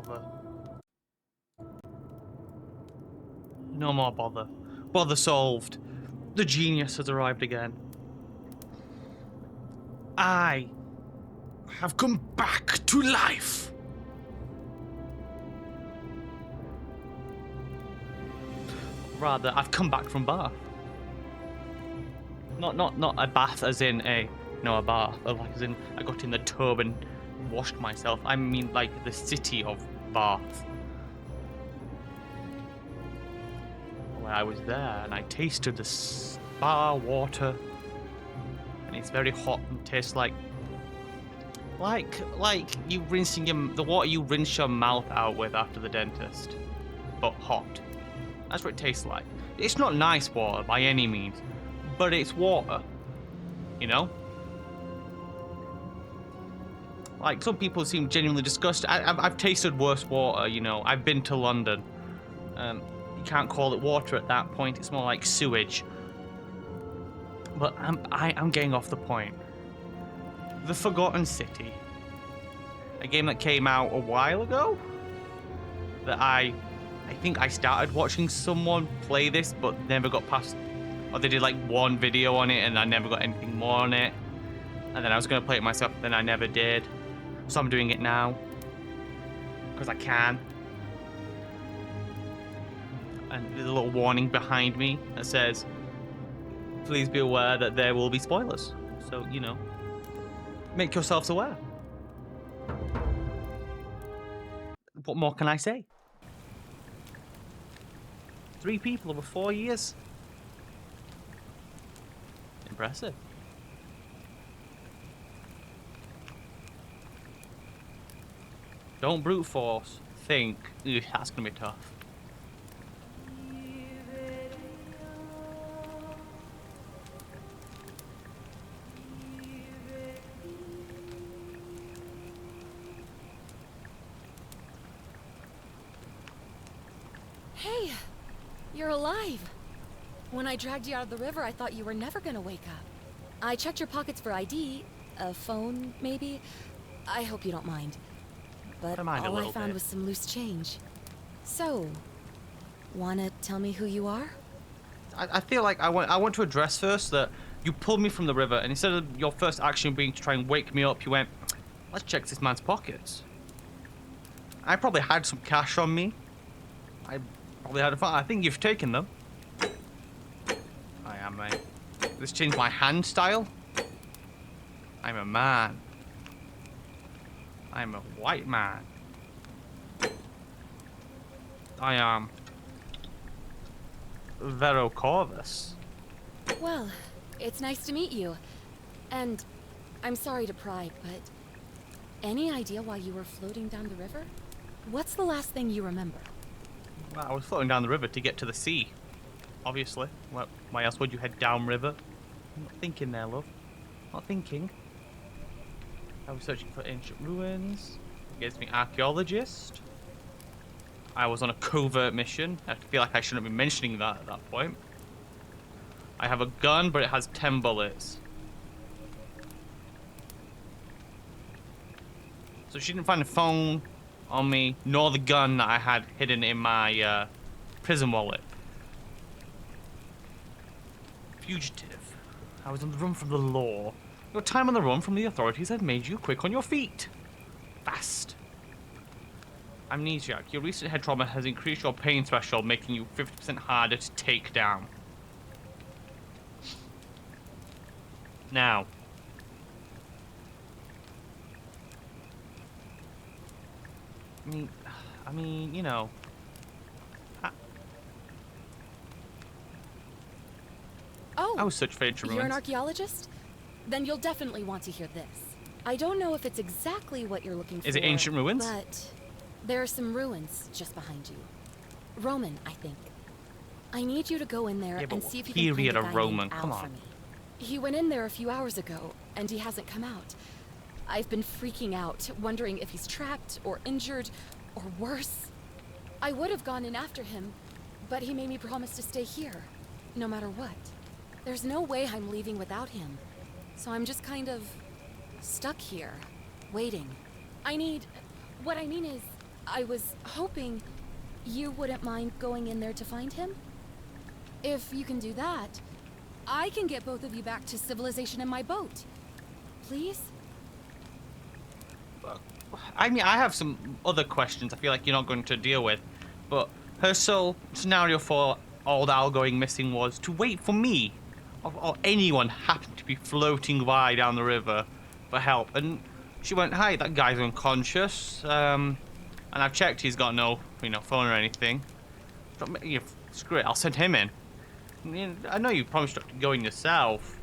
bother. No more bother. Bother solved. The genius has arrived again. I have come back to life. Rather, I've come back from Bath. Not a bath as in a bath. Like as in I got in the tub and washed myself. I mean like the city of Bath. Where I was there and I tasted the spa water, and it's very hot and tastes like you rinsing the water you rinse your mouth out with after the dentist, but hot. That's what it tastes like. It's not nice water by any means, but it's water, you know? Like, some people seem genuinely disgusted. I've tasted worse water, you know. I've been to London. You can't call it water at that point. It's more like sewage. But I'm getting off the point. The Forgotten City. A game that came out a while ago. That I think I started watching someone play this, but never got past. Or they did like one video on it, and I never got anything more on it. And then I was gonna play it myself, but then I never did. So I'm doing it now. Because I can. And there's a little warning behind me that says, please be aware that there will be spoilers. So, you know, make yourselves aware. What more can I say? 3 people over 4 years. Impressive. Don't brute force. Think. Ugh, that's gonna be tough. Hey, you're alive. When I dragged you out of the river, I thought you were never gonna wake up. I checked your pockets for ID, a phone, maybe. I hope you don't mind. But all I found was some loose change. So, wanna tell me who you are? I feel like I want to address first that you pulled me from the river, and instead of your first action being to try and wake me up, you went, let's check this man's pockets. I probably had some cash on me. I probably had a phone. I think you've taken them. I am, mate. This changed my hand style. I'm a man. I'm a white man. I am Vero Corvus. Well, it's nice to meet you. And I'm sorry to pry, but any idea why you were floating down the river? What's the last thing you remember? Well, I was floating down the river to get to the sea. Obviously. Why else would you head downriver? I'm not thinking there, love. Not thinking. I was searching for ancient ruins. It gives me archaeologist. I was on a covert mission. I feel like I shouldn't be mentioning that at that point. I have a gun, but it has 10 bullets. So she didn't find a phone on me, nor the gun that I had hidden in my prison wallet. Fugitive. I was on the run from the law. Your time on the run from the authorities have made you quick on your feet. Fast. Amnesiac. Your recent head trauma has increased your pain threshold, making you 50% harder to take down. Now. I mean, you know. Oh, I was such for ancient ruins. You're an archaeologist? Then you'll definitely want to hear this. I don't know if it's exactly what you're looking for. Is it ancient ruins? But there are some ruins just behind you. Roman, I think. I need you to go in there and see if you can find a guy Roman. named Al Come for on. me. He went in there a few hours ago, and he hasn't come out. I've been freaking out, wondering if he's trapped or injured or worse. I would have gone in after him, but he made me promise to stay here, no matter what. There's no way I'm leaving without him. So I'm just kind of stuck here, waiting. What I mean is, I was hoping you wouldn't mind going in there to find him. If you can do that, I can get both of you back to civilization in my boat. Please? I mean, I have some other questions I feel like you're not going to deal with, but her sole scenario for old Al going missing was to wait for me, or anyone happened to be floating by down the river for help, and she went, "Hi, that guy's unconscious," and I've checked, he's got no, phone or anything. Screw it, I'll send him in. I know you promised not to go in yourself,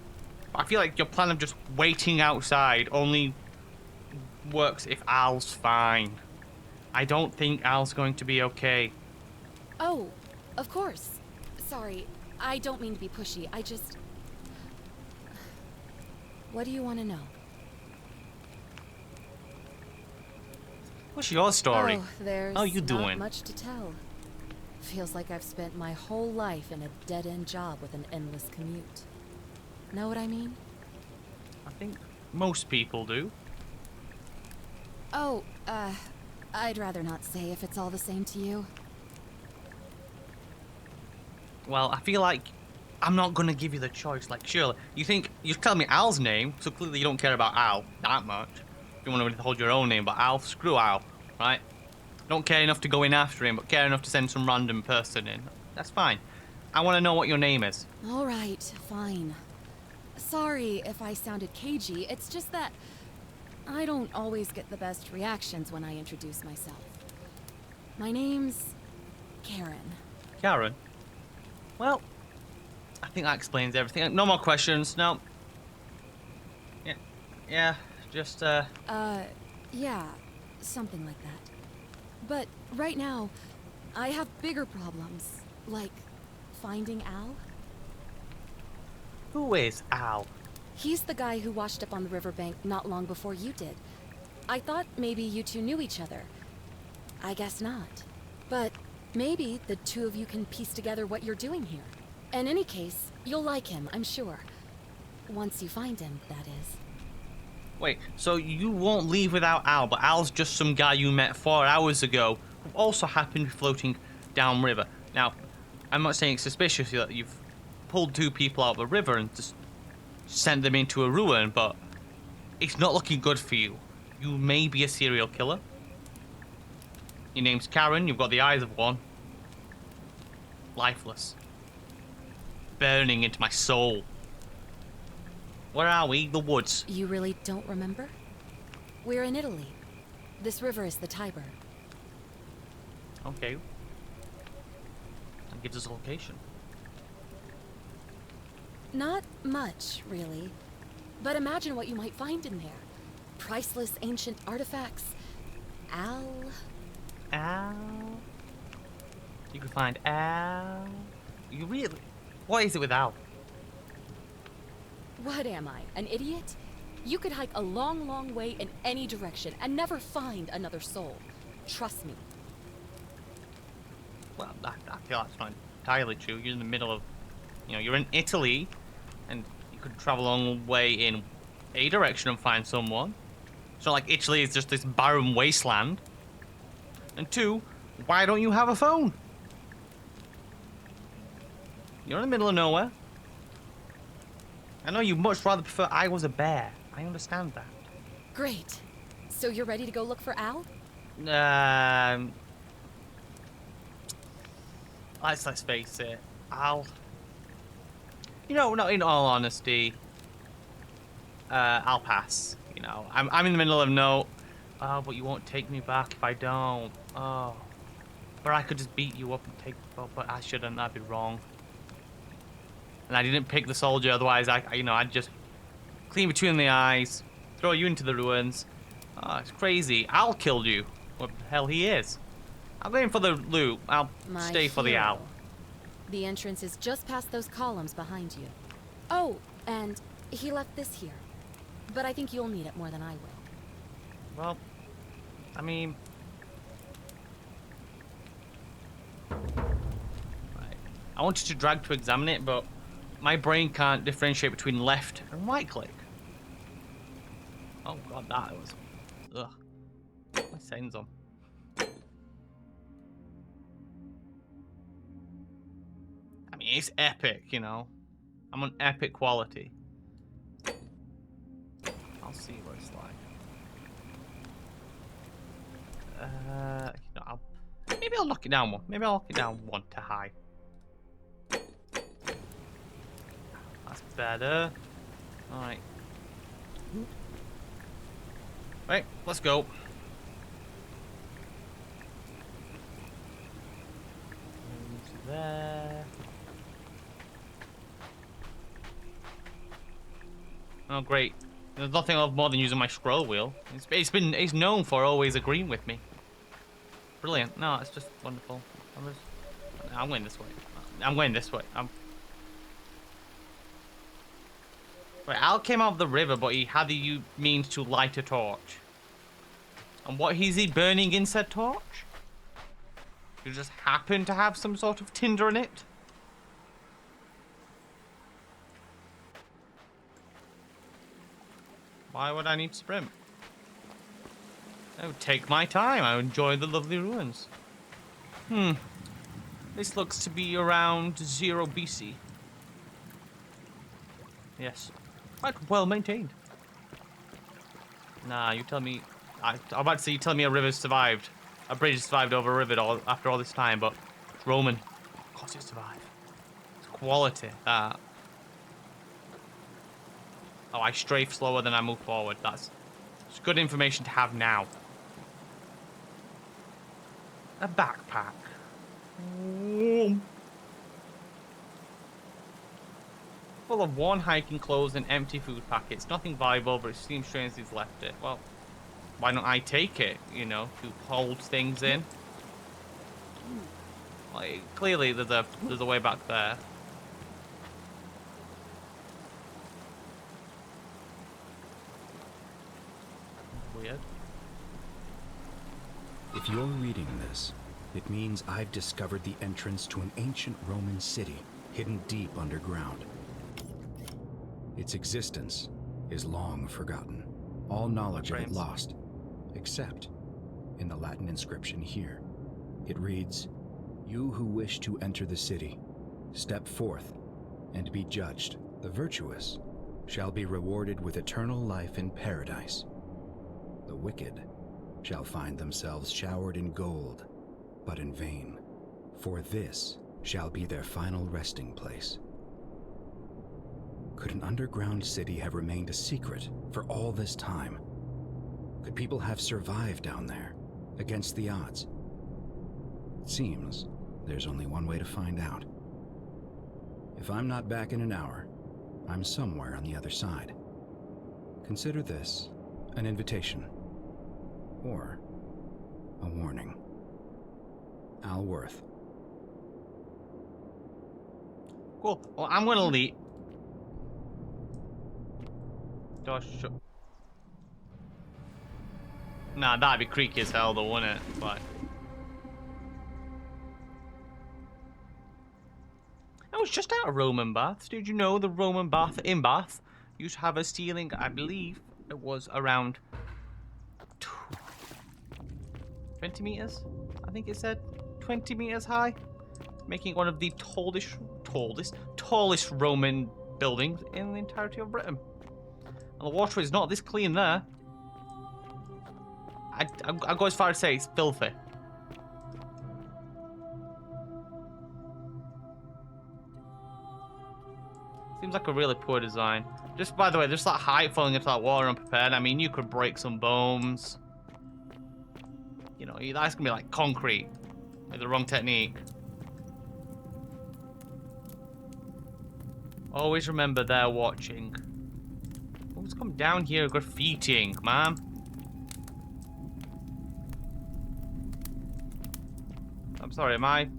but I feel like your plan of just waiting outside only works if Al's fine. I don't think Al's going to be okay. Oh, of course. Sorry, I don't mean to be pushy. I just... What do you want to know? What's your story? Oh, there's How you not doing? much to tell. Feels like I've spent my whole life in a dead-end job with an endless commute. Know what I mean? I think most people do. Oh, I'd rather not say if it's all the same to you. Well, I feel like I'm not gonna give you the choice. Like, surely you think you tell me Al's name, so clearly you don't care about Al that much. If you want to withhold your own name, but Al, screw Al, right? Don't care enough to go in after him, but care enough to send some random person in. That's fine. I want to know what your name is. All right, fine. Sorry if I sounded cagey. It's just that I don't always get the best reactions when I introduce myself. My name's Karen. Karen. Well, I think that explains everything. No more questions. No. Yeah. Just Yeah, something like that. But right now, I have bigger problems, like finding Al. Who is Al? He's the guy who washed up on the riverbank not long before you did. I thought maybe you two knew each other. I guess not. But maybe the two of you can piece together what you're doing here. In any case, you'll like him, I'm sure. Once you find him, that is. Wait, so you won't leave without Al, but Al's just some guy you met 4 hours ago who also happened to be floating downriver. Now, I'm not saying it's suspicious that you've pulled 2 people out of the river and just sent them into a ruin, but it's not looking good for you. You may be a serial killer. Your name's Karen, you've got the eyes of one. Lifeless. Burning into my soul. Where are we? The woods. You really don't remember? We're in Italy. This river is the Tiber. Okay. That gives us a location. Not much, really. But imagine what you might find in there. Priceless ancient artifacts. Al. Al. You could find Al. You really? What is it with Al? What am I, an idiot? You could hike a long, long way in any direction and never find another soul. Trust me. Well, I feel that's not entirely true. You're in the middle of, you're in Italy, and you could travel a long way in a direction and find someone. It's not like Italy is just this barren wasteland. And 2, why don't you have a phone? You're in the middle of nowhere. I know you much rather prefer I was a bear. I understand that. Great. So you're ready to go look for Al? Let's face it. I'll. No, in all honesty, I'll pass. I'm in the middle of no. Oh, but you won't take me back if I don't. Oh, but I could just beat you up and take. But I shouldn't. That'd be wrong. And I didn't pick the soldier. Otherwise, I'd just clean between the eyes, throw you into the ruins. Oh, it's crazy. Al killed you. What the hell he is? I'm going for the loot. I'll stay for the Al. The entrance is just past those columns behind you. Oh, and he left this here. But I think you'll need it more than I will. Well, I mean... Right. I wanted to drag to examine it, but my brain can't differentiate between left and right click. Oh god, that was... Ugh. My sends on. mean, it's epic, you know. I'm on epic quality. I'll see what it's like. You know, maybe I'll knock it down one. Maybe I'll knock it down one to high. That's better. All right. Right, let's go. Into there. Oh, great. There's nothing I love more than using my scroll wheel. It's known for always agreeing with me. Brilliant. No, it's just wonderful. I'm going this way. I'm going this way. Right, Al came out of the river, but he had the means to light a torch. And what is he burning in said torch? You just happen to have some sort of tinder in it? Why would I need to sprint? I would take my time. I would enjoy the lovely ruins. This looks to be around 0 BC. Yes. Quite well maintained. Nah, you tell me... I'm about to say you tell me a river survived. A bridge survived over a river after all this time, but it's Roman. Of course it survived. It's quality, that. Oh, I strafe slower than I move forward. It's good information to have now. A backpack. Full of worn hiking clothes and empty food packets. Nothing valuable, but it seems strange he's left it. Well, why don't I take it, you know, to hold things in? Like, clearly there's a way back there. Weird. If you're reading this, it means I've discovered the entrance to an ancient Roman city hidden deep underground. Its existence is long forgotten, all knowledge of it lost, except in the Latin inscription here. It reads, "You who wish to enter the city, step forth and be judged. The virtuous shall be rewarded with eternal life in paradise. The wicked shall find themselves showered in gold, but in vain, for this shall be their final resting place." Could an underground city have remained a secret for all this time? Could people have survived down there, against the odds? It seems there's only one way to find out. If I'm not back in an hour, I'm somewhere on the other side. Consider this an invitation, or a warning. Al Worth. Cool. Well, I'm gonna leave. Nah, that'd be creaky as hell though, wouldn't it? But I was just out of Roman baths. Did you know the Roman bath in Bath used to have a ceiling, I believe it was around 20 meters? I think it said 20 meters high, making it one of the tallest Roman buildings in the entirety of Britain. And the water is not this clean there. I'll go as far as say it's filthy. Seems like a really poor design. Just by the way, there's that height falling into that water unprepared. I mean, you could break some bones. You know, that's gonna be like concrete with the wrong technique. Always remember they're watching. Who's come down here graffitiing, man? I'm sorry, am I?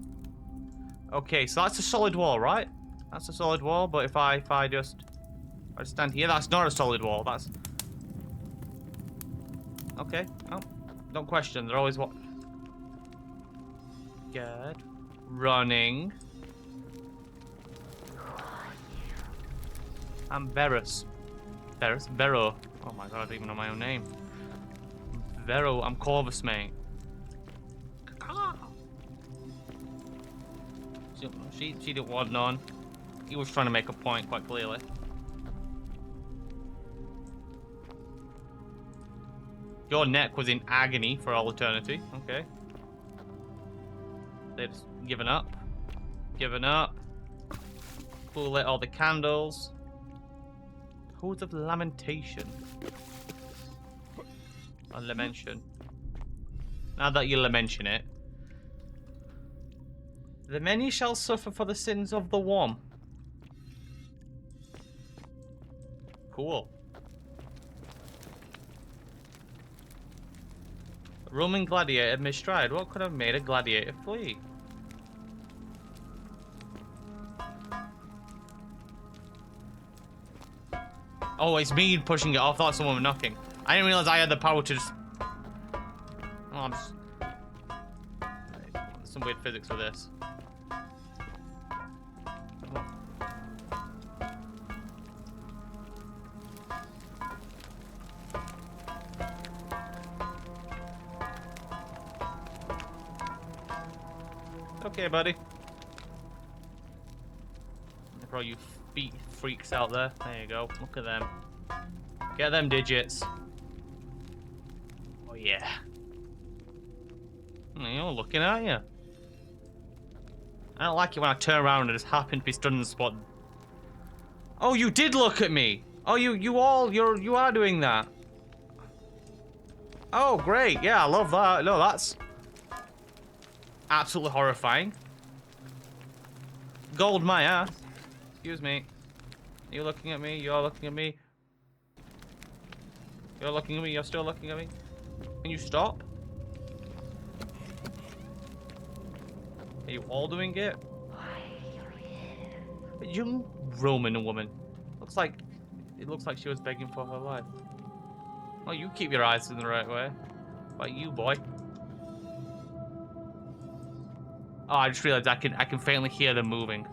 Okay, so that's a solid wall, right? That's a solid wall, but if I just stand here, that's not a solid wall. That's okay. Oh, don't question. They're always what? Good. Running. I'm Verus. Vero. Oh my god, I don't even know my own name. Vero, I'm Corvus, mate. She didn't want none. He was trying to make a point quite clearly. Your neck was in agony for all eternity. Okay. They've just given up. Given up. Who lit all the candles? Codes of lamentation. Or lamention. Now that you mention it. The many shall suffer for the sins of the one. Cool. Roman gladiator mistride. What could have made a gladiator flee? Oh, it's me pushing it off. I thought someone was knocking. I didn't realize I had the power to just... Oh, I'm just... There's some weird physics with this. Okay, buddy. For all you feet freaks out there. There you go. Look at them. Get them digits. Oh, yeah. You're looking at you. I don't like it when I turn around and just happen to be stood in the spot. Oh, you did look at me. Oh, you are doing that. Oh, great. Yeah, I love that. No, that's absolutely horrifying. Gold my ass. Excuse me. You're looking at me. You're looking at me. You're looking at me. You're still looking at me. Can you stop? Are you all doing it? A young Roman woman. It looks like she was begging for her life. Oh, you keep your eyes in the right way. What about you, boy? Oh, I just realized I can faintly hear them moving.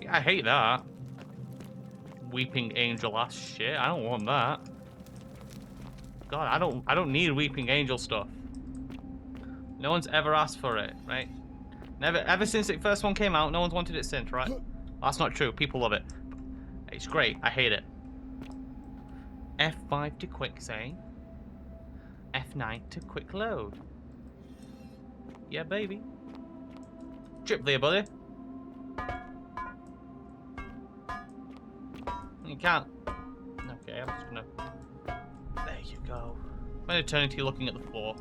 Yeah, I hate that. Weeping angel ass shit. I don't want that. God, I don't need weeping angel stuff. No one's ever asked for it, right? Ever since the first one came out, no one's wanted it since, right? That's not true. People love it. It's great. I hate it. F5 to quick save. F9 to quick load. Yeah, baby. Trip there, buddy. You can't. Okay, I'm just gonna. There you go. Spend eternity looking at the floor.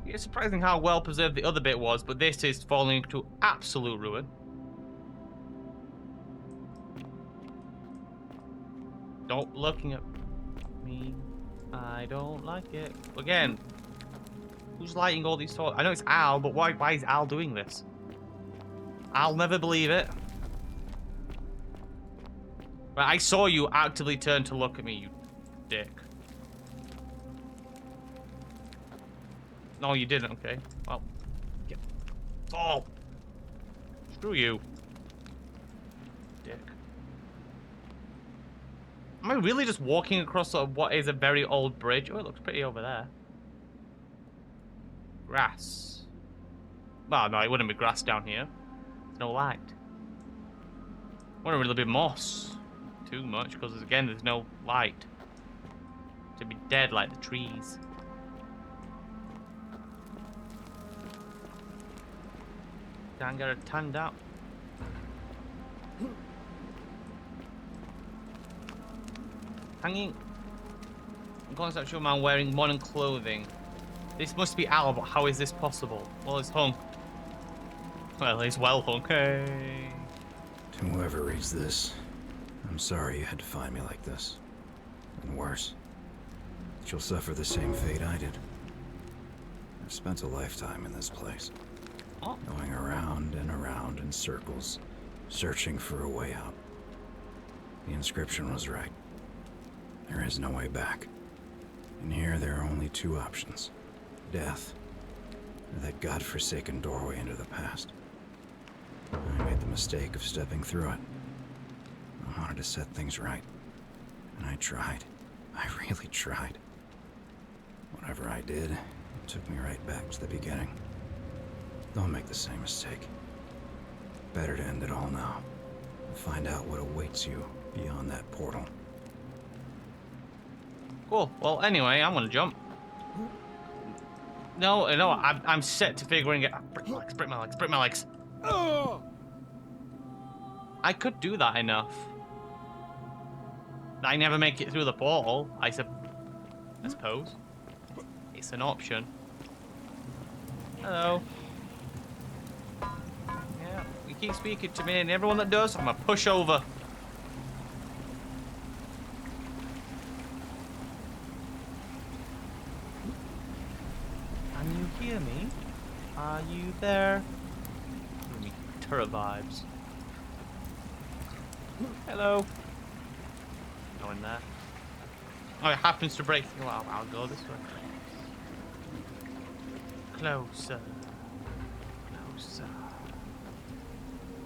It's surprising how well preserved the other bit was, but this is falling into absolute ruin. Don't looking at me. I don't like it. Again, who's lighting all these torches? I know it's Al, but why is Al doing this? I'll never believe it. But I saw you actively turn to look at me, you dick. No, you didn't. Okay. Well, get. Oh, screw you, dick. Am I really just walking across what is a very old bridge? Oh, it looks pretty over there. Grass. Well, no, it wouldn't be grass down here. There's no light. Wouldn't really be moss. Too much, because again, there's no light. To be dead like the trees. Can't get her tanned out. Hanging. I'm calling such a man wearing modern clothing. This must be Al, but how is this possible? Well, he's hung. Well, he's well hung. Hey. To whoever reads this, I'm sorry you had to find me like this. And worse, you'll suffer the same fate I did. I've spent a lifetime in this place. Oh. Going around and around in circles, searching for a way out. The inscription was right. There is no way back. And here there are only two options. Death, or that godforsaken doorway into the past. I made the mistake of stepping through it. I wanted to set things right. And I tried. I really tried. Whatever I did, it took me right back to the beginning. Don't make the same mistake. Better to end it all now. And find out what awaits you beyond that portal. Cool. Well, anyway, I'm gonna jump. No, I'm set to figuring it. Break my legs, break my legs, break my legs. I could do that enough. I never make it through the portal. I suppose it's an option. Hello. Yeah, you keep speaking to me, and everyone that does, I'm gonna push over. Can you hear me? Are you there? Give me turret vibes. Hello. Go in there. Oh, it happens to break. Well, I'll go this way. Closer. Closer.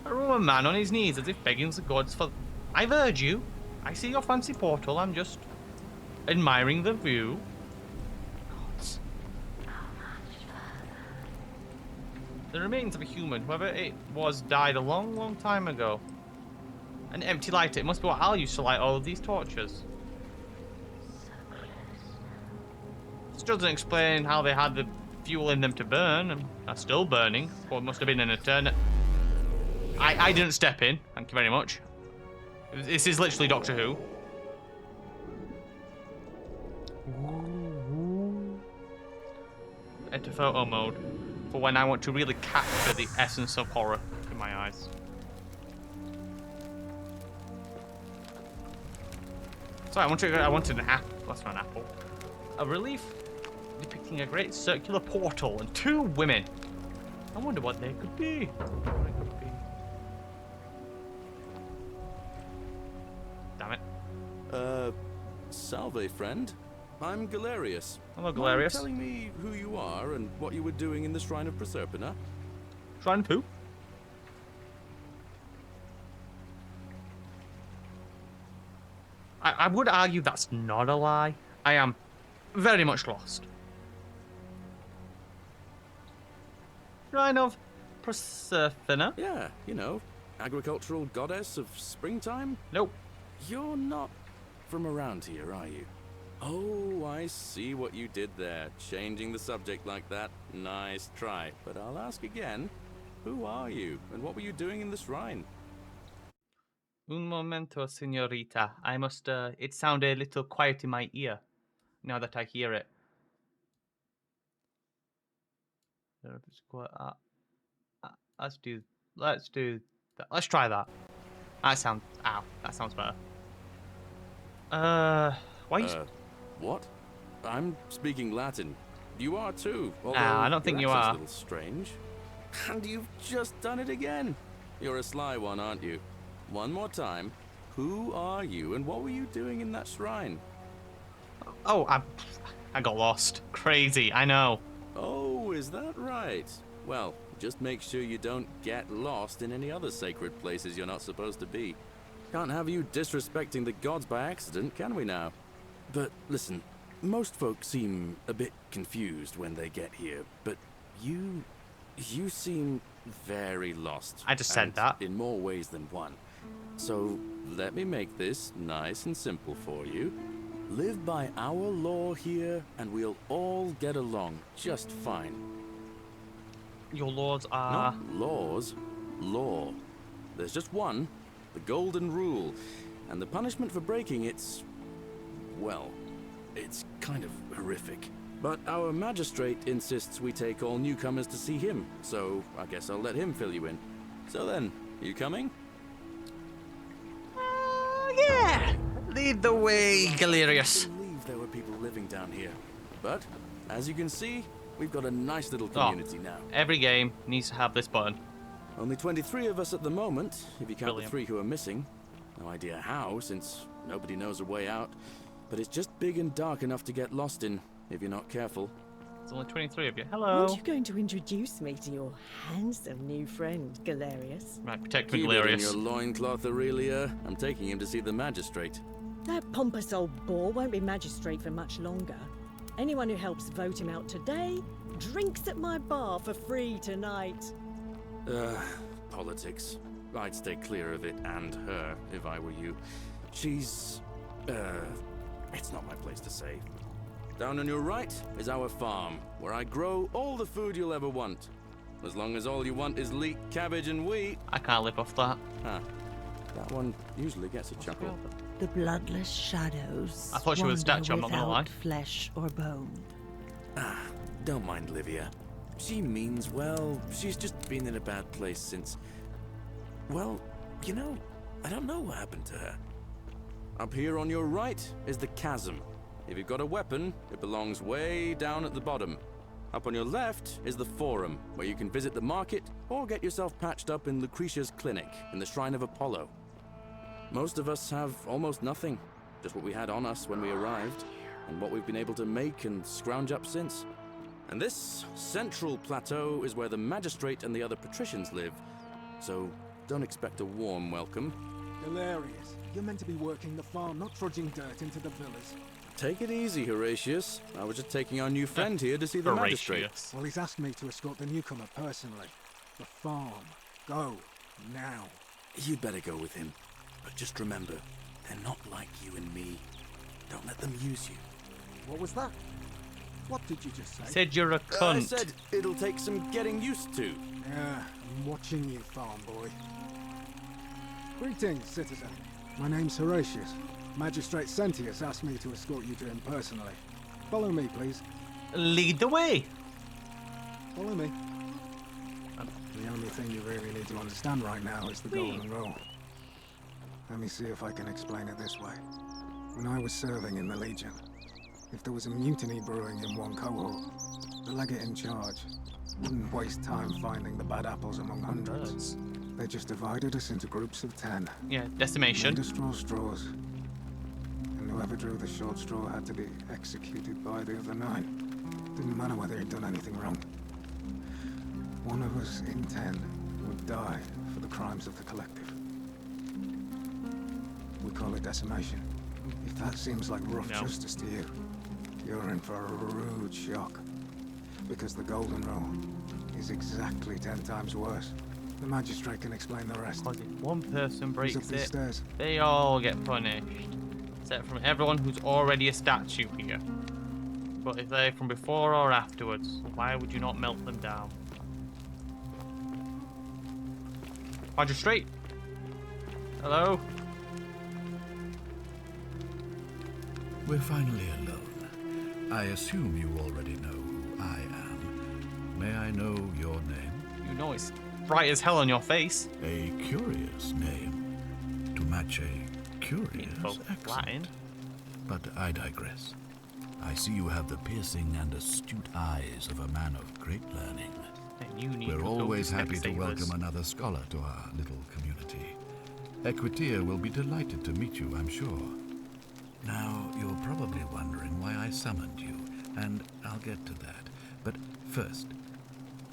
A Roman man on his knees as if begging the gods for... I've heard you. I see your fancy portal. I'm just admiring the view. Gods. The remains of a human, whoever it was, died a long, long time ago. An empty lighter. It must be what Al used to light all of these torches. This doesn't explain how they had the fuel in them to burn and are still burning. Or it must have been an eternal... I didn't step in. Thank you very much. This is literally Doctor Who. Enter photo mode for when I want to really capture the essence of horror in my eyes. Sorry, I wanted an apple. That's not an apple. A relief depicting a great circular portal and two women. I wonder what they could be. Damn it. Salve, friend. I'm Galerius. Hello, Galerius. Mind telling me who you are and what you were doing in the Shrine of Proserpina? Shrine of who? I would argue that's not a lie. I am very much lost. Shrine of Proserpina? Yeah, you know, agricultural goddess of springtime? Nope. You're not from around here, are you? Oh, I see what you did there. Changing the subject like that. Nice try. But I'll ask again. Who are you, and what were you doing in the shrine? Un momento, señorita. I must, it sounded a little quiet in my ear, now that I hear it. Let's do that. Let's try that. That sounds, ow, that sounds better. Why you... What? I'm speaking Latin. You are too. Nah, I don't think you are. A little strange. And you've just done it again. You're a sly one, aren't you? One more time. Who are you, and what were you doing in that shrine? Oh, I got lost. Crazy, I know. Oh, is that right? Well, just make sure you don't get lost in any other sacred places you're not supposed to be. Can't have you disrespecting the gods by accident, can we now? But listen, most folks seem a bit confused when they get here, but you seem very lost. I just said that. In more ways than one. So let me make this nice and simple for you. Live by our law here, and we'll all get along just fine. Your lords are... Not laws, law. There's just one, the golden rule, and the punishment for breaking it's... well, it's kind of horrific. But our magistrate insists we take all newcomers to see him, so I guess I'll let him fill you in. So then, you coming? Yeah! Lead the way, Galerius. I believe there were people living down here. But, as you can see, we've got a nice little community now. Every game needs to have this button. Only 23 of us at the moment, if you count Brilliant. the 3 who are missing. No idea how, since nobody knows a way out. But it's just big and dark enough to get lost in, if you're not careful. There's only 23 of you. Hello. Aren't you going to introduce me to your handsome new friend, Galerius? Right, protect me, Keep it in Galerius. your loincloth, Aurelia. I'm taking him to see the magistrate. That pompous old bore won't be magistrate for much longer. Anyone who helps vote him out today drinks at my bar for free tonight. Politics. I'd stay clear of it and her if I were you. She's... it's not my place to say. Down on your right is our farm, where I grow all the food you'll ever want. As long as all you want is leek, cabbage, and wheat. I can't live off that. Huh. That one usually gets a chuckle. The bloodless shadows. I thought she was a statue, I'm not gonna lie. Flesh or bone. Don't mind Livia. She means well. She's just been in a bad place since... Well, you know, I don't know what happened to her. Up here on your right is the chasm. If you've got a weapon, it belongs way down at the bottom. Up on your left is the forum, where you can visit the market or get yourself patched up in Lucretia's clinic in the Shrine of Apollo. Most of us have almost nothing, just what we had on us when we arrived, and what we've been able to make and scrounge up since. And this central plateau is where the magistrate and the other patricians live, so don't expect a warm welcome. Hilarious. You're meant to be working the farm, not trudging dirt into the villas. Take it easy, Horatius. I was just taking our new friend here to see the magistrate. Horatius. Well, he's asked me to escort the newcomer personally. The farm. Go. Now. You'd better go with him. But just remember, they're not like you and me. Don't let them use you. What was that? What did you just say? Said you're a cunt. I said it'll take some getting used to. Yeah, I'm watching you, farm boy. Greetings, citizen. My name's Horatius. Magistrate Sentius asked me to escort you to him personally. Follow me, please. Lead the way. Follow me. The only thing you really need to understand right now is the golden rule. Let me see if I can explain it this way. When I was serving in the Legion, if there was a mutiny brewing in one cohort, the legate in charge wouldn't waste time finding the bad apples among hundreds. They just divided us into groups of 10. Yeah, decimation. Made us draw straws. And whoever drew the short straw had to be executed by the other 9. Didn't matter whether he'd done anything wrong. One of us in 10 would die for the crimes of the collective. We call it decimation. If that seems like rough justice to you, you're in for a rude shock. Because the golden rule is exactly 10 times worse. The magistrate can explain the rest. Because if one person breaks He's up these it, stairs. they all get punished. Except from everyone who's already a statue here. But if they're from before or afterwards, why would you not melt them down? Magistrate? Hello? We're finally alone. I assume you already know who I am. May I know your name? You know it's bright as hell on your face. A curious name. To match a curious Folk accent. Latin. But I digress. I see you have the piercing and astute eyes of a man of great learning. And you need We're to go always to happy to Specsavers. welcome another scholar to our little community. Equitia will be delighted to meet you, I'm sure. Now, you're probably wondering why I summoned you, and I'll get to that. But first,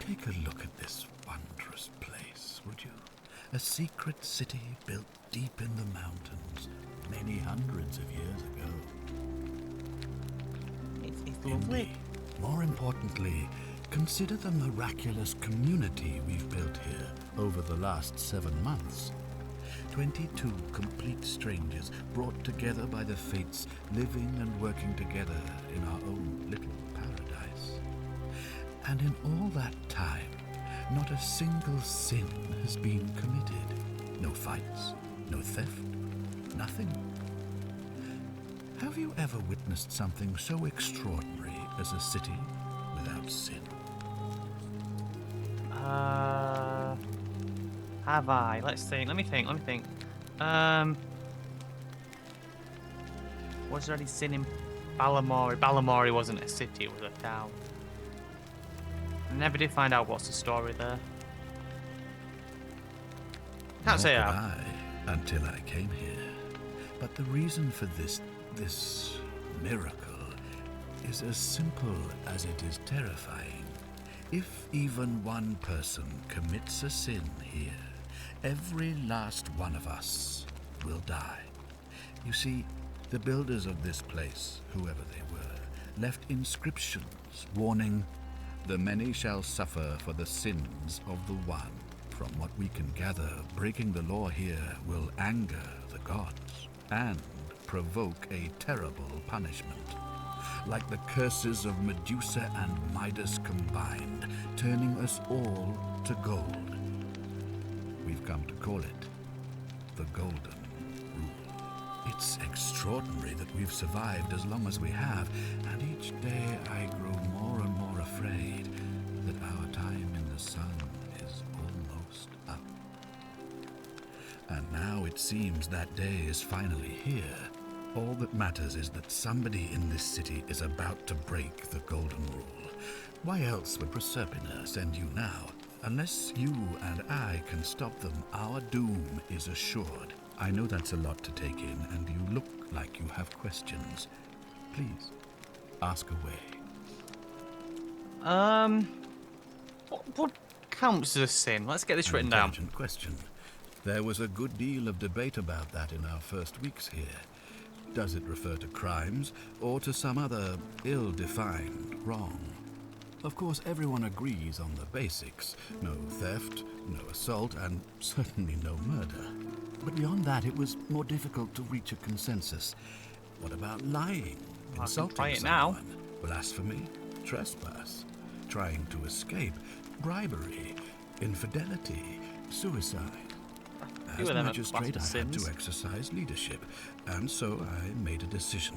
take a look at this wondrous place, would you? A secret city built deep in the mountains, many hundreds of years ago. It's lovely. Indeed. More importantly, consider the miraculous community we've built here over the last 7 months. 22 complete strangers brought together by the fates, living and working together in our own little paradise. And in all that time, not a single sin has been committed. No fights, no theft, nothing. Have you ever witnessed something so extraordinary as a city without sin? Have I? Let's think. Let me think. Was there any sin in Balamori? Balamori wasn't a city, it was a town. I never did find out what's the story there. Can't say Nor I could have. I, until I came here. But the reason for this miracle is as simple as it is terrifying. If even one person commits a sin here, every last one of us will die. You see, the builders of this place, whoever they were, left inscriptions warning, "The many shall suffer for the sins of the one." From what we can gather, breaking the law here will anger the gods and provoke a terrible punishment. Like the curses of Medusa and Midas combined, turning us all to gold. We've come to call it the Golden Rule. It's extraordinary that we've survived as long as we have, and each day I grow more and more afraid that our time in the sun is almost up. And now it seems that day is finally here. All that matters is that somebody in this city is about to break the Golden Rule. Why else would Proserpina send you now? Unless you and I can stop them, our doom is assured. I know that's a lot to take in, and you look like you have questions. Please, ask away. What counts as a sin? Let's get this written down. Intelligent question. There was a good deal of debate about that in our first weeks here. Does it refer to crimes, or to some other ill-defined wrong? Of course, everyone agrees on the basics. No theft, no assault, and certainly no murder. But beyond that, it was more difficult to reach a consensus. What about lying, I can insulting try it now. someone, blasphemy, trespass, trying to escape, bribery, infidelity, suicide? As of them are magistrate, I classed as had to sins. exercise leadership, and so I made a decision.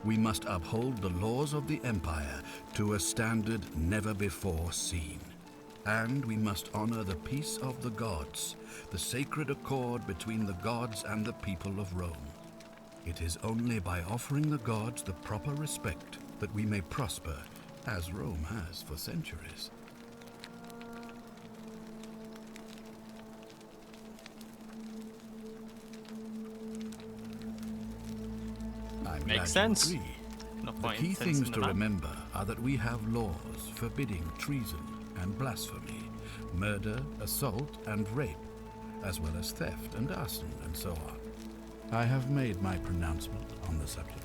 We must uphold the laws of the Empire to a standard never before seen. And we must honor the peace of the gods, the sacred accord between the gods and the people of Rome. It is only by offering the gods the proper respect that we may prosper, as Rome has for centuries. I'm glad you Makes sense. agree. No The point key in things sensing to the man. remember are that we have laws forbidding treason and blasphemy, murder, assault, and rape, as well as theft and arson and so on. I have made my pronouncement on the subject.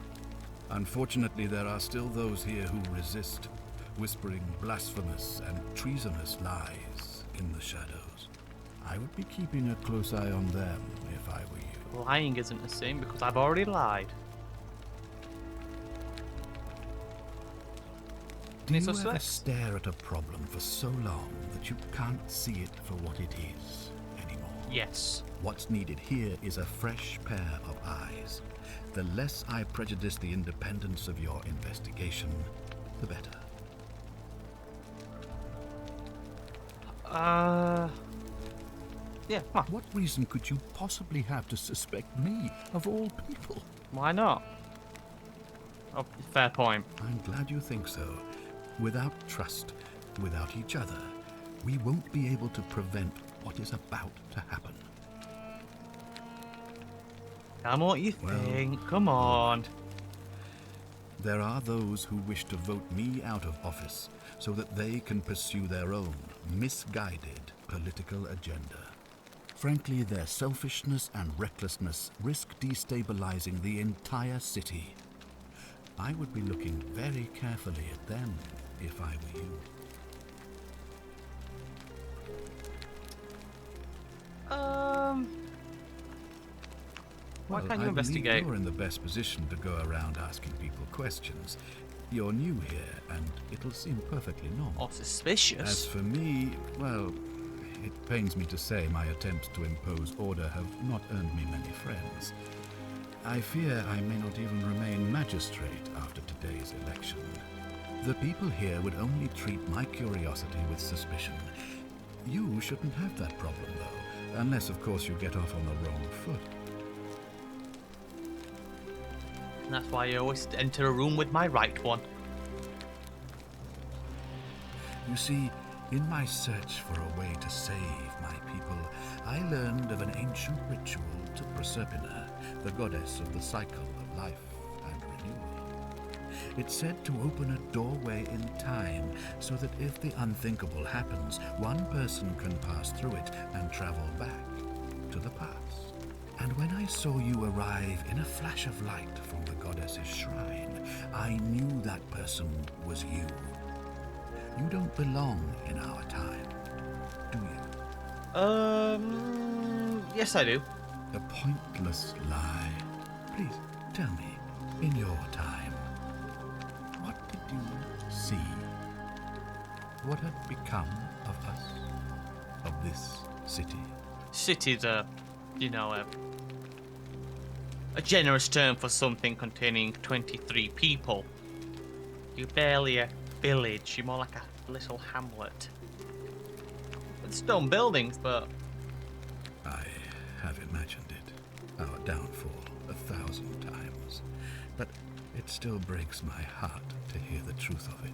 Unfortunately, there are still those here who resist, whispering blasphemous and treasonous lies in the shadows. I would be keeping a close eye on them if I were you. Lying isn't the same because I've already lied. Do It's you so ever slick. stare at a problem for so long that you can't see it for what it is anymore? Yes. What's needed here is a fresh pair of eyes. The less I prejudice the independence of your investigation, the better. Yeah, come on. What reason could you possibly have to suspect me, of all people? Why not? Oh, fair point. I'm glad you think so. Without trust, without each other, we won't be able to prevent what is about to happen. Tell me what you Well, think. Come on. There are those who wish to vote me out of office so that they can pursue their own misguided political agenda. Frankly, their selfishness and recklessness risk destabilizing the entire city. I would be looking very carefully at them if I were you. Why Well, can't you I investigate? believe you're in the best position to go around asking people questions. You're new here, and it'll seem perfectly normal. Or As suspicious. for me, well, it pains me to say my attempts to impose order have not earned me many friends. I fear I may not even remain magistrate after today's election. The people here would only treat my curiosity with suspicion. You shouldn't have that problem, though, unless, of course, you get off on the wrong foot. And that's why I always enter a room with my right one. You see, in my search for a way to save my people, I learned of an ancient ritual to Proserpina, the goddess of the cycle of life and renewal. It's said to open a doorway in time, so that if the unthinkable happens, one person can pass through it and travel back to the past. And when I saw you arrive in a flash of light from the goddess's shrine, I knew that person was you. You don't belong in our time, do you? Yes I do. A pointless lie. Please, tell me, in your time, what did you see? What had become of us? Of this city? City's a generous term for something containing 23 people. You're barely a village, you're more like a little hamlet. With stone buildings, but... I have imagined it. Our downfall 1,000 times. But it still breaks my heart to hear the truth of it.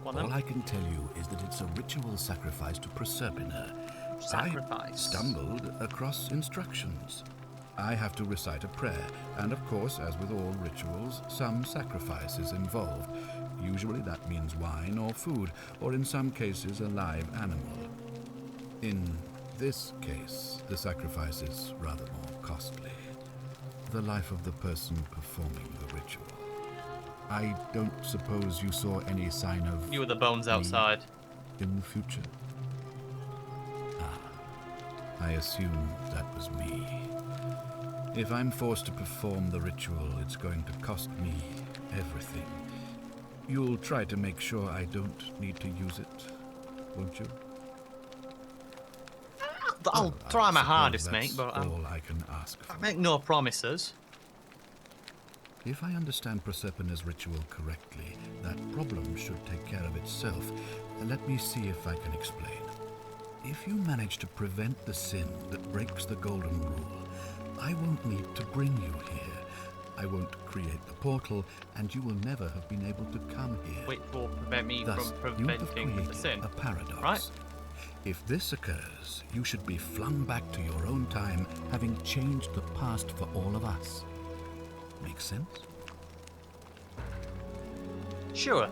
All I can tell you is that it's a ritual sacrifice to Proserpina. Sacrifice? I stumbled across instructions. I have to recite a prayer, and of course, as with all rituals, some sacrifice is involved. Usually that means wine or food, or in some cases a live animal. In this case, the sacrifice is rather more costly. The life of the person performing the ritual. I don't suppose you saw any sign of... You were the bones outside. In the future? I assume that was me. If I'm forced to perform the ritual, it's going to cost me everything. You'll try to make sure I don't need to use it, won't you? I'll try my hardest, mate, but all I can ask for. I make no promises. If I understand Proserpina's ritual correctly, that problem should take care of itself. Let me see if I can explain. If you manage to prevent the sin that breaks the Golden Rule, I won't need to bring you here. I won't create the portal, and you will never have been able to come here. Which will prevent me Thus, from you have preventing the created sin. a paradox. Right? If this occurs, you should be flung back to your own time, having changed the past for all of us. Make sense? Sure.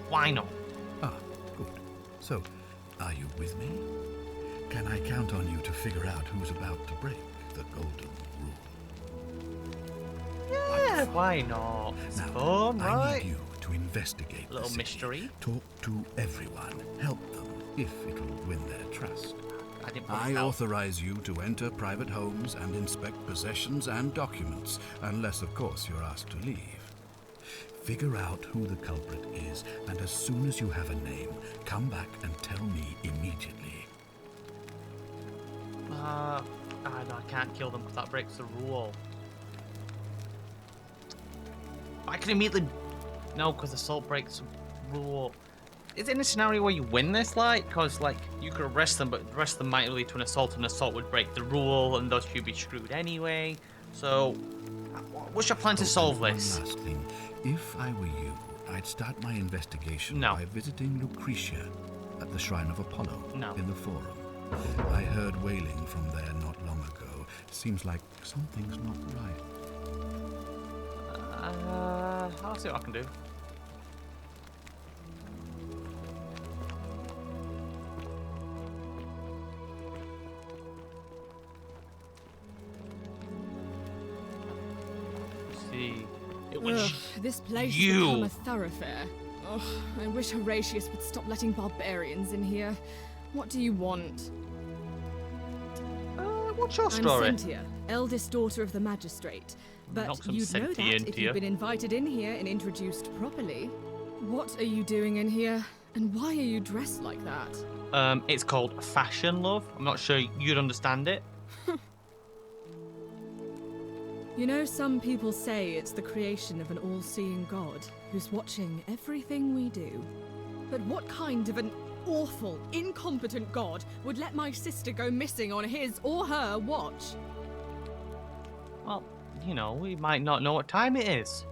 Why not? Ah, good. So, are you with me? Can I count on you to figure out who's about to break the Golden Rule? Yeah, why not? It's Now, fun, I right? need you to investigate the Little city. mystery. Talk to everyone. Help them, if it'll win their trust. I didn't I help. authorize you to enter private homes and inspect possessions and documents, unless, of course, you're asked to leave. Figure out who the culprit is, and as soon as you have a name, come back and tell me immediately. No, I can't kill them because that breaks the rule. I can immediately... No, because assault breaks the rule. Is it in a scenario where you win this, like? Because, like, you could arrest them, but arrest them might lead to an assault, and assault would break the rule, and thus you'd be screwed anyway. So, what's your plan to solve and this? One last thing. If I were you, I'd start my investigation No. by visiting Lucretia at the Shrine of Apollo No. in the Forum. I heard wailing from there not long ago. Seems like something's not right. I'll see what I can do. See, it was Ugh, this place you. has become a thoroughfare. Ugh, I wish Horatius would stop letting barbarians in here. What do you want? what's your I'm story? Cynthia, eldest daughter of the magistrate. But Knock some you'd know that Cynthia if into you'd you. been invited in here and introduced properly. What are you doing in here? And why are you dressed like that? It's called fashion, love. I'm not sure you'd understand it. You know, some people say it's the creation of an all-seeing God who's watching everything we do. But what kind of an awful, incompetent God would let my sister go missing on his or her watch? Well, you know, we might not know what time it is.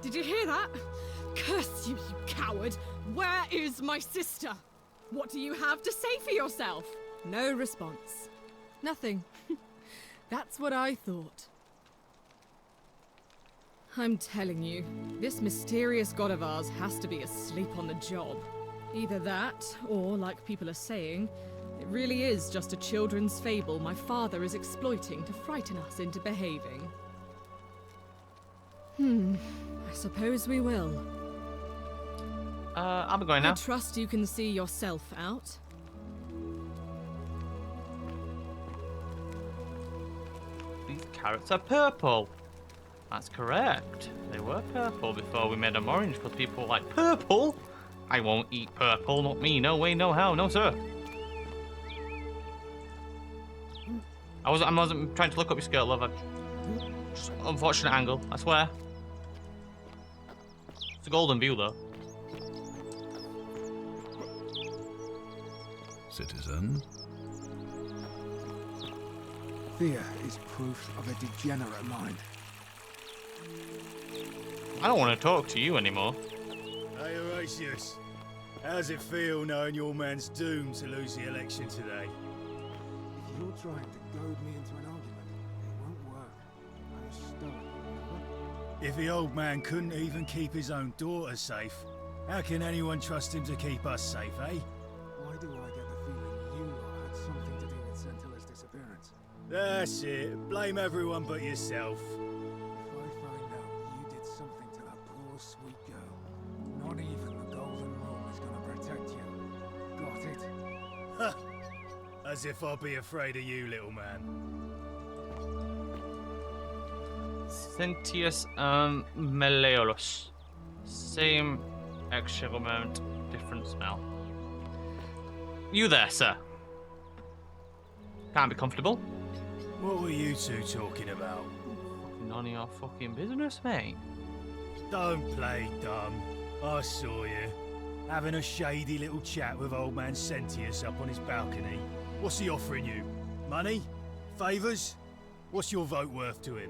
Did you hear that? Curse you, you coward! Where is my sister? What do you have to say for yourself? No response. Nothing. That's what I thought. I'm telling you, this mysterious god of ours has to be asleep on the job. Either that, or, like people are saying, it really is just a children's fable my father is exploiting to frighten us into behaving. I suppose we will. I'm going now. I trust you can see yourself out. These carrots are purple. That's correct. They were purple before we made them orange because people were like, purple? I won't eat purple, not me. No way, no how, no sir. I wasn't trying to look up your skirt, love. Just unfortunate angle, I swear. It's a golden view, though. Citizen? Fear is proof of a degenerate mind. I don't want to talk to you anymore. Hey, Horatius. How's it feel knowing your man's doomed to lose the election today? If you're trying to goad me into an argument, it won't work. I'm stubborn, remember? If the old man couldn't even keep his own daughter safe, how can anyone trust him to keep us safe, eh? Why do I get the feeling you lot had something to do with Centilla's disappearance? That's it. Blame everyone but yourself. If I find out you did something to that poor sweet girl, not even the Golden Rule is gonna protect you. Got it? Ha! As if I'll be afraid of you, little man. Sentius Meleolus. Same excrement, different smell. You there, sir? Can't be comfortable. What were you two talking about? None of your fucking business, mate. Don't play dumb. I saw you. Having a shady little chat with old man Sentius up on his balcony. What's he offering you? Money? Favours? What's your vote worth to him?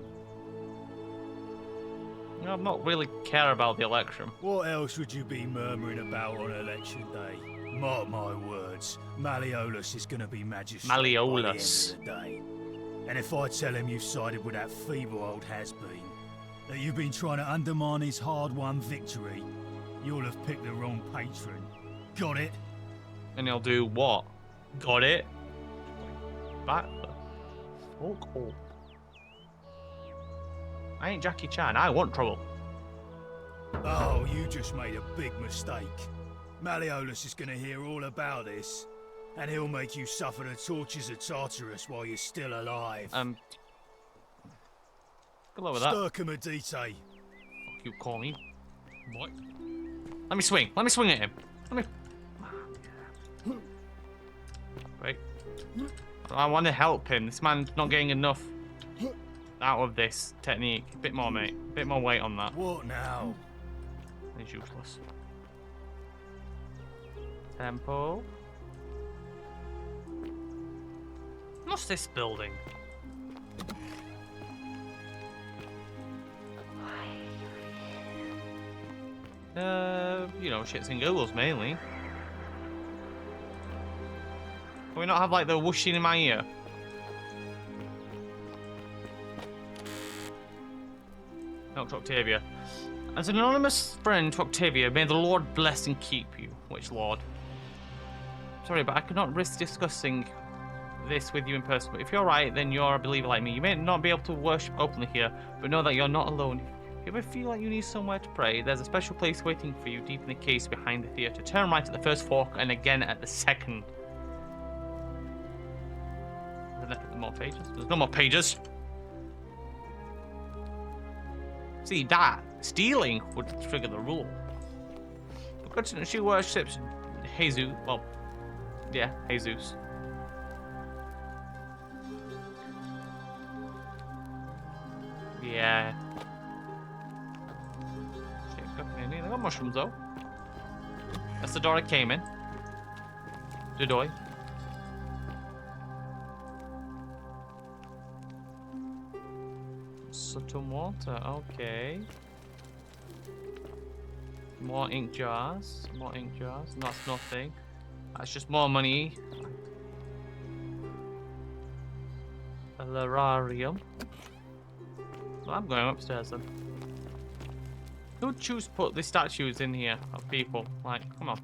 I'm not really care about the election. What else would you be murmuring about on election day? Mark my words, Malleolus is gonna be magistrate by the end Malleolus. of the day. And if I tell him you've sided with that feeble old has-been, that you've been trying to undermine his hard-won victory, you'll have picked the wrong patron. Got it? And he'll do what? Got it? Back the fuck up. I ain't Jackie Chan, I want trouble. Oh, you just made a big mistake. Malleolus is gonna hear all about this, and he'll make you suffer the tortures of Tartarus while you're still alive. Good luck with that. Sturcomedite. Fuck you call me. What? Let me swing at him. Let me... Wait. I want to help him. This man's not getting enough out of this technique. A bit more, mate. A bit more weight on that. What now? He's useless. Temple. What's this building? You know, shits and giggles mainly. Can we not have like the whooshing in my ear? No, to Octavia. As an anonymous friend to Octavia, may the Lord bless and keep you. Which Lord? Sorry, but I could not risk discussing this with you in person. But if you're right, then you're a believer like me. You may not be able to worship openly here, but know that you're not alone. If you ever feel like you need somewhere to pray, there's a special place waiting for you deep in the case behind the theatre. Turn right at the first fork and again at the second. Is there more pages? There's no more pages. See, that stealing would trigger the rule. But she worships Jesus. Well, yeah, Jesus. Yeah. They got mushrooms though. That's the door I came in. The door. Sutton water, okay. More ink jars. More ink jars. That's nothing. That's just more money. A lararium. Well, I'm going upstairs then. Who'd choose to put the statues in here of people? Like, come on.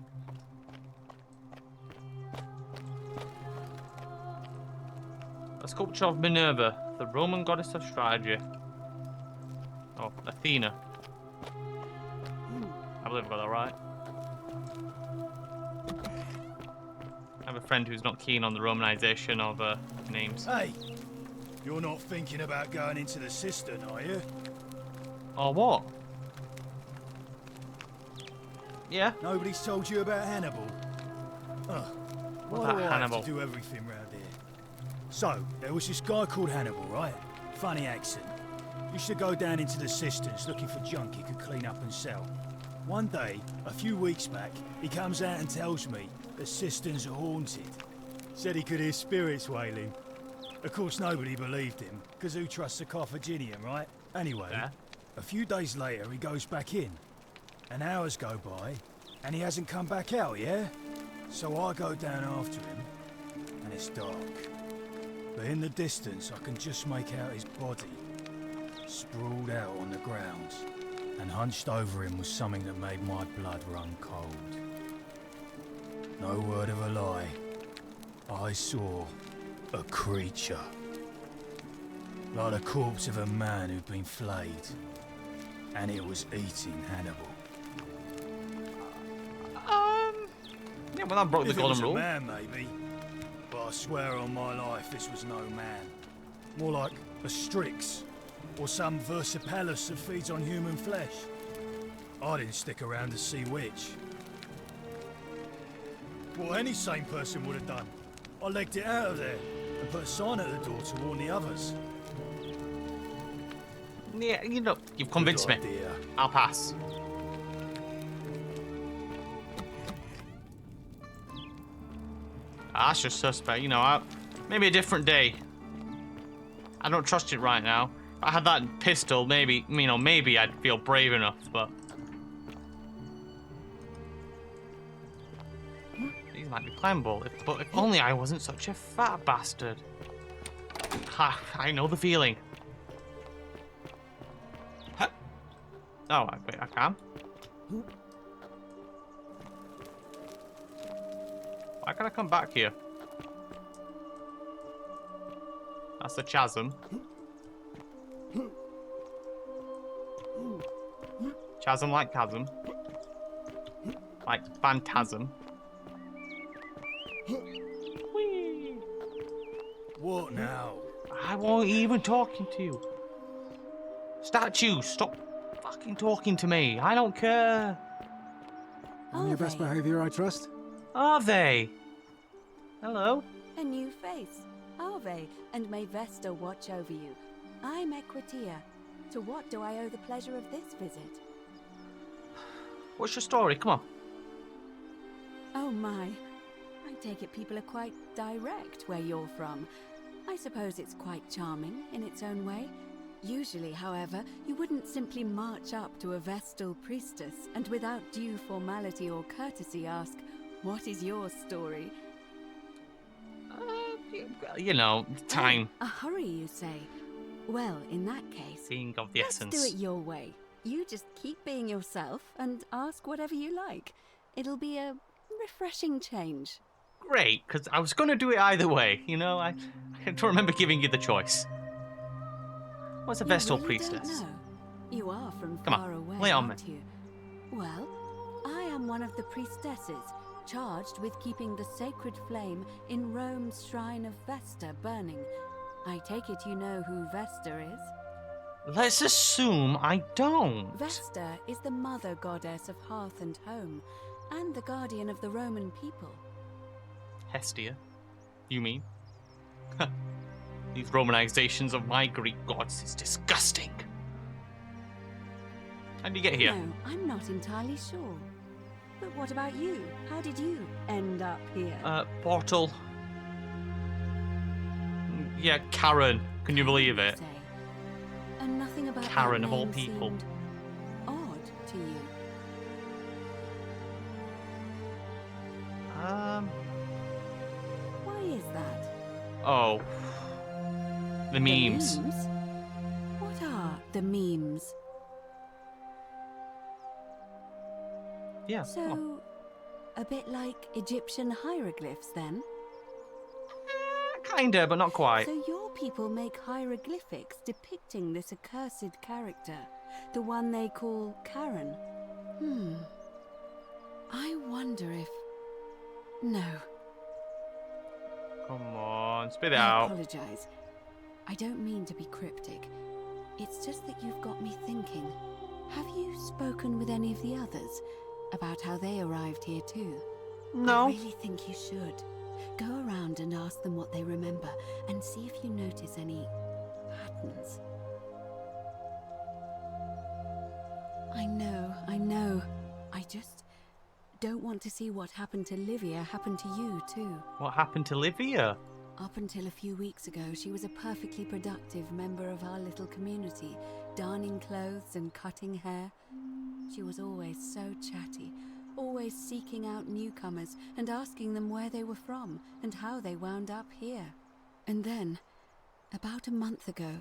A sculpture of Minerva, the Roman goddess of strategy. Oh, Athena. I believe I got that right. I have a friend who's not keen on the Romanization of names. Hey, you're not thinking about going into the cistern, are you? Or what? Yeah? Nobody's told you about Hannibal. Huh. What Why about do I Hannibal? have to do everything round here? So, there was this guy called Hannibal, right? Funny accent. Used to go down into the cisterns looking for junk he could clean up and sell. One day, a few weeks back, he comes out and tells me the cisterns are haunted. Said he could hear spirits wailing. Of course, nobody believed him, because who trusts a Carthaginian, right? Anyway, Yeah. a few days later, he goes back in. And hours go by, and he hasn't come back out, yeah? So I go down after him, and it's dark. But in the distance, I can just make out his body, sprawled out on the ground. And hunched over him was something that made my blood run cold. No word of a lie. I saw a creature. Like the corpse of a man who'd been flayed. And it was eating Hannibal. Yeah, well, that broke the If it golden was rule. a man, maybe. But I swear on my life, this was no man. More like a Strix, or some Versipalus that feeds on human flesh. I didn't stick around to see which. What any sane person would have done. I legged it out of there, and put a sign at the door to warn the others. Yeah, you know, you've convinced me. Good idea. I'll pass. That's just suspect, you know. Maybe a different day. I don't trust it right now. If I had that pistol, maybe, you know, maybe I'd feel brave enough, but... These might be climbable, but if only I wasn't such a fat bastard. I know the feeling. Huh. Oh, wait, I can? Why can I come back here? That's the chasm. Chasm like chasm. Like phantasm. Whee! What now? I won't even talking to you. Statue, stop fucking talking to me. I don't care. On your best behavior, I trust? Are they? Hello? A new face. Ave, and may Vesta watch over you. I'm Equitia. To what do I owe the pleasure of this visit? What's your story? Come on. Oh my. I take it people are quite direct where you're from. I suppose it's quite charming in its own way. Usually, however, you wouldn't simply march up to a Vestal priestess and without due formality or courtesy ask, "What is your story?" You know, time. A hurry, you say? Well, in that case, Being of the let's essence. do it your way. You just keep being yourself and ask whatever you like. It'll be a refreshing change. Great, because I was going to do it either way. You know, I don't remember giving you the choice. What's a Vestal You really priestess? don't know. You are from Come on, far away, lay it on aren't you? Well, I am one of the priestesses, charged with keeping the sacred flame in Rome's shrine of Vesta burning. I take it you know who Vesta is? Let's assume I don't. Vesta is the mother goddess of hearth and home, and the guardian of the Roman people. Hestia, you mean? These Romanizations of my Greek gods is disgusting. How did you get here? No, I'm not entirely sure. But what about you? How did you end up here? Portal. Yeah, Karen. Can you believe it? Say. And nothing about that Karen of all name people. seemed odd to you. Why is that? Oh. The memes. The memes? What are the memes? Yeah. come on. So, a bit like Egyptian hieroglyphs then? Kinda, but not quite. So your people make hieroglyphics depicting this accursed character, the one they call Karen. I wonder if... No, Come on, spit it I out. apologize. I don't mean to be cryptic. It's just that you've got me thinking. Have you spoken with any of the others about how they arrived here too? No. I really think you should. Go around and ask them what they remember and see if you notice any patterns. I know. I just don't want to see what happened to Livia happen to you too. What happened to Livia? Up until a few weeks ago, she was a perfectly productive member of our little community, darning clothes and cutting hair. She was always so chatty, always seeking out newcomers and asking them where they were from and how they wound up here. And then, about a month ago,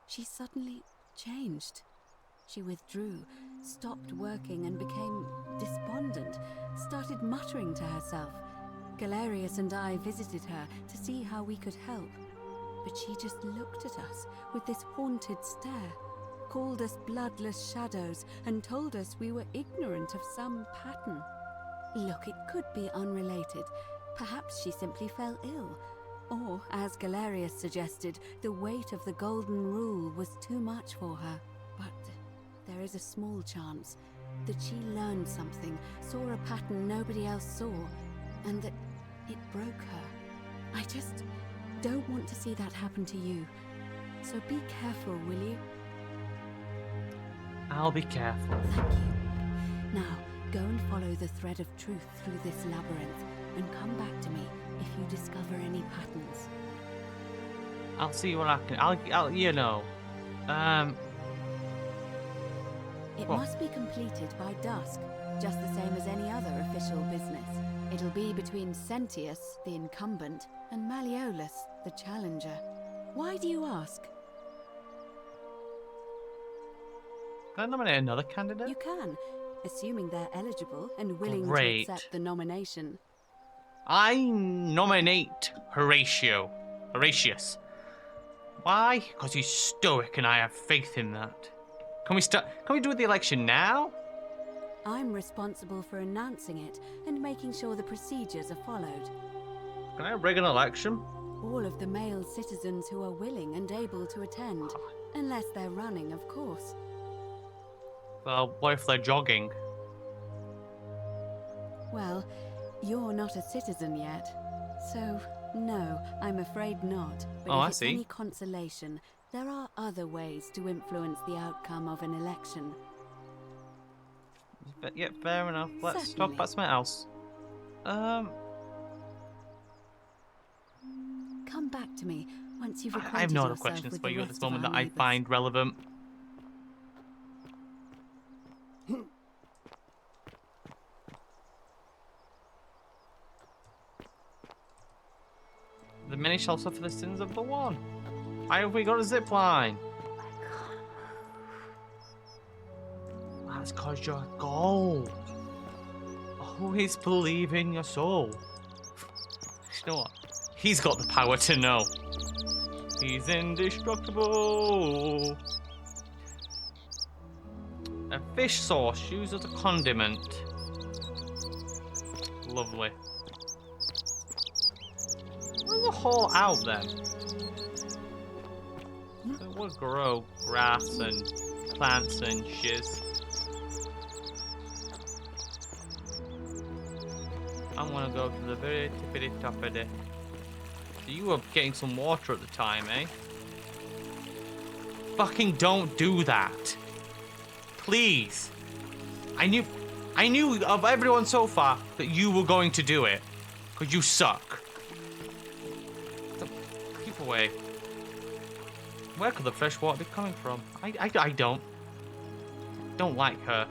she suddenly changed. She withdrew, stopped working and became despondent, started muttering to herself. Galerius and I visited her to see how we could help, but she just looked at us with this haunted stare, called us bloodless shadows, and told us we were ignorant of some pattern. Look, it could be unrelated. Perhaps she simply fell ill. Or, as Galerius suggested, the weight of the golden rule was too much for her. But there is a small chance that she learned something, saw a pattern nobody else saw, and that it broke her. I just don't want to see that happen to you. So be careful, will you? I'll be careful. Thank you. Now, go and follow the thread of truth through this labyrinth, and come back to me if you discover any patterns. I'll see what I can. I'll you know. It What? must be completed by dusk, just the same as any other official business. It'll be between Sentius, the incumbent, and Malleolus, the challenger. Why do you ask? Can I nominate another candidate? You can, assuming they're eligible and willing Great. to accept the nomination. I nominate Horatius. Why? Because he's stoic and I have faith in that. Can we do the election now? I'm responsible for announcing it and making sure the procedures are followed. Can I rig an election? All of the male citizens who are willing and able to attend, unless they're running, of course. Well, what if they're jogging? Well, you're not a citizen yet, so no, I'm afraid not. But Oh, if I it's see. any consolation, there are other ways to influence the outcome of an election. But yeah, fair enough. Let's talk Certainly. about something else. Come back to me once you've I acquainted have no other yourself questions with for the you at rest this of moment our that I neighbours. find relevant. The many shall suffer the sins of the one. Why have we got a zip line? That's cause you're gold. Always believe in your soul. You know what? He's got the power to know. He's indestructible. A fish sauce used as a condiment. Lovely. Where's the hole out then? It would grow grass and plants and shiz. I'm gonna go to the very tippity toppity. So you were getting some water at the time, eh? Fucking don't do that. Please. I knew of everyone so far that you were going to do it. Because you suck. So, keep away. Where could the fresh water be coming from? I don't like her.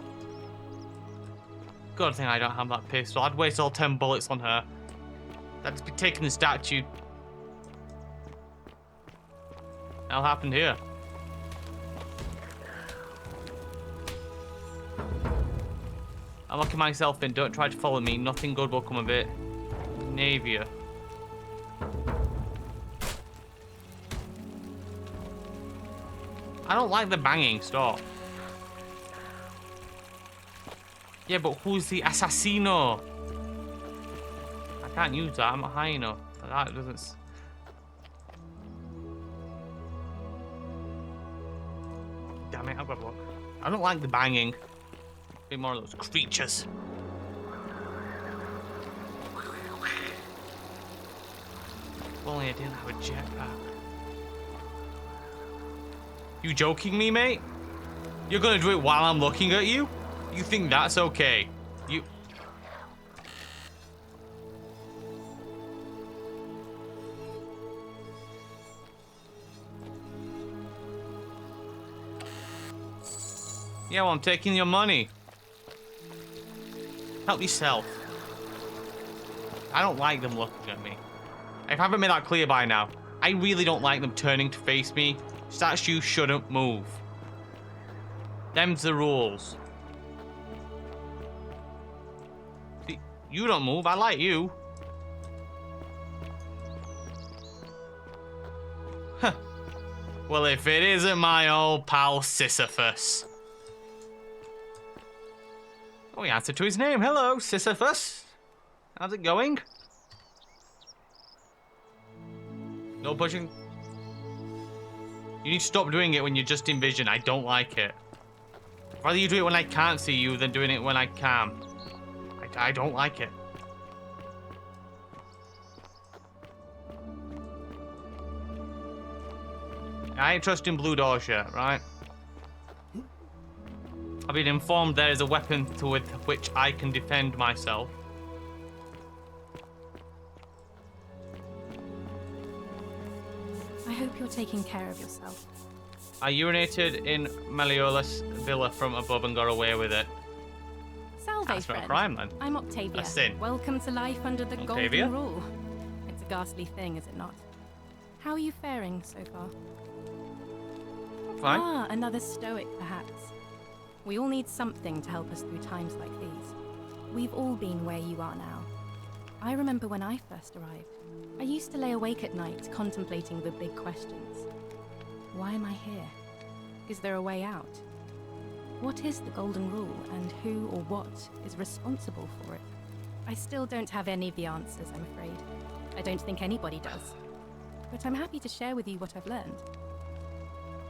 Good thing I don't have that pistol. I'd waste all 10 bullets on her. That'd be taking the statue. That'll happen here. I'm locking myself in. Don't try to follow me. Nothing good will come of it. Navia. I don't like the banging. Stop. Yeah, but who's the assassino? I can't use that. I'm not high enough. That doesn't... Damn it, I've got to look. I don't like the banging. Be more of those creatures. If only I didn't have a jetpack. You joking me, mate? You're gonna do it while I'm looking at you? You think that's okay? You... Yeah, well, I'm taking your money. Help yourself. I don't like them looking at me. If I haven't made that clear by now, I really don't like them turning to face me. Statue shouldn't move. Them's the rules. See, you don't move, I like you. Huh. Well, if it isn't my old pal Sisyphus. Oh, he answered to his name. Hello, Sisyphus. How's it going? No pushing. You need to stop doing it when you're just in vision. I don't like it. Rather you do it when I can't see you than doing it when I can. I don't like it. I ain't trusting blue doors yet, right? I've been informed there is a weapon with which I can defend myself. I hope you're taking care of yourself. I urinated in Meliola's villa from above and got away with it. Salve, That's not a friend. crime, then. I'm Octavia. A sin. Welcome to life under the Octavia? golden rule. It's a ghastly thing, is it not? How are you faring so far? Fine. Ah, another stoic, perhaps. We all need something to help us through times like these. We've all been where you are now. I remember when I first arrived. I used to lay awake at night contemplating the big questions. Why am I here? Is there a way out? What is the golden rule, and who or what is responsible for it? I still don't have any of the answers, I'm afraid. I don't think anybody does. But I'm happy to share with you what I've learned.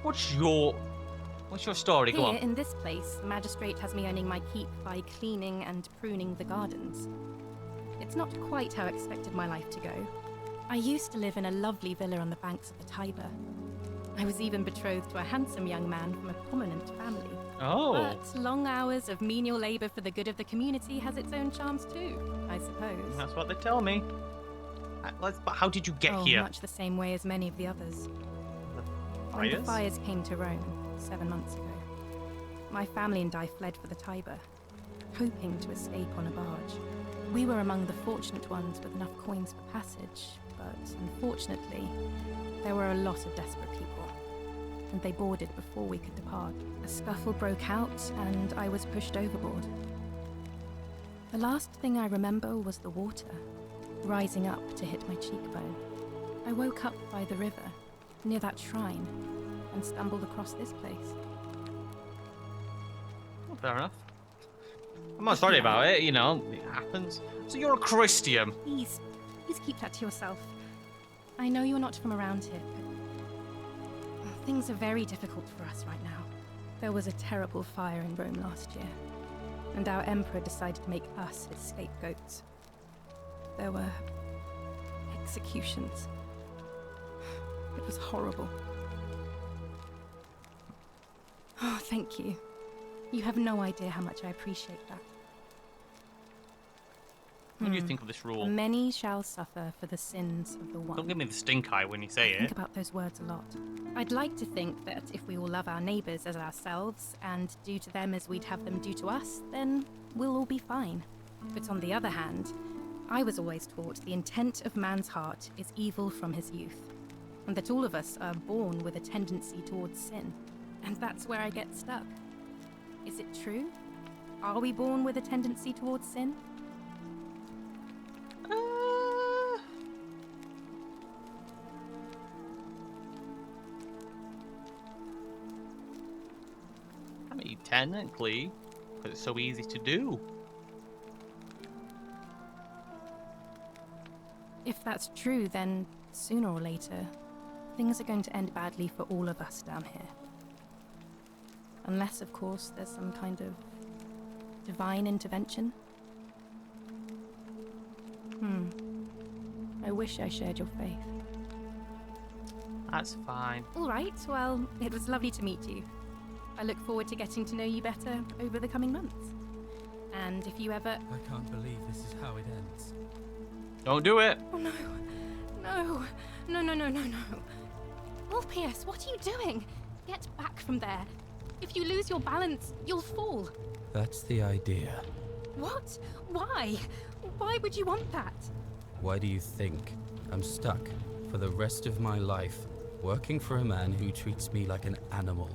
What's your story? Go Here, on. in this place, the magistrate has me earning my keep by cleaning and pruning the gardens. It's not quite how I expected my life to go. I used to live in a lovely villa on the banks of the Tiber. I was even betrothed to a handsome young man from a prominent family. Oh. But long hours of menial labor for the good of the community has its own charms too, I suppose. That's what they tell me. But how did you get here? Much the same way as many of the others. When the fires came to Rome 7 months ago, my family and I fled for the Tiber, hoping to escape on a barge. We were among the fortunate ones with enough coins for passage, but unfortunately, there were a lot of desperate people, and they boarded before we could depart. A scuffle broke out, and I was pushed overboard. The last thing I remember was the water, rising up to hit my cheekbone. I woke up by the river, near that shrine, and stumbled across this place. Well, fair enough. I'm not sorry about it, you know, it happens. So you're a Christian. Please keep that to yourself. I know you're not from around here, but things are very difficult for us right now. There was a terrible fire in Rome last year, and our emperor decided to make us his scapegoats. There were executions. It was horrible. Oh, thank you. You have no idea how much I appreciate that. What do you think of this rule? Many shall suffer for the sins of the one. Don't give me the stink eye when you say Think it. about those words a lot. I'd like to think that if we all love our neighbours as ourselves and do to them as we'd have them do to us, then we'll all be fine. But on the other hand, I was always taught the intent of man's heart is evil from his youth, and that all of us are born with a tendency towards sin. And that's where I get stuck. Is it true? Are we born with a tendency towards sin? I mean, technically, because it's so easy to do. If that's true, then sooner or later, things are going to end badly for all of us down here. Unless, of course, there's some kind of divine intervention. I wish I shared your faith. That's fine. All right, well, it was lovely to meet you. I look forward to getting to know you better over the coming months. And if you ever... I can't believe this is how it ends. Don't do it. Oh, no. No. No, no, no, no, no. Ulpius, what are you doing? Get back from there. If you lose your balance, you'll fall. That's the idea. What? Why? Why would you want that? Why do you think I'm stuck for the rest of my life working for a man who treats me like an animal?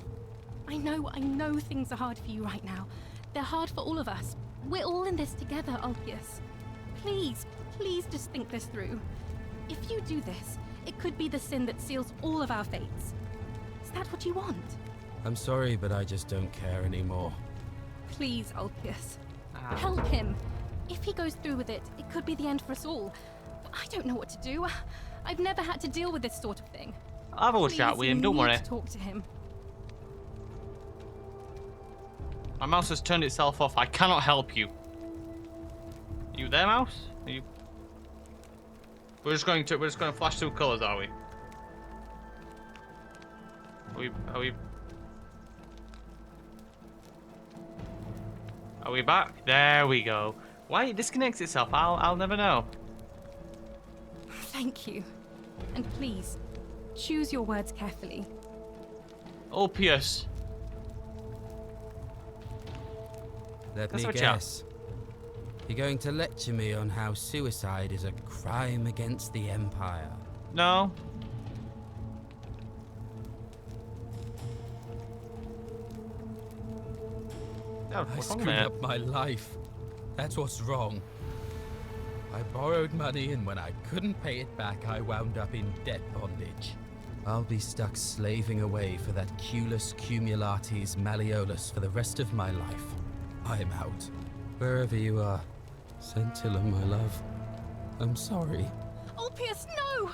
I know things are hard for you right now. They're hard for all of us. We're all in this together, Ulpius. Please, please just think this through. If you do this, it could be the sin that seals all of our fates. Is that what you want? I'm sorry, but I just don't care anymore. Please, Ulpius. Help him. If he goes through with it, it could be the end for us all. But I don't know what to do. I've never had to deal with this sort of thing. I'll have a chat with him, don't worry. To talk to him. My mouse has turned itself off. I cannot help you. You there, mouse? Are you? We're just going to flash through colours, are we? Are we back? There we go. Why it disconnects itself? I'll never know. Thank you. And please, choose your words carefully. Ulpius. Let That's me what guess. You're going to lecture me on how suicide is a crime against the Empire. No. Oh, I what's wrong screwed there? up my life. That's what's wrong. I borrowed money, and when I couldn't pay it back, I wound up in debt bondage. I'll be stuck slaving away for that Culus Cumulatis Malleolus for the rest of my life. I'm out. Wherever you are, Scintilla, my love. I'm sorry. Ulpius, no!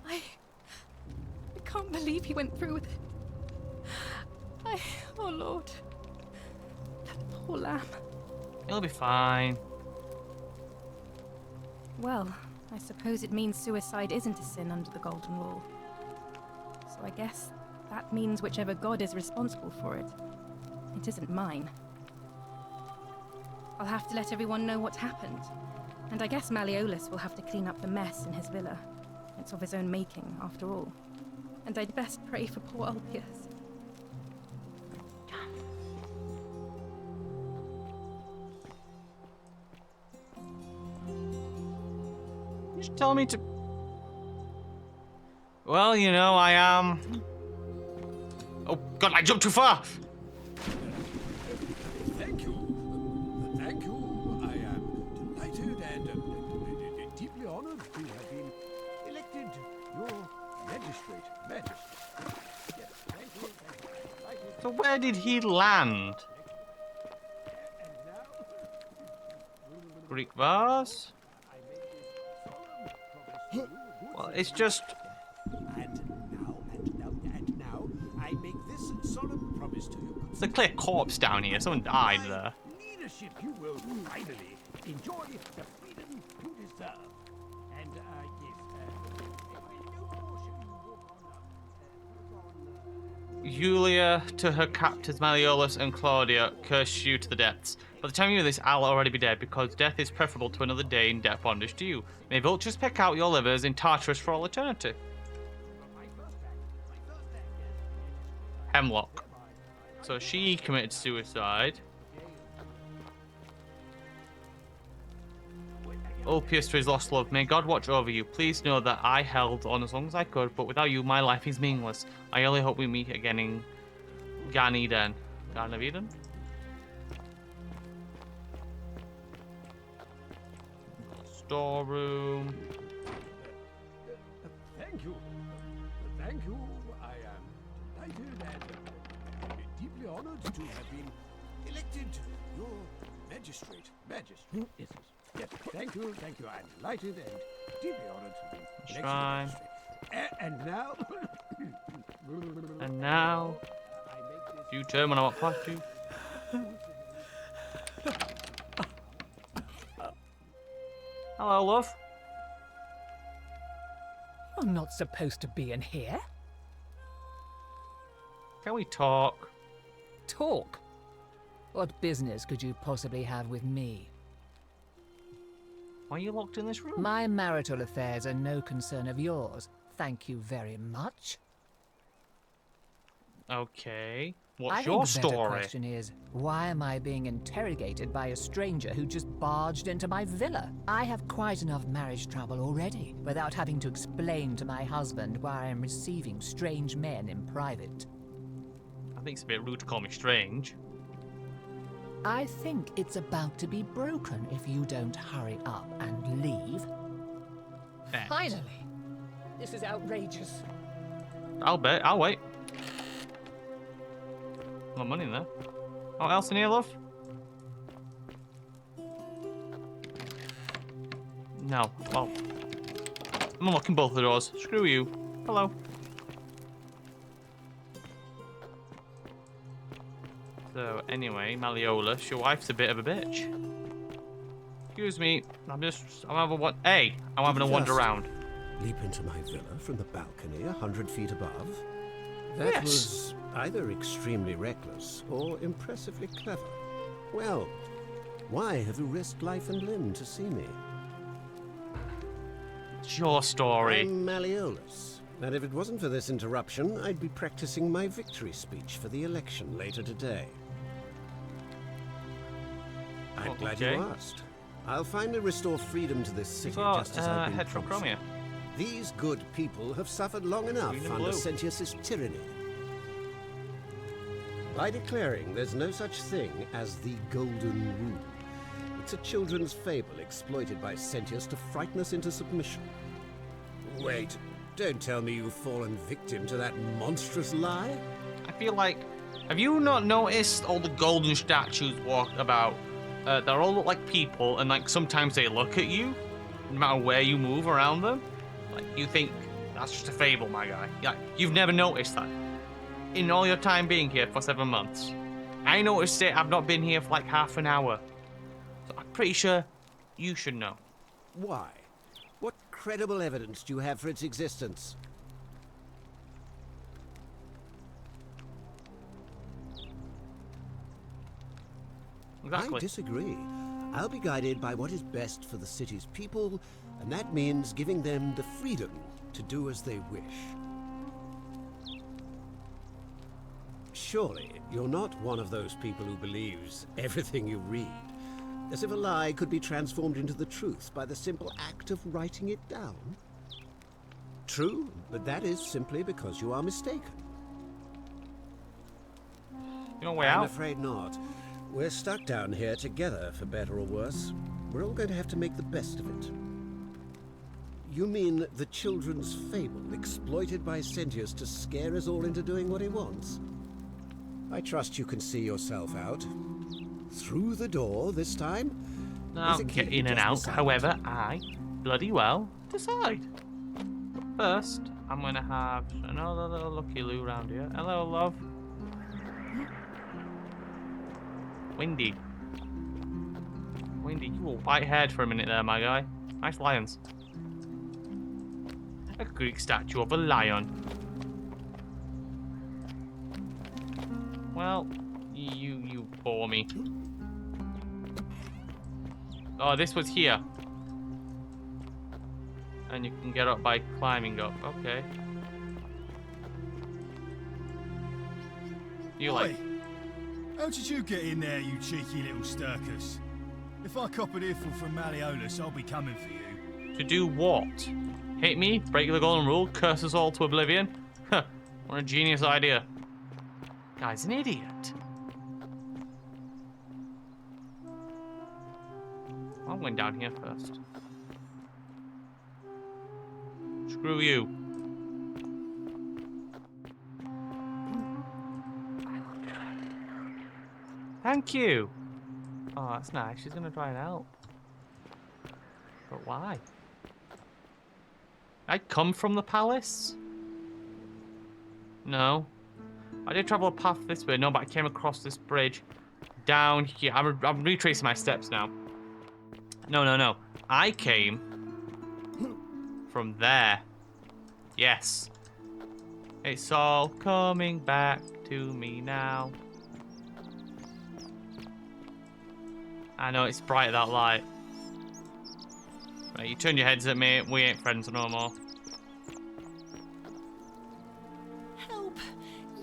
I can't believe he went through with it. Oh Lord. That poor lamb. He'll be fine. Well, I suppose it means suicide isn't a sin under the Golden Rule. So I guess that means whichever god is responsible for it. It isn't mine. I'll have to let everyone know what happened. And I guess Malleolus will have to clean up the mess in his villa. It's of his own making, after all. And I'd best pray for poor Ulpius. You should tell me to... Well, you know, I am... Oh, God, I jumped too far! Thank you. Thank you. I am delighted and deeply honored to have been elected your magistrate. Yes, thank you. So where did he land? Greek vase? Well, it's just... And now, I make this solemn promise to you. It's a clear corpse down here. Someone died there. Leadership, you will finally enjoy the freedom you deserve. And, Julia to her captors Malleolus and Claudia curse you to the depths. By the time you do this, I'll already be dead, because death is preferable to another day in death bondage to you. May vultures peck out your livers in Tartarus for all eternity. Hemlock. So she committed suicide. Ulpius to his lost love. May God watch over you. Please know that I held on as long as I could, but without you, my life is meaningless. I only hope we meet again in Gan Eden. Garden of Eden? Storeroom. Thank you. Thank you. I am delighted and deeply honored to have been elected your magistrate. Magistrate. Yes, yes. Yes. Thank you. Thank you. I'm delighted and deeply honored to be elected Shrine. magistrate. And now. And now. Do you turn when I walk past you? Hello, love. You're not supposed to be in here. Can we talk? Talk? What business could you possibly have with me? Why are you locked in this room? My marital affairs are no concern of yours. Thank you very much. Okay. What's I your think the better story? question is, why am I being interrogated by a stranger who just barged into my villa? I have quite enough marriage trouble already, without having to explain to my husband why I am receiving strange men in private. I think it's a bit rude to call me strange. I think it's about to be broken if you don't hurry up and leave. Bet. Finally! This is outrageous. I'll bet. I'll wait. No money in there. What else in here, love? No. Well, I'm unlocking both of the doors. Screw you. Hello. So, anyway, Malleolus, your wife's a bit of a bitch. Excuse me. I'm having a Hey, I'm having a wander around. Leap into my villa from the balcony 100 feet above? That Yes. was either extremely reckless or impressively clever. Well, why have you risked life and limb to see me? It's your story. I'm Malleolus, and if it wasn't for this interruption, I'd be practicing my victory speech for the election later today. I'm glad you asked. I'll finally restore freedom to this city just as I've been promised. Heterochromia. These good people have suffered long enough Green and under blue. Sentius's tyranny. By declaring there's no such thing as the Golden Rule, it's a children's fable exploited by Sentius to frighten us into submission. Wait, don't tell me you've fallen victim to that monstrous lie? I feel like, have you not noticed all the golden statues walk about? They all look like people, and like sometimes they look at you, no matter where you move around them. Like you think that's just a fable, my guy. Like you've never noticed that in all your time being here for 7 months. I noticed it. I've not been here for like half an hour, so I'm pretty sure you should know. Why? What credible evidence do you have for its existence? Exactly. I disagree. I'll be guided by what is best for the city's people, and that means giving them the freedom to do as they wish. Surely, you're not one of those people who believes everything you read, as if a lie could be transformed into the truth by the simple act of writing it down. True, but that is simply because you are mistaken. You know way I'm out? afraid not. We're stuck down here together, for better or worse. We're all going to have to make the best of it. You mean the children's fable exploited by Sentius to scare us all into doing what he wants? I trust you can see yourself out. Through the door this time? I'll There's a get key in and just out, beside however I bloody well decide. But first, I'm going to have another little looky-loo around here. Hello, love. Windy. Windy, you were white-haired for a minute there, my guy. Nice lions. A Greek statue of a lion. Well, you bore me. Oh, this was here. And you can get up by climbing up. Okay. You Oi, like... how did you get in there, you cheeky little stirkus? If I cop an earful from Malleolus, I'll be coming for you. To do what? Hate me? Break the golden rule? Curse us all to oblivion? Huh. What a genius idea. Guy's an idiot. I'm going down here first. Screw you. Thank you. Oh, that's nice. She's gonna try and help. But why? I come from the palace? No. I did travel a path this way, no, but I came across this bridge down here. I'm retracing my steps now. No. I came from there. Yes. It's all coming back to me now. I know it's bright, that light. Right, you turn your heads at me. We ain't friends no more. Help!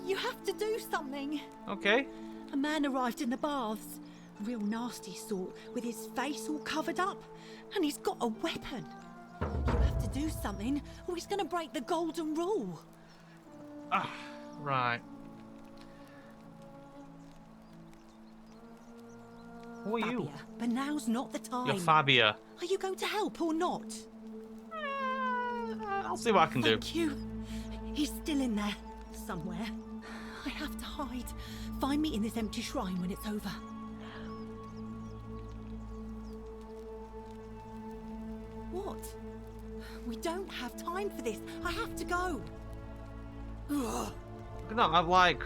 You have to do something. Okay. A man arrived in the baths. Real nasty sort, with his face all covered up. And he's got a weapon. You have to do something, or he's gonna break the golden rule. Ah, right. Who are you? Fabia, but now's not the time. You're Fabia. Are you going to help or not? I'll see what I can do. Thank you. He's still in there, somewhere. I have to hide. Find me in this empty shrine when it's over. What? We don't have time for this. I have to go. Ugh. No, I'm like...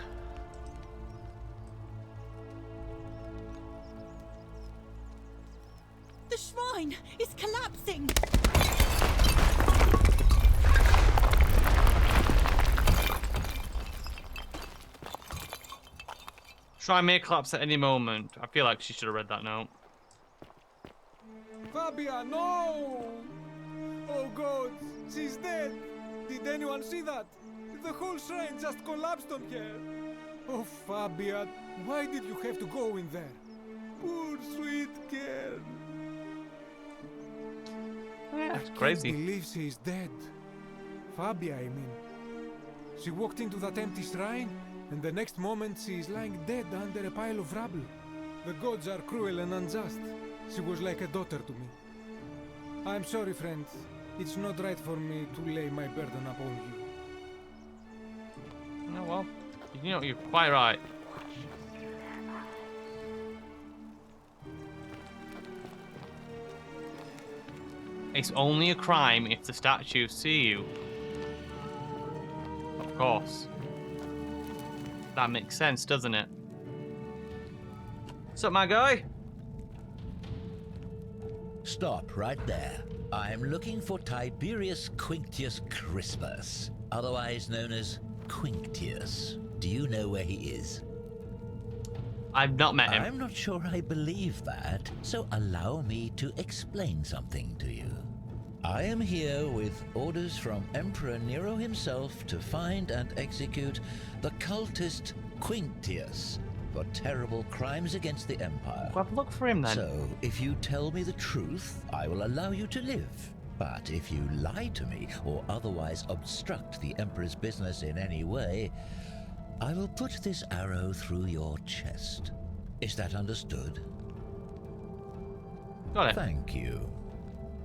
The shrine is collapsing. Shrine may collapse at any moment. I feel like she should have read that note. Fabia, no! Oh God, she's dead! Did anyone see that? The whole shrine just collapsed on her. Oh, Fabia, why did you have to go in there? Poor sweet girl. That's crazy. I can't believe she's dead. Fabia, I mean. She walked into that empty shrine, and the next moment she is lying dead under a pile of rubble. The gods are cruel and unjust. She was like a daughter to me. I'm sorry, friend. It's not right for me to lay my burden upon you. Oh, well, you know, you're quite right. It's only a crime if the statues see you. Of course. That makes sense, doesn't it? What's up, my guy? Stop right there. I'm looking for Tiberius Quinctius Crispus, otherwise known as Quinctius. Do you know where he is? I've not met him. I'm not sure I believe that, so allow me to explain something to you. I am here with orders from Emperor Nero himself to find and execute the cultist Quinctius for terrible crimes against the Empire. Well, look for him then. So, if you tell me the truth, I will allow you to live. But if you lie to me or otherwise obstruct the Emperor's business in any way, I will put this arrow through your chest. Is that understood? Got it. Thank you.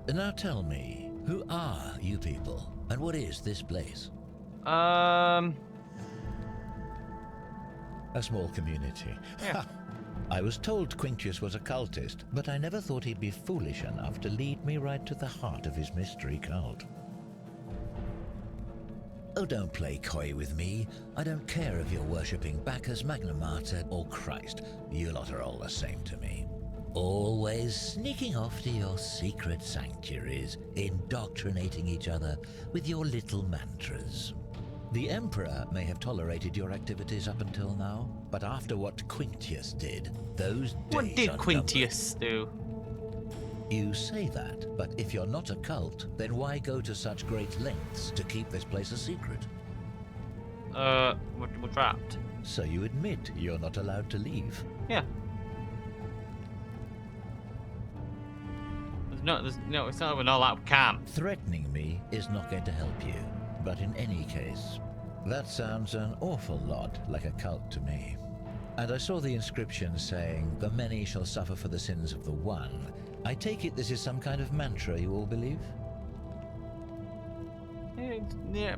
Now tell me, who are you people, and what is this place? A small community. Yeah. I was told Quinctius was a cultist, but I never thought he'd be foolish enough to lead me right to the heart of his mystery cult. Oh, don't play coy with me. I don't care if you're worshipping Bacchus, Magna Mater, or Christ. You lot are all the same to me. Always sneaking off to your secret sanctuaries, indoctrinating each other with your little mantras. The Emperor may have tolerated your activities up until now, but after what Quinctius did, those days what did are Quinctius do? You say that, but if you're not a cult, then why go to such great lengths to keep this place a secret? We're trapped. So you admit you're not allowed to leave? Yeah. no, it's not even all that we can. Threatening me is not going to help you. But in any case, that sounds an awful lot like a cult to me. And I saw the inscription saying, "The many shall suffer for the sins of the one." I take it this is some kind of mantra you all believe? Yeah.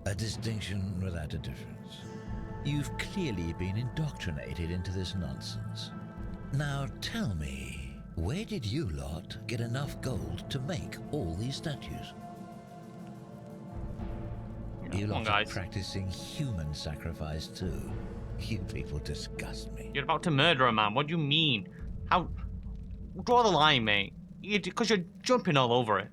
A distinction without a difference. You've clearly been indoctrinated into this nonsense. Now tell me, where did you lot get enough gold to make all these statues? You lot are practicing human sacrifice too. You people disgust me. You're about to murder a man. What do you mean? How? Draw the line, mate. Because you're jumping all over it.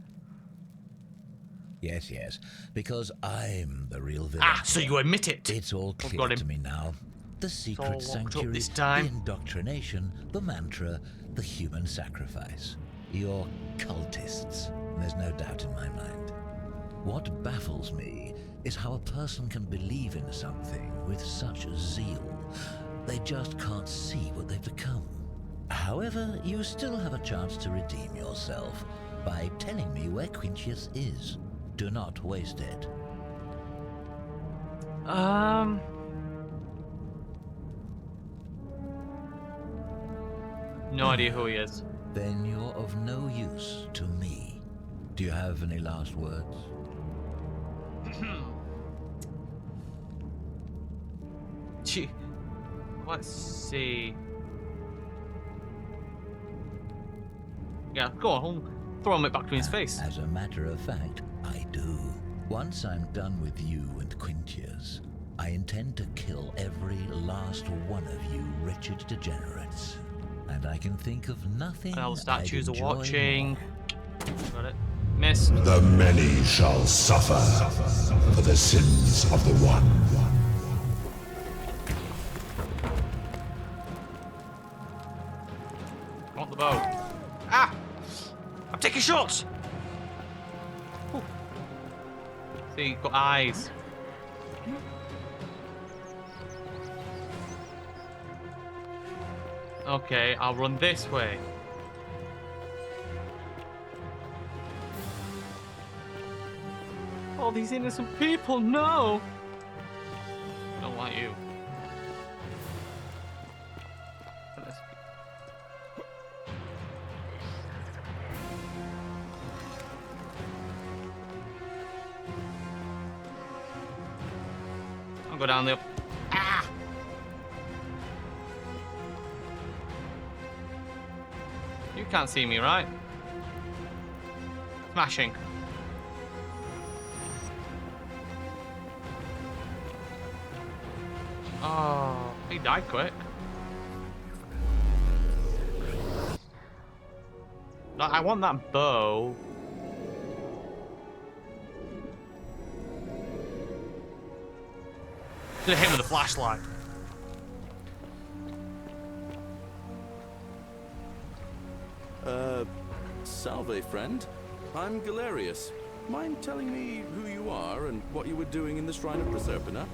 Yes, because I'm the real villain. Ah, so you admit it. It's all clear to me now. The secret sanctuary, the indoctrination, the mantra, the human sacrifice. You're cultists. There's no doubt in my mind. What baffles me is how a person can believe in something with such zeal. They just can't see what they've become. However, you still have a chance to redeem yourself by telling me where Quintius is. Do not waste it. No idea who he is. Then you're of no use to me. Do you have any last words? Gee, let's see. Yeah, go on, throw him it back to his face. As a matter of fact, I do. Once I'm done with you and Quintius, I intend to kill every last one of you wretched degenerates. And I can think of nothing. All the statues are watching. Got it. Miss. The many shall suffer for the sins of the one. I want the bow. Ah! I'm taking shots! Ooh. See, you've got eyes. Okay, I'll run this way. All these innocent people, no! I don't like you. I'll go down there. Ah! You can't see me, right? Smashing. Oh, he died quick. I want that bow. To him with a flashlight. Salve, friend. I'm Galerius. Mind telling me who you are and what you were doing in the Shrine of Proserpina?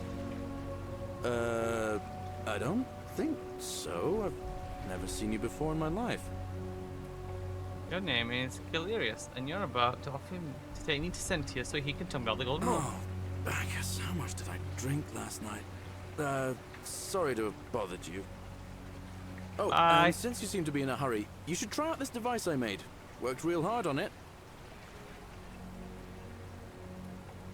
I don't think so. I've never seen you before in my life. Your name is Galerius, and you're about to offer him to take me to Sentia so he can tell me about the Golden Rule. Oh, Bacchus, how much did I drink last night? Sorry to have bothered you. Oh, and since you seem to be in a hurry, you should try out this device I made. Worked real hard on it.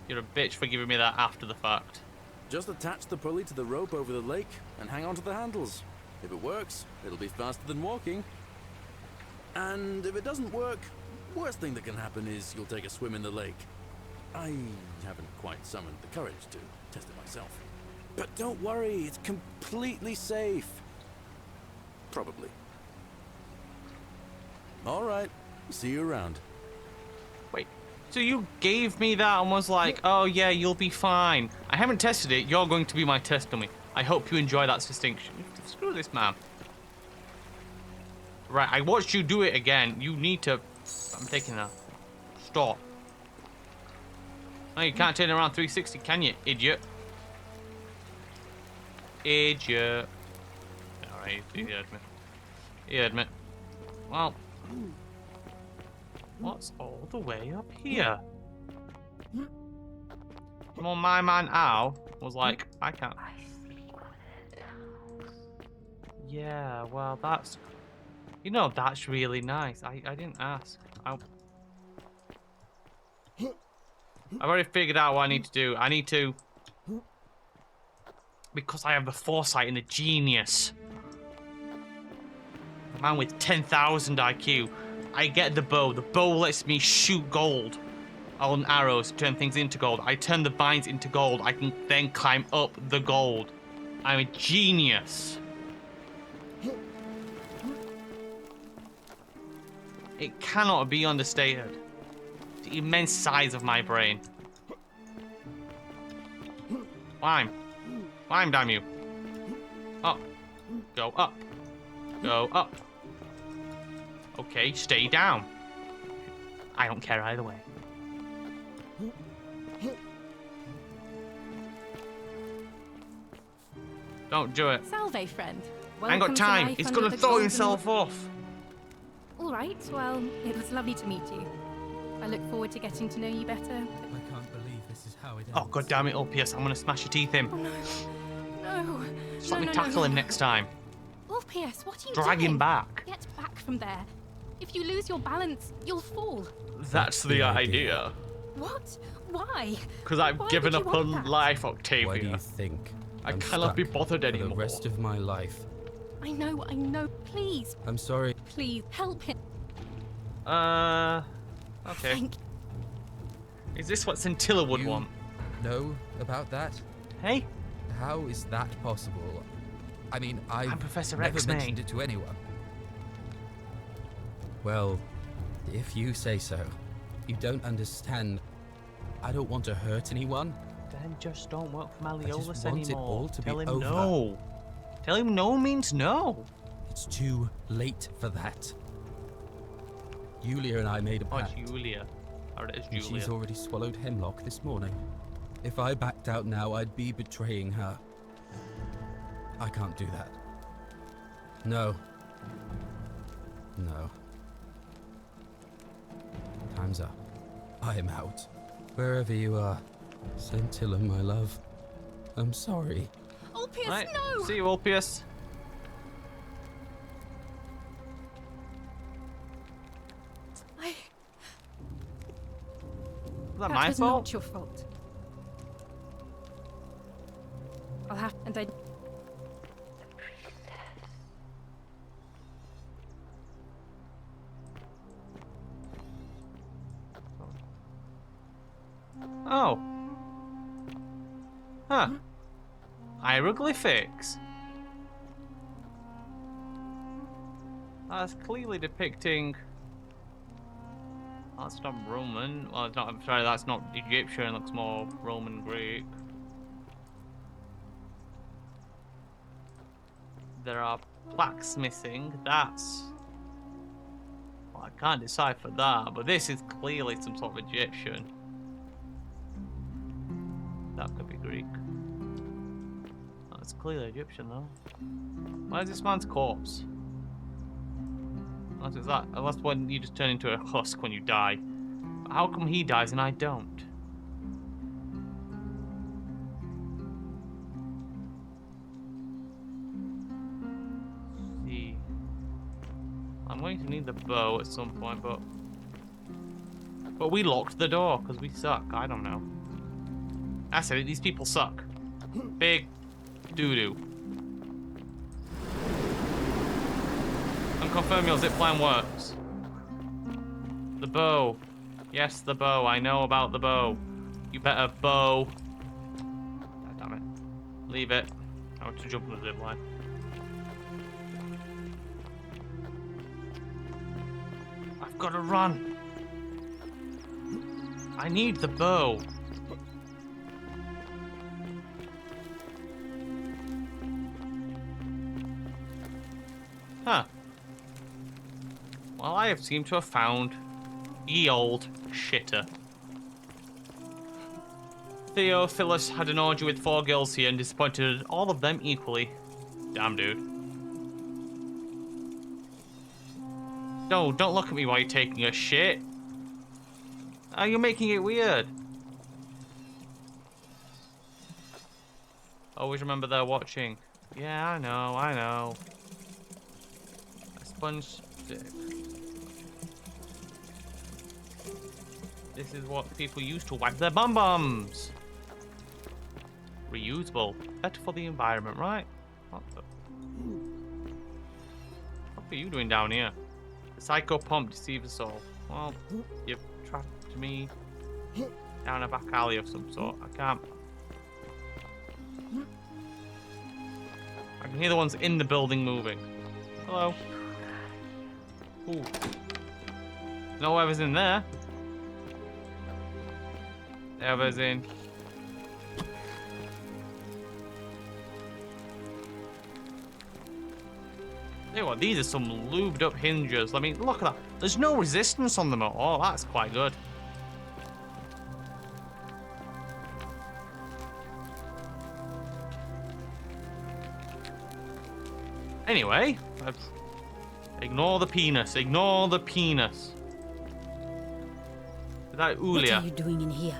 You're a bitch for giving me that after the fact. Just attach the pulley to the rope over the lake and hang on to the handles. If it works, it'll be faster than walking. And if it doesn't work, worst thing that can happen is you'll take a swim in the lake. I haven't quite summoned the courage to test it myself. But don't worry, it's completely safe. Probably. All right, see you around. Wait, so you gave me that and was like, oh yeah, you'll be fine. I haven't tested it, you're going to be my test dummy. I hope you enjoy that distinction. Screw this man. Right, I watched you do it again. You need to... I'm taking that. Stop. No, you can't turn around 360, can you, idiot? Idiot. Alright, he heard me. He heard me. Well, What's all the way up here? Well, my man Al was like, I can't. Yeah, well, that's... You know, that's really nice. I didn't ask. I've already figured out what I need to do. I need to... Because I have the foresight and the genius. A man with 10,000 IQ. I get the bow. The bow lets me shoot gold on arrows, turn things into gold. I turn the vines into gold. I can then climb up the gold. I'm a genius. It cannot be understated. The immense size of my brain. Climb. Climb, damn you. Up. Go up. Go up. Okay, stay down. I don't care either way. Don't do it. Salve, friend. I ain't got time. It's gonna throw himself off. All right, well, it was lovely to meet you. I look forward to getting to know you better. I can't believe this is how it ends. Oh, god damn it, Ulpius. I'm gonna smash your teeth in. Oh, no. No. Just let me tackle him next time. Ulpius, what are you Drag doing? him back. Get back from there. If you lose your balance, you'll fall. That's the idea. What? Why? Because I've Why given would you up want on that? life, Octavia. Why do you think? I I'm cannot be stuck bothered for anymore. the rest of my life. I know. Please, I'm sorry. please, help him. Okay. Thank Is this what Scintilla would want? Know about that? Hey? How is that possible? I mean, I'm Professor never X, mentioned mate. it to anyone. Well, if you say so. You don't understand. I don't want to hurt anyone. Then just don't work for I Malleolus just want it anymore. all to Tell be him over. no. Tell him no means no. It's too late for that. Julia and I made a Oh, pact. Julia. Oh, it is And Julia. she's already swallowed hemlock this morning. If I backed out now, I'd be betraying her. I can't do that. No. No. Time's up. I am out. Wherever you are, Scintilla, my love. I'm sorry. Ulpius, Right. no! See you, Ulpius. Was that my was fault? not your fault. I'll have and I. Oh. Huh. Hieroglyphics. That's clearly depicting... That's not Roman. Well, it's not. I'm sorry, that's not Egyptian. It looks more Roman Greek. There are plaques missing. That's... Well, I can't decipher that, but this is clearly some sort of Egyptian. That could be Greek. Oh, it's clearly Egyptian, though. Where's this man's corpse? Unless when you just turn into a husk when you die. How come he dies and I don't? See. I'm going to need the bow at some point, but we locked the door because we suck. I don't know. I said it, these people suck. Big doo-doo. Confirm your zipline works. The bow. Yes, the bow. I know about the bow. You better bow. God damn it. Leave it. I want to jump on the zipline. I've got to run. I need the bow. Huh. Well, I have seemed to have found ye old shitter. Theophilus had an orgy with 4 girls here and disappointed all of them equally. Damn, dude. No, don't look at me while you're taking a shit. You're making it weird. Always remember they're watching. Yeah, I know, I know. A sponge stick. This is what people use to wipe their bum-bums. Reusable. Better for the environment, right? What are you doing down here? The psycho pump deceives us all. Well, you've trapped me down a back alley of some sort. I can't. I can hear the ones in the building moving. Hello. Ooh. No whoever's in there. Whoever's in. Tell you what, these are some lubed up hinges. I mean, look at that. There's no resistance on them at all. That's quite good. Anyway, ignore the penis. Ignore the penis. Is that Ulia? What are you doing in here?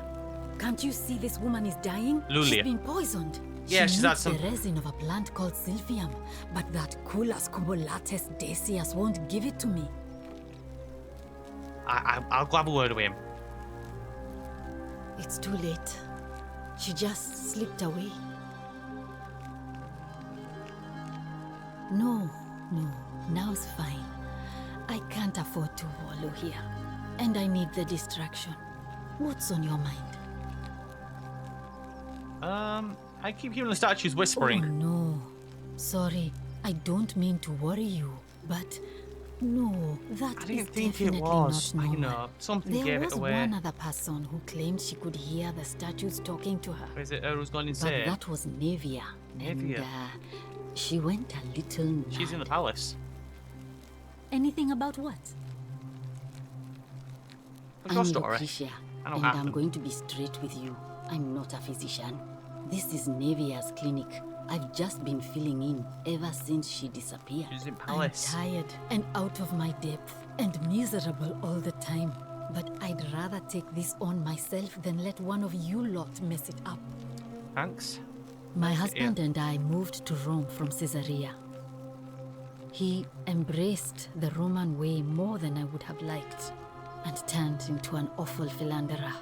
Can't you see this woman is dying? Lulia. She's been poisoned. Yeah, she she's had needs some. the resin of a plant called Sylphium, but that Culas cubulates decius won't give it to me. I'll go have a word with him. It's too late. She just slipped away. No, now's fine. I can't afford to wallow here. And I need the distraction. What's on your mind? I keep hearing the statues whispering. Oh no. Sorry, I don't mean to worry you, but no, that I didn't is think it definitely was. not You normal. know, something There gave was it away. one other person who claimed she could hear the statues talking to her. Is it her who's gone But insane? that was Nevia. Nevia. And she went a little mad. She's in the palace. Anything about what? What's your I'm story? Lucretia, I know and half I'm them. going to be straight with you. I'm not a physician. This is Nevia's clinic. I've just been filling in ever since she disappeared. She's in I'm palace. tired and out of my depth and miserable all the time. But I'd rather take this on myself than let one of you lot mess it up. Thanks. My husband and I moved to Rome from Caesarea. He embraced the Roman way more than I would have liked and turned into an awful philanderer.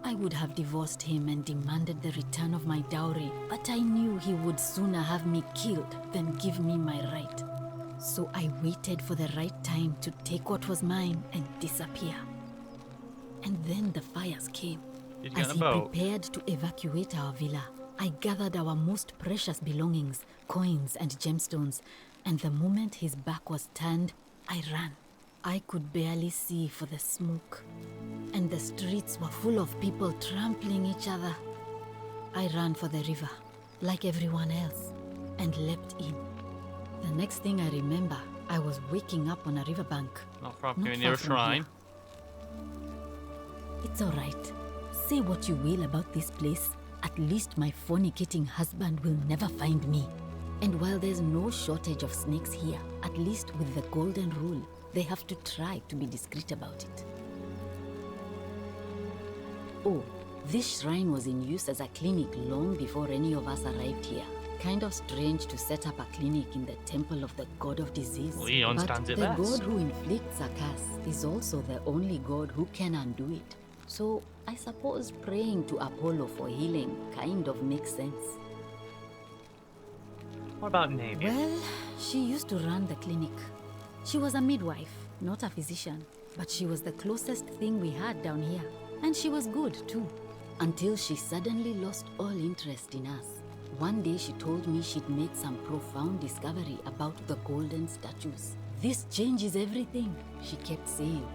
I would have divorced him and demanded the return of my dowry, but I knew he would sooner have me killed than give me my right. So I waited for the right time to take what was mine and disappear. And then the fires came. Did you get As on a he boat? prepared to evacuate our villa, I gathered our most precious belongings, coins and gemstones, and the moment his back was turned, I ran. I could barely see for the smoke, and the streets were full of people trampling each other. I ran for the river, like everyone else, and leapt in. The next thing I remember, I was waking up on a riverbank. Not far from Not near a far from shrine. It's all right. Say what you will about this place. At least my fornicating husband will never find me. And while there's no shortage of snakes here, at least with the golden rule, they have to try to be discreet about it. Oh, this shrine was in use as a clinic long before any of us arrived here. Kind of strange to set up a clinic in the temple of the god of disease. Leon but stands it the best. god who inflicts a curse is also the only god who can undo it. So I suppose praying to Apollo for healing kind of makes sense. What about Navy? Well, she used to run the clinic. She was a midwife, not a physician, but she was the closest thing we had down here. And she was good too, until she suddenly lost all interest in us. One day she told me she'd made some profound discovery about the golden statues. This changes everything, she kept saying,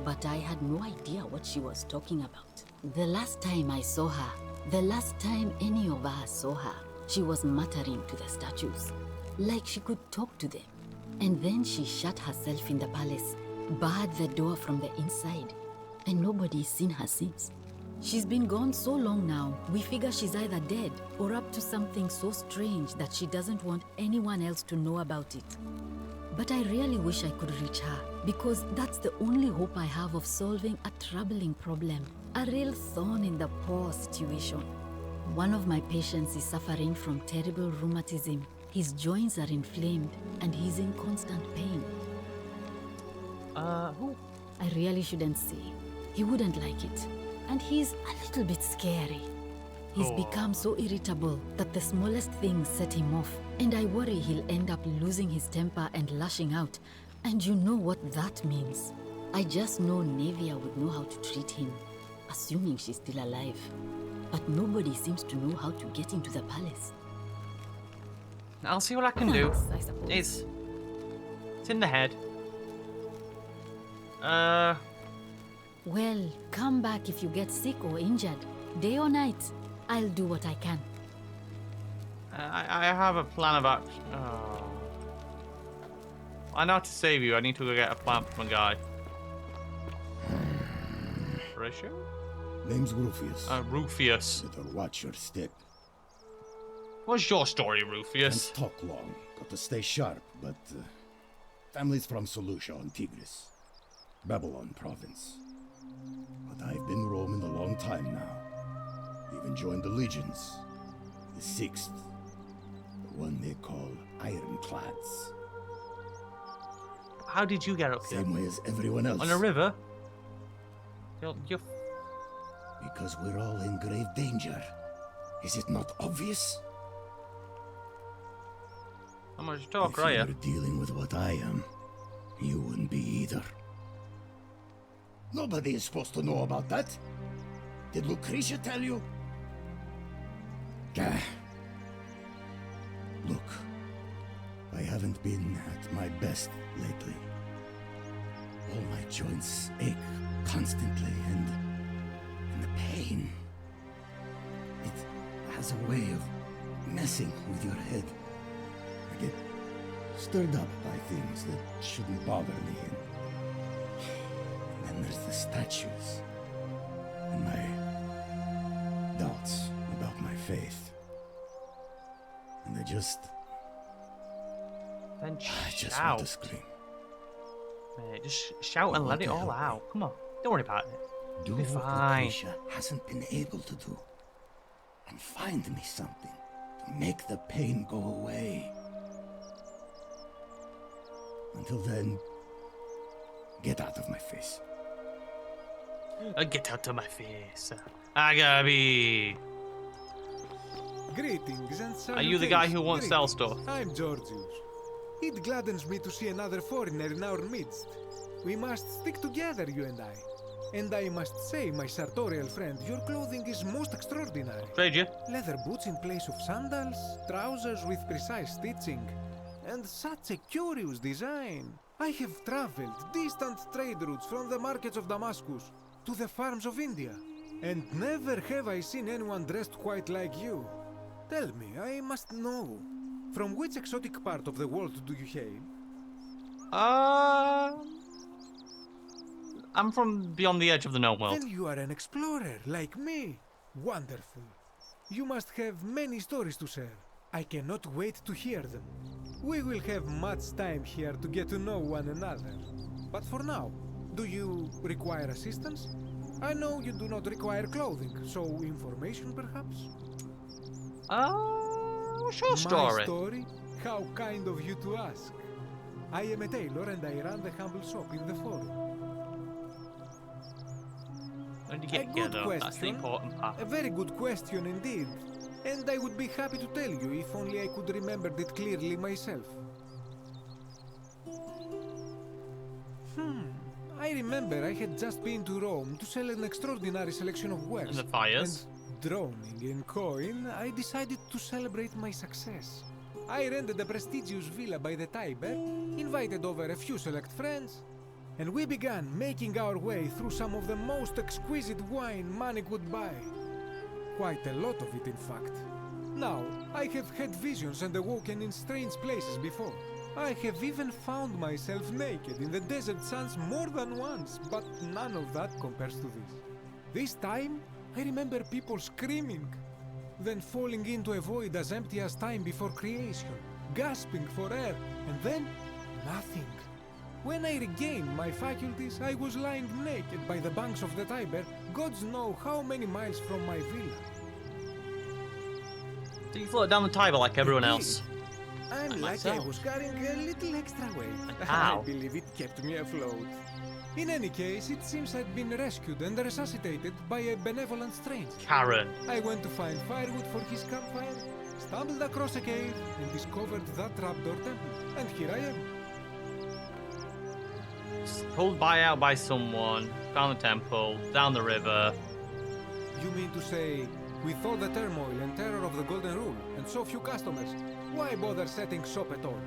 but I had no idea what she was talking about. The last time I saw her, the last time any of us saw her, she was muttering to the statues, like she could talk to them. And then she shut herself in the palace, barred the door from the inside, and nobody's seen her since. She's been gone so long now, we figure she's either dead or up to something so strange that she doesn't want anyone else to know about it. But I really wish I could reach her, because that's the only hope I have of solving a troubling problem. A real thorn in the paw situation. One of my patients is suffering from terrible rheumatism. His joints are inflamed, and he's in constant pain. Who? I really shouldn't say. He wouldn't like it. And he's a little bit scary. He's become so irritable that the smallest things set him off. And I worry he'll end up losing his temper and lashing out. And you know what that means. I just know Nevia would know how to treat him, assuming she's still alive. But nobody seems to know how to get into the palace. I'll see what I can do. I suppose. It's in the head. Well, come back if you get sick or injured. Day or night, I'll do what I can. I have a plan of action. Oh. I know how to save you. I need to go get a plan from a guy. Ratio? Name's Rufius. Rufius. Better watch your step. What's your story, Rufius? Can't talk long. Got to stay sharp, but... family's from Seleucia on Tigris. Babylon province. But I've been roaming a long time now. Even joined the legions. The 6th. The one they call Ironclads. How did you get up here? Same way as everyone else. On a river? You're... Because we're all in grave danger. Is it not obvious? How much talk, if right? you were dealing with what I am, you wouldn't be either. Nobody is supposed to know about that. Did Lucretia tell you? Gah. Look, I haven't been at my best lately. All my joints ache constantly, and the pain. It has a way of messing with your head. I get stirred up by things that shouldn't bother me. And then there's the statues. And my doubts about my faith. And I just want to scream. Mate, just shout and let it all out. Come on, don't worry about it. Do Be what fine. Lucretia hasn't been able to do. And find me something to make the pain go away. Until then, get out of my face. Get out of my face. Agabi. Greetings and salutations. Are you the guy who won't sell stuff? I'm Georgius. It gladdens me to see another foreigner in our midst. We must stick together, you and I. And I must say, my sartorial friend, your clothing is most extraordinary. Trade you. Leather boots in place of sandals, trousers with precise stitching, and such a curious design. I have traveled distant trade routes from the markets of Damascus to the farms of India, and never have I seen anyone dressed quite like you. Tell me, I must know, from which exotic part of the world do you hail? I'm from beyond the edge of the known world. Then you are an explorer, like me. Wonderful. You must have many stories to share. I cannot wait to hear them. We will have much time here to get to know one another. But for now, do you require assistance? I know you do not require clothing, so information perhaps? What's your story? My story? How kind of you to ask. I am a tailor and I run the humble shop in the forum. When did you get here, though? That's the important part. A very good question indeed. And I would be happy to tell you if only I could remember it clearly myself. I remember I had just been to Rome to sell an extraordinary selection of wares. And the fires. And drowning in coin, I decided to celebrate my success. I rented a prestigious villa by the Tiber, invited over a few select friends, and we began making our way through some of the most exquisite wine money could buy. Quite a lot of it, in fact. Now, I have had visions and awoken in strange places before. I have even found myself naked in the desert sands more than once, but none of that compares to this. This time, I remember people screaming, then falling into a void as empty as time before creation, gasping for air, and then Nothing. When I regained my faculties, I was lying naked by the banks of the Tiber, gods know how many miles from my villa. So you float down the Tiber like everyone else. I'm Like lucky I myself. was carrying a little extra weight. How? I believe it kept me afloat. In any case, it seems I'd been rescued and resuscitated by a benevolent stranger. Karen. I went to find firewood for his campfire, stumbled across a cave, and discovered that trapdoor temple. And here I am. Pulled out by someone, found the temple, down the river. You mean to say, with all the turmoil and terror of the Golden Rule, and so few customers, why bother setting shop at all?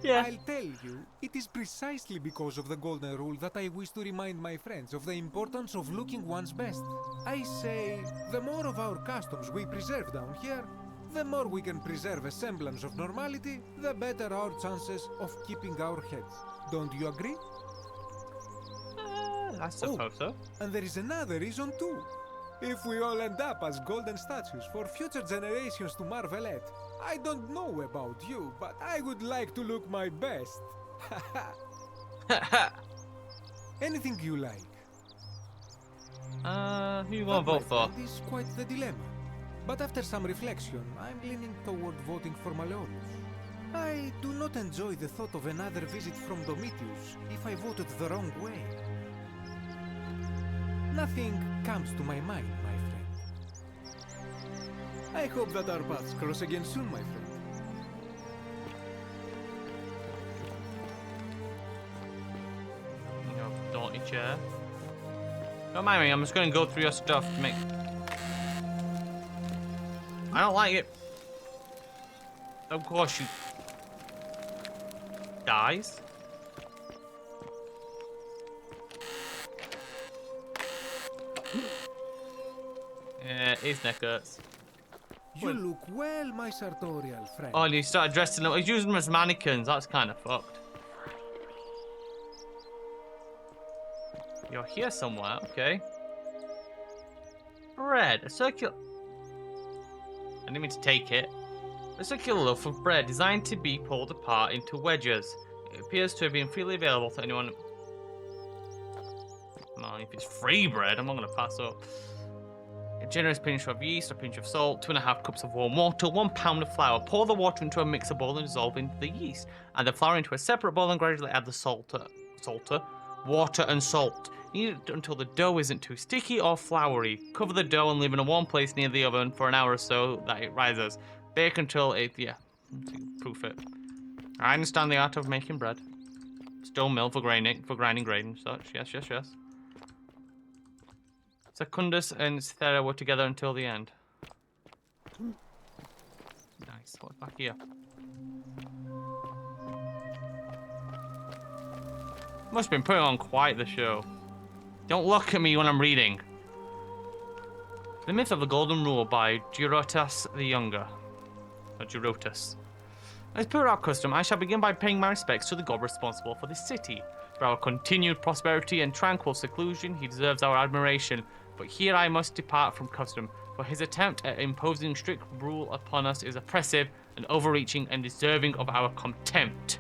Yeah. I'll tell you, it is precisely because of the Golden Rule that I wish to remind my friends of the importance of looking one's best. I say, the more of our customs we preserve down here, the more we can preserve a semblance of normality, the better our chances of keeping our heads. Don't you agree? I suppose so. And there is another reason too. If we all end up as golden statues for future generations to marvel at, I don't know about you, but I would like to look my best. Anything you like. Who you want to vote for? This is quite the dilemma. But after some reflection, I'm leaning toward voting for Malleolus. I do not enjoy the thought of another visit from Domitius if I voted the wrong way. Nothing comes to my mind, my friend. I hope that our paths cross again soon, my friend. You know, daunty chair. Don't mind me, I'm just going to go through your stuff to make... I don't like it. Of course you... Guys. Yeah, his neck hurts. You look well, my sartorial friend. Oh, and he started dressing them. He's using them as mannequins. That's kind of fucked. You're here somewhere, okay. Bread, a circular... I didn't mean to take it. A circular loaf of bread designed to be pulled apart into wedges. It appears to have been freely available to anyone... Well, if it's free bread, I'm not going to pass up. A generous pinch of yeast, a pinch of salt, 2.5 cups of warm water, 1 pound of flour. Pour the water into a mixer bowl and dissolve into the yeast. Add the flour into a separate bowl and gradually add the water and salt. Knead it until the dough isn't too sticky or floury. Cover the dough and leave in a warm place near the oven for an hour or so that it rises. Bake until it, proof it. I understand the art of making bread. Stone mill for grinding grain and such. Yes, yes, yes. Secundus and Cythera were together until the end. Nice. What's back here? Must have been putting on quite the show. Don't look at me when I'm reading. The Myth of the Golden Rule by Girotas the Younger. Or Girotas. As per our custom, I shall begin by paying my respects to the god responsible for this city. For our continued prosperity and tranquil seclusion, he deserves our admiration. But here I must depart from custom, for his attempt at imposing strict rule upon us is oppressive and overreaching and deserving of our contempt.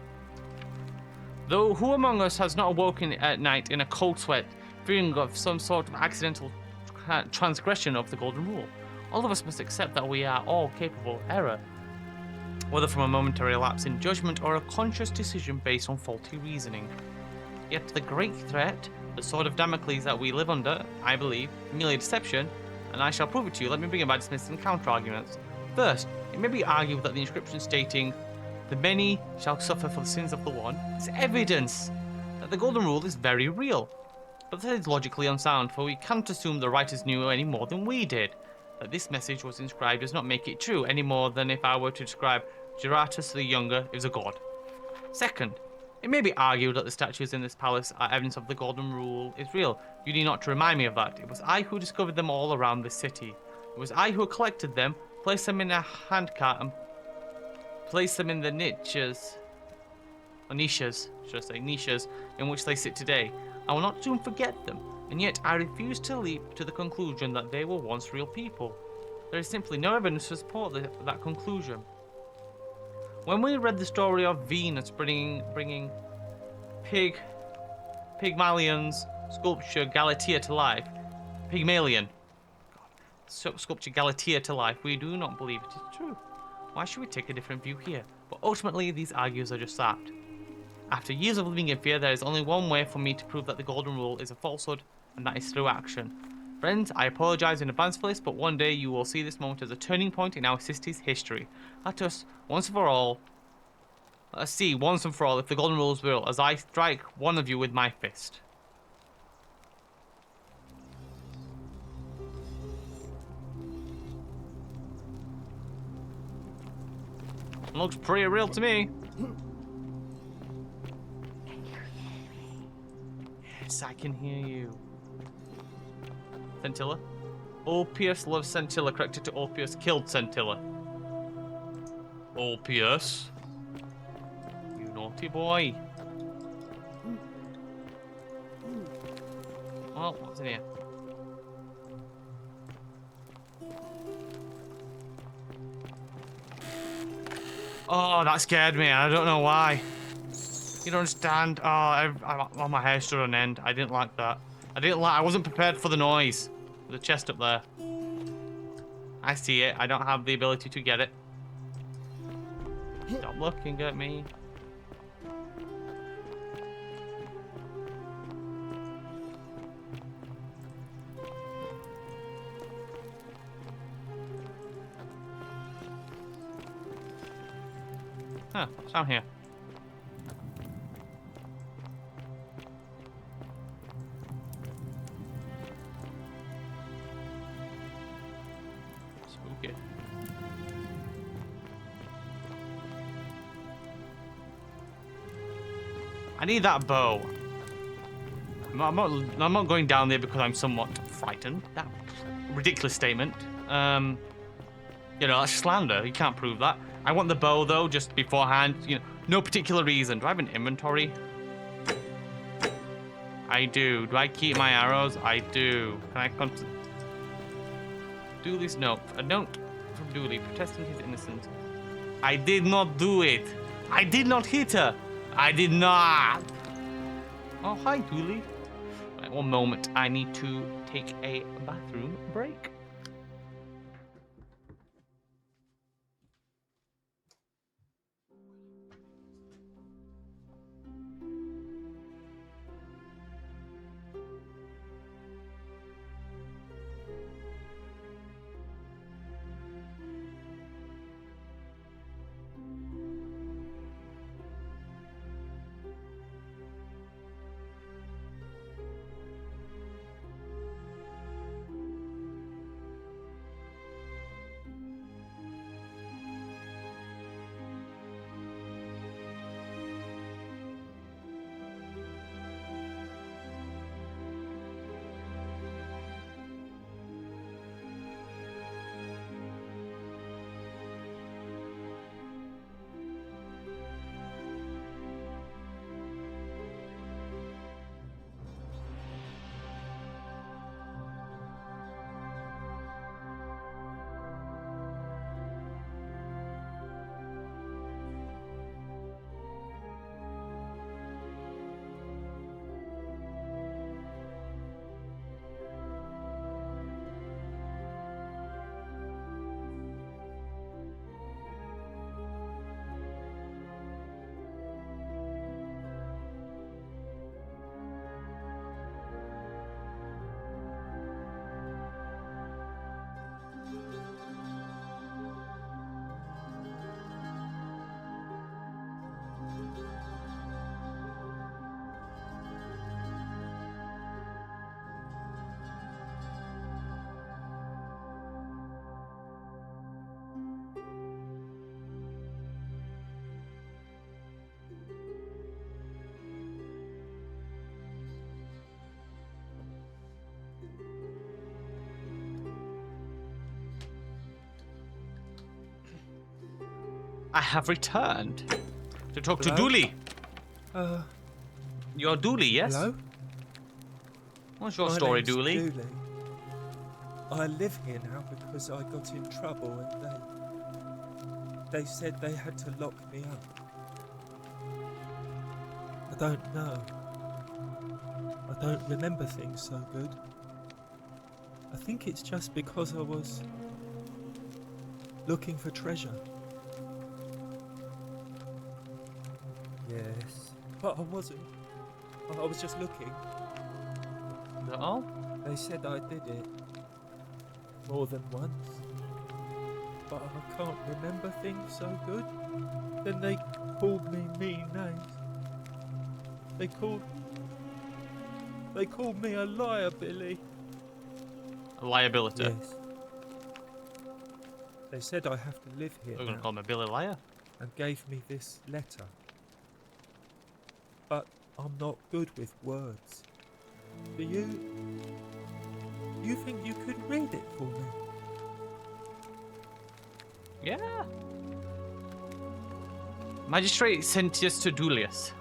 Though who among us has not awoken at night in a cold sweat, fearing of some sort of accidental transgression of the golden rule? All of us must accept that we are all capable of error, whether from a momentary lapse in judgment or a conscious decision based on faulty reasoning. Yet the great threat, the sword of Damocles that we live under, I believe, merely deception, and I shall prove it to you. Let me begin by dismissing counter-arguments. First, it may be argued that the inscription stating, "The many shall suffer for the sins of the one," is evidence that the golden rule is very real. But that is logically unsound, for we can't assume the writers knew any more than we did. That this message was inscribed does not make it true any more than if I were to describe Giratus the Younger as a god. Second, it may be argued that the statues in this palace are evidence of the golden rule is real. You need not to remind me of that. It was I who discovered them all around this city. It was I who collected them, placed them in a handcart, and placed them in the niches, in which they sit today. I will not soon forget them, and yet I refuse to leap to the conclusion that they were once real people. There is simply no evidence to support that conclusion. When we read the story of Venus bringing Pygmalion's sculpture Galatea to life, Pygmalion sculpture Galatea to life, we do not believe it is true. Why should we take a different view here? But ultimately, these argues are just that. After years of living in fear, there is only one way for me to prove that the Golden Rule is a falsehood, and that is through action. Friends, I apologize in advance for this, but one day you will see this moment as a turning point in our city's history. Let us, once and for all, let's see once and for all if the Golden Rule is real, as I strike one of you with my fist. Looks pretty real to me. Yes, I can hear you. Scintilla? Ulpius loves Scintilla, corrected to Ulpius killed Scintilla. Ulpius. You naughty boy. Well, what's in here? Oh, that scared me. I don't know why. You don't understand. Oh, my hair stood on end. I didn't like that. I wasn't prepared for the noise. The chest up there. I see it. I don't have the ability to get it. Stop looking at me. Huh, what's down here? Spooky. I need that bow. I'm not going down there because I'm somewhat frightened. That ridiculous statement. You know, that's slander. You can't prove that. I want the bow though, just beforehand. You know, no particular reason. Do I have an inventory? I do. Do I keep my arrows? I do. Can I Dooley's note. A note from Dooley protesting his innocence. I did not do it. I did not hit her. I did not. Oh, hi, Dooley. Right, one moment. I need to take a bathroom break. I have returned to talk to Dooley. You're Dooley, yes? Hello? What's your My story, name's Dooley? I live here now because I got in trouble and They said they had to lock me up. I don't know. I don't remember things so good. I think it's just because I was looking for treasure. Yes, but I wasn't. I was just looking. Is that all? They said I did it more than once, but I can't remember things so good. Then they called me mean names. They called me a liar, Billy. A liability? Yes. They said I have to live here We're going to now, call him a Billy Liar. and gave me this letter. But I'm not good with words. Do you think you could read it for me? Yeah. Magistrate Sentius Dulius.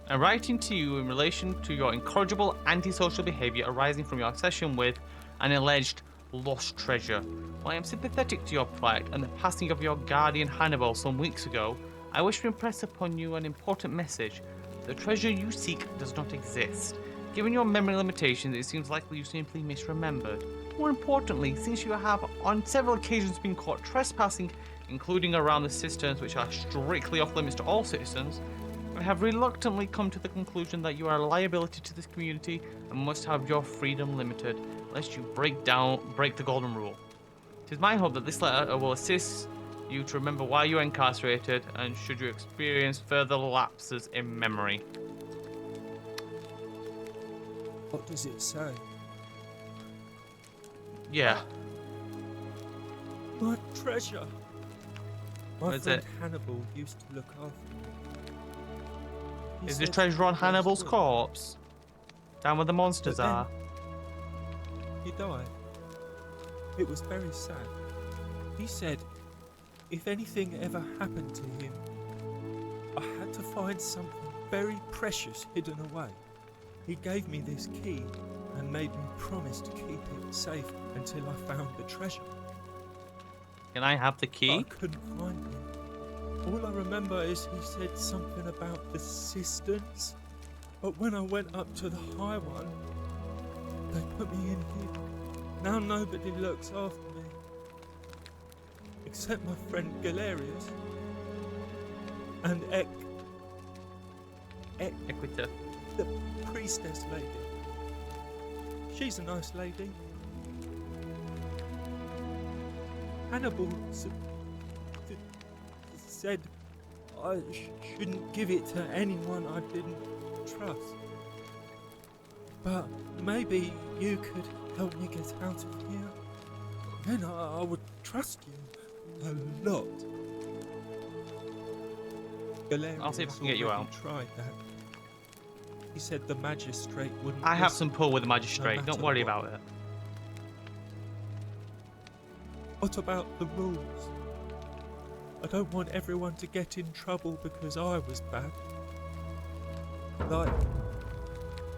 I'm writing to you in relation to your incorrigible antisocial behaviour arising from your obsession with an alleged lost treasure. While I am sympathetic to your plight and the passing of your guardian Hannibal some weeks ago, I wish to impress upon you an important message. The treasure you seek does not exist. Given your memory limitations, it seems likely you simply misremembered. More importantly, since you have on several occasions been caught trespassing, including around the cisterns which are strictly off limits to all citizens, I have reluctantly come to the conclusion that you are a liability to this community and must have your freedom limited, lest you break the golden rule. It is my hope that this letter will assist you to remember why you are incarcerated and should you experience further lapses in memory. What does it say? Yeah. My treasure. My What is friend it? Hannibal used to look after me. He Is the said treasure on it was Hannibal's good. corpse? Down where the monsters But then are? He died. It was very sad. He said if anything ever happened to him, I had to find something very precious hidden away. He gave me this key and made me promise to keep it safe until I found the treasure. Can I have the key? I couldn't find it. All I remember is he said something about the cisterns, but when I went up to the high one, they put me in here. Now nobody looks after me, except my friend Galerius and Equita. the priestess lady. She's a nice lady. Hannibal said I shouldn't give it to anyone I didn't trust. But maybe you could help me get out of here. Then I would trust you a lot. I'll see if I can get you out. Tried that. He said the magistrate wouldn't. I have listen, some pull with the no magistrate. Don't matter worry what. about it. What about the rules? I don't want everyone to get in trouble because I was bad. Like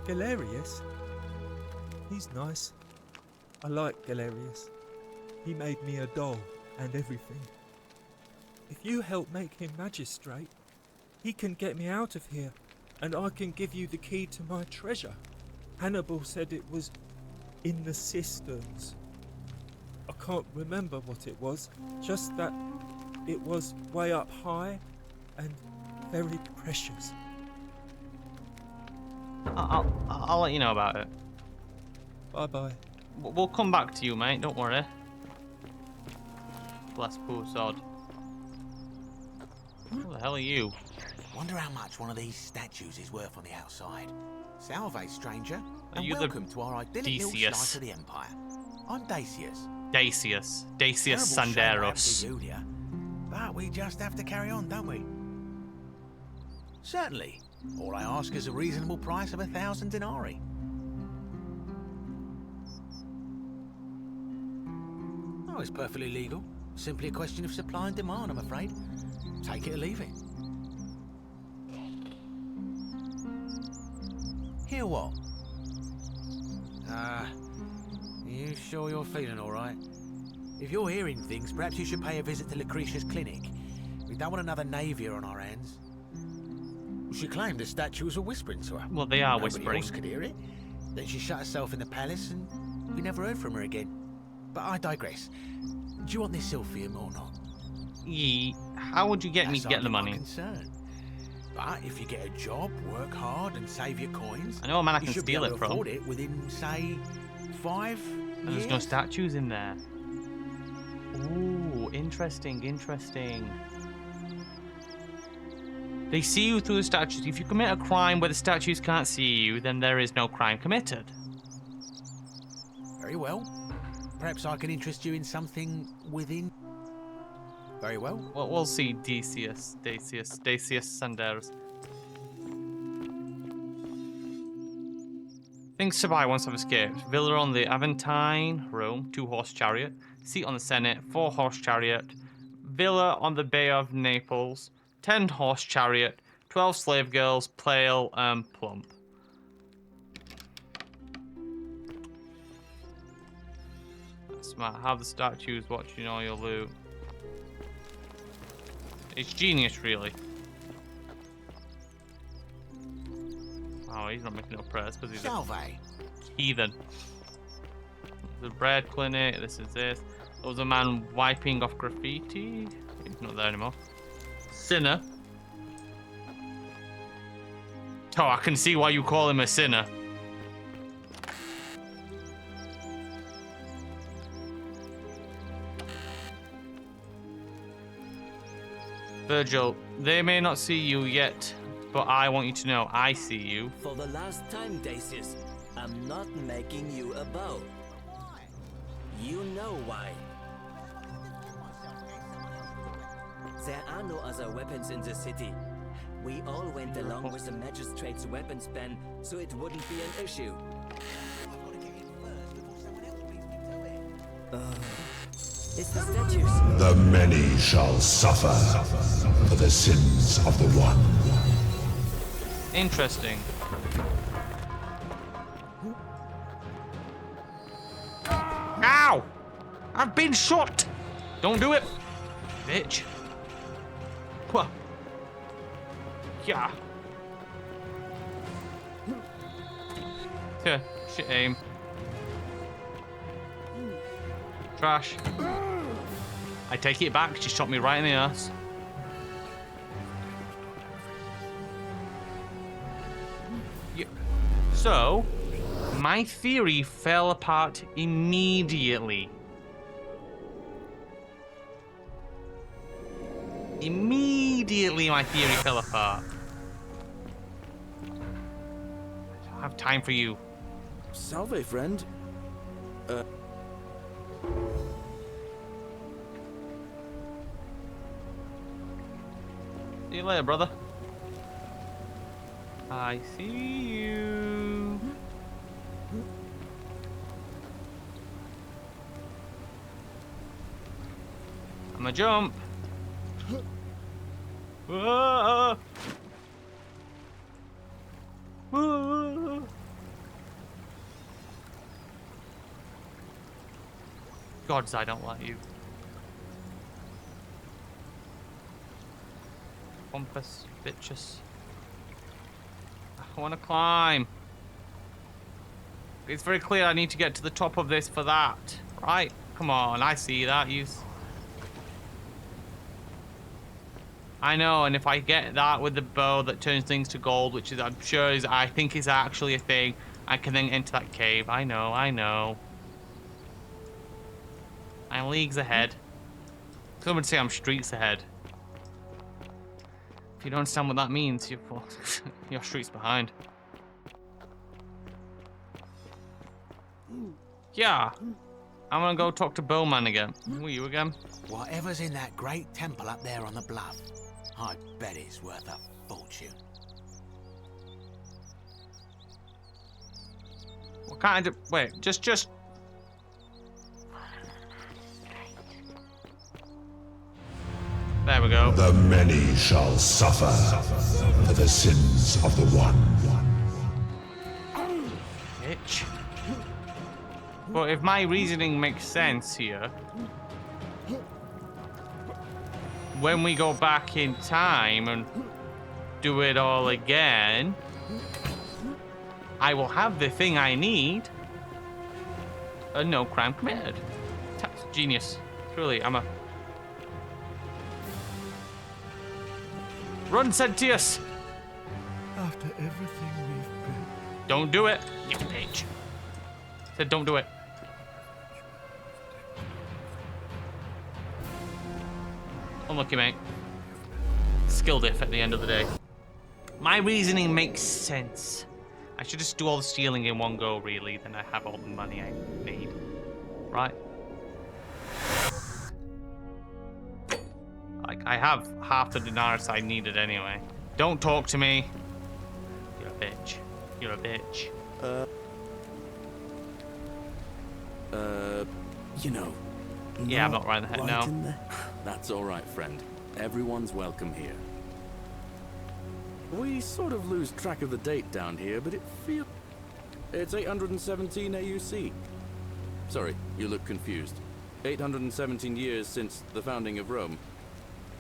Galerius. He's nice. I like Galerius. He made me a doll and everything. If you help make him magistrate, he can get me out of here, and I can give you the key to my treasure. Hannibal said it was in the cisterns. I can't remember what it was, just that it was way up high and very precious. I'll let you know about it. Bye-bye. We'll come back to you, mate. Don't worry. Bless poor sod. Who the hell are you? Wonder how much one of these statues is worth on the outside. Salve, stranger, Are and you the welcome to our idyllic little Decius? slice of the Empire. I'm Decius. Dacius. Dacius Terrible shame to have Sanderos. to you here, but we just have to carry on, don't we? Certainly. All I ask is a reasonable price of 1,000 denarii. Oh, it's perfectly legal. Simply a question of supply and demand, I'm afraid. Take it or leave it. Hear what? You sure you're feeling all right? If you're hearing things, perhaps you should pay a visit to Lucretia's clinic. We don't want another Navier on our hands. She claimed the statues were whispering to her. Well, they are Nobody whispering. else could hear it. Then she shut herself in the palace, and we never heard from her again. But I digress. Do you want this Silphium or not? How would you get me to get the money? Concern. But if you get a job, work hard, and save your coins, I know a man I you can should be steal able it to from. afford it within, say, 5 And there's no statues in there. Ooh, interesting, interesting. They see you through the statues. If you commit a crime where the statues can't see you, then there is no crime committed. Very well. Perhaps I can interest you in something within. Very well. Well, we'll see, Decius Sanders. Things to buy once I've escaped. Villa on the Aventine, Rome, 2-horse chariot. Seat on the Senate, 4-horse chariot. Villa on the Bay of Naples, 10-horse chariot. 12 slave girls, pale and plump. Smart. Have the statues watching all your loot. It's genius, really. Oh, he's not making no prayers because he's a heathen. The bread clinic. This is this. There was a man wiping off graffiti. He's not there anymore. Sinner. Oh, I can see why you call him a sinner. Virgil, they may not see you yet, but I want you to know I see you. For the last time, Decius, I'm not making you a bow. You know why. There are no other weapons in the city. We all went along with the magistrate's weapons ban, so it wouldn't be an issue. It's the statues. The many shall suffer for the sins of the one. Interesting. Ow! I've been shot! Don't do it! Bitch. What? Yeah. Yeah, shit aim. Trash. I take it back, she shot me right in the ass. Yeah. So, my theory fell apart immediately. Immediately my theory fell apart. I don't have time for you. Salve, friend. See you later, brother. I see you. I'm a jump. Ah! Ah! Gods, I don't like you. Pompous bitches. I want to climb. It's very clear I need to get to the top of this for that. Right? Come on, I see that. I know, and if I get that with the bow that turns things to gold, which is, I'm sure is, I think is actually a thing, I can then enter that cave. I know. I'm leagues ahead. Some would say I'm streets ahead. If you don't understand what that means, you're streets behind. Yeah. I'm gonna go talk to Bowman again. Who are you again? Whatever's in that great temple up there on the bluff, I bet it's worth a fortune. What kind of... Wait, just... There we go. The many shall suffer for the sins of the one. Bitch. But if my reasoning makes sense here, when we go back in time and do it all again, I will have the thing I need. No crime committed. That's genius. Truly, I'm a... Run, Sentius! After everything we've been... Don't do it, you bitch. Said don't do it. Unlucky, mate. Skill diff at the end of the day. My reasoning makes sense. I should just do all the stealing in one go, really. Then I have all the money I need. Right? Like, I have half the dinars I needed anyway. Don't talk to me. You're a bitch. You're a bitch. You know. Yeah, I'm not right in the head now. That's all right, friend. Everyone's welcome here. We sort of lose track of the date down here, but it feels... It's 817 AUC. Sorry, you look confused. 817 years since the founding of Rome.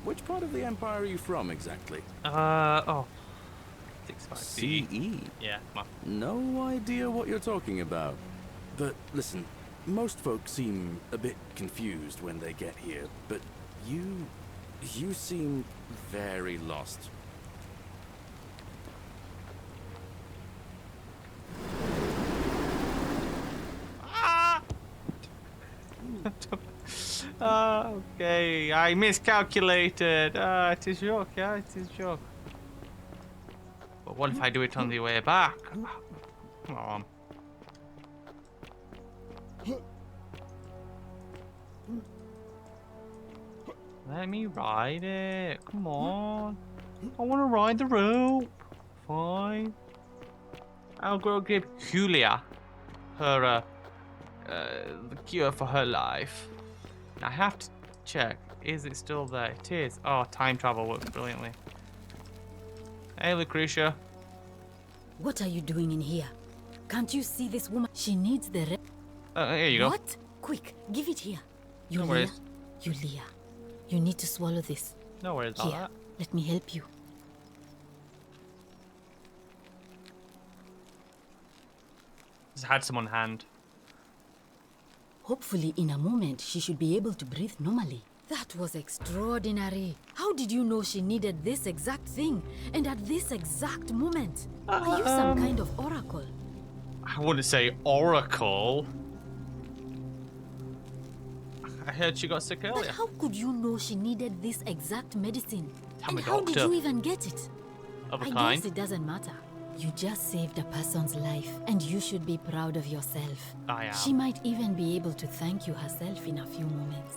Which part of the empire are you from, exactly? 65 CE? Yeah, come on. No idea what you're talking about. But listen, most folks seem a bit confused when they get here, but you seem very lost. Okay, I miscalculated. It is joke, yeah, it is joke. But what if I do it on the way back? Come on. Let me ride it. Come on. I want to ride the rope. Fine. I'll go give Julia her the cure for her life. I have to check. Is it still there? It is. Oh, time travel works brilliantly. Hey, Lucretia. What are you doing in here? Can't you see this woman? She needs the Here you go. What? Quick, give it here. No Yulia. worries. Yulia. You need to swallow this. No worries about Here, that. let me help you. Just had some on hand. Hopefully, in a moment, she should be able to breathe normally. That was extraordinary. How did you know she needed this exact thing? And at this exact moment? Are you some kind of oracle? I wouldn't say oracle. I heard she got sick But earlier. how could you know she needed this exact medicine? I'm and a how did doctor. you even get it? Of a I kind. guess it doesn't matter. You just saved a person's life, and you should be proud of yourself. I am. She might even be able to thank you herself in a few moments.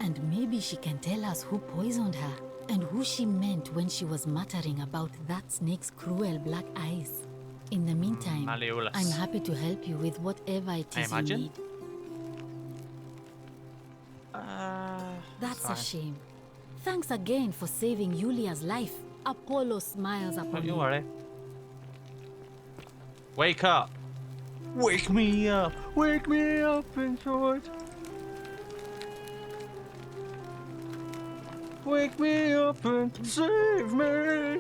And maybe she can tell us who poisoned her, and who she meant when she was muttering about that snake's cruel black eyes. In the meantime, Malleolus. I'm happy to help you with whatever it I is you imagine. need. That's a fine. shame. Thanks again for saving Yulia's life. Apollo smiles upon Don't you you. worry. Wake up. Wake me up. Wake me up inside. Wake me up and save me.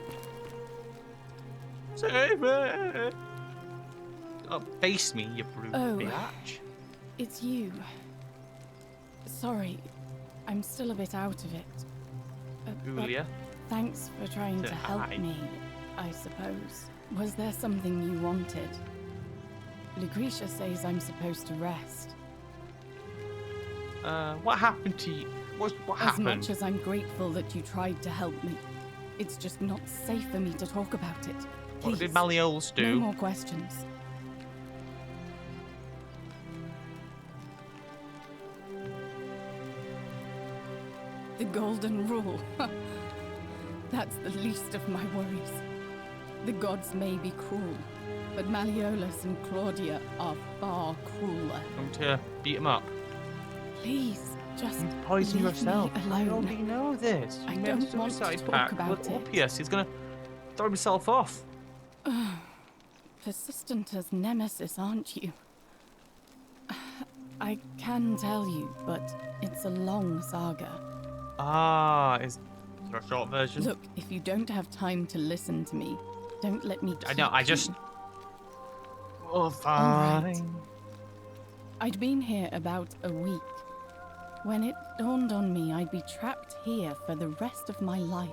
Save me. Oh, face me, you brute Oh. bitch. It's you. Sorry, I'm still a bit out of it. But Julia. thanks for trying Say to help hi. me, I suppose. Was there something you wanted? Lucretia says I'm supposed to rest. What happened to you? What As happened? much as I'm grateful that you tried to help me, it's just not safe for me to talk about it. What Please, did Malleolus do? no more questions. The golden rule. That's the least of my worries. The gods may be cruel, but Malleolus and Claudia are far crueler. Going to beat him up. Please, just Poison leave yourself. me I alone. already know this. I You made a don't want to suicide talk pact about with it. Orpheus. He's gonna throw himself off. Persistent as Nemesis, aren't you? I can tell you, but it's a long saga. Ah, is For a short version. Look, if you don't have time to listen to me, don't let me I know, keep I just... you. Oh, fine. Alright. I'd been here about a week when it dawned on me I'd be trapped here for the rest of my life.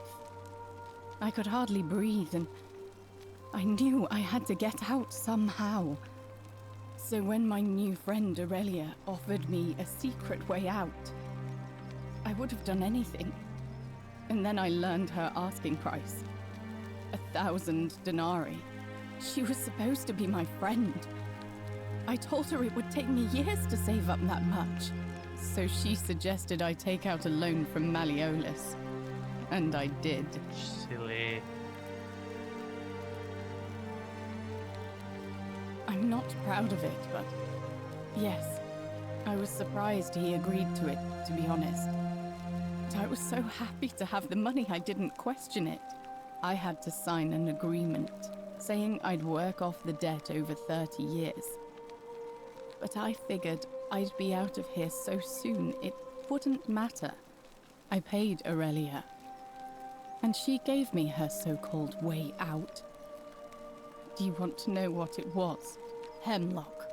I could hardly breathe, and I knew I had to get out somehow. So when my new friend Aurelia offered me a secret way out, I would have done anything. And then I learned her asking price. 1,000 denarii. She was supposed to be my friend. I told her it would take me years to save up that much. So she suggested I take out a loan from Malleolus. And I did. Silly. I'm not proud of it, but yes, I was surprised he agreed to it, to be honest. But I was so happy to have the money I didn't question it. I had to sign an agreement saying I'd work off the debt over 30 years. But I figured I'd be out of here so soon it wouldn't matter. I paid Aurelia, and she gave me her so-called way out. Do you want to know what it was? Hemlock.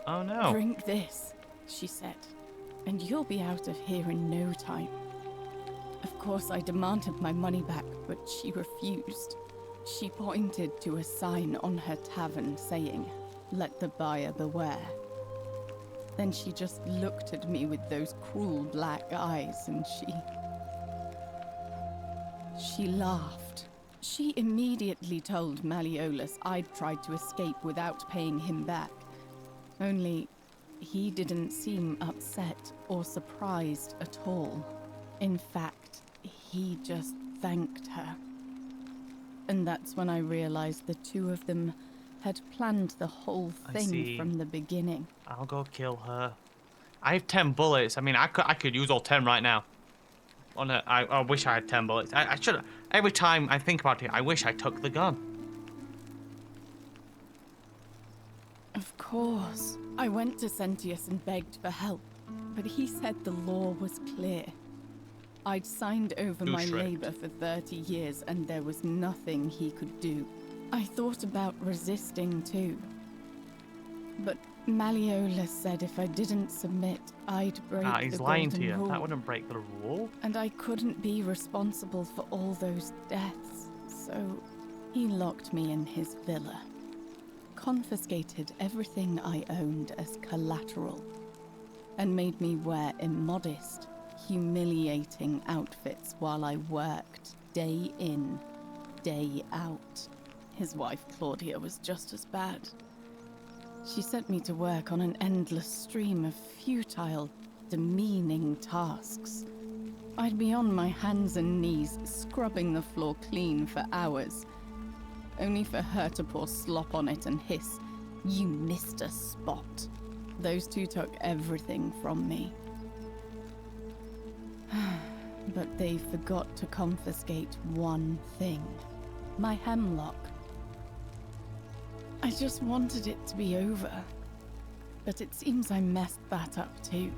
Oh no. Drink this, she said, and you'll be out of here in no time. Of course, I demanded my money back, but she refused. She pointed to a sign on her tavern saying, "Let the buyer beware." Then she just looked at me with those cruel black eyes and she laughed. She immediately told Malleolus I'd tried to escape without paying him back. Only, he didn't seem upset or surprised at all. In fact, he just thanked her. And that's when I realized the two of them had planned the whole thing from the beginning. I'll go kill her. I have 10 bullets. I mean, I could use all 10 right now. I wish I had 10 bullets. I should. Every time I think about it, I wish I took the gun. Of course. I went to Sentius and begged for help, but he said the law was clear. I'd signed over my labor for 30 years and there was nothing he could do. I thought about resisting too. But Malleolus said if I didn't submit, I'd break he's the lying golden to you. rule. That wouldn't break the rule. And I couldn't be responsible for all those deaths, so he locked me in his villa. Confiscated everything I owned as collateral, and made me wear immodest, humiliating outfits while I worked day in, day out. His wife Claudia was just as bad. She sent me to work on an endless stream of futile, demeaning tasks. I'd be on my hands and knees, scrubbing the floor clean for hours, only for her to pour slop on it and hiss, "You missed a spot." Those two took everything from me. But they forgot to confiscate one thing. My hemlock. I just wanted it to be over. But it seems I messed that up too.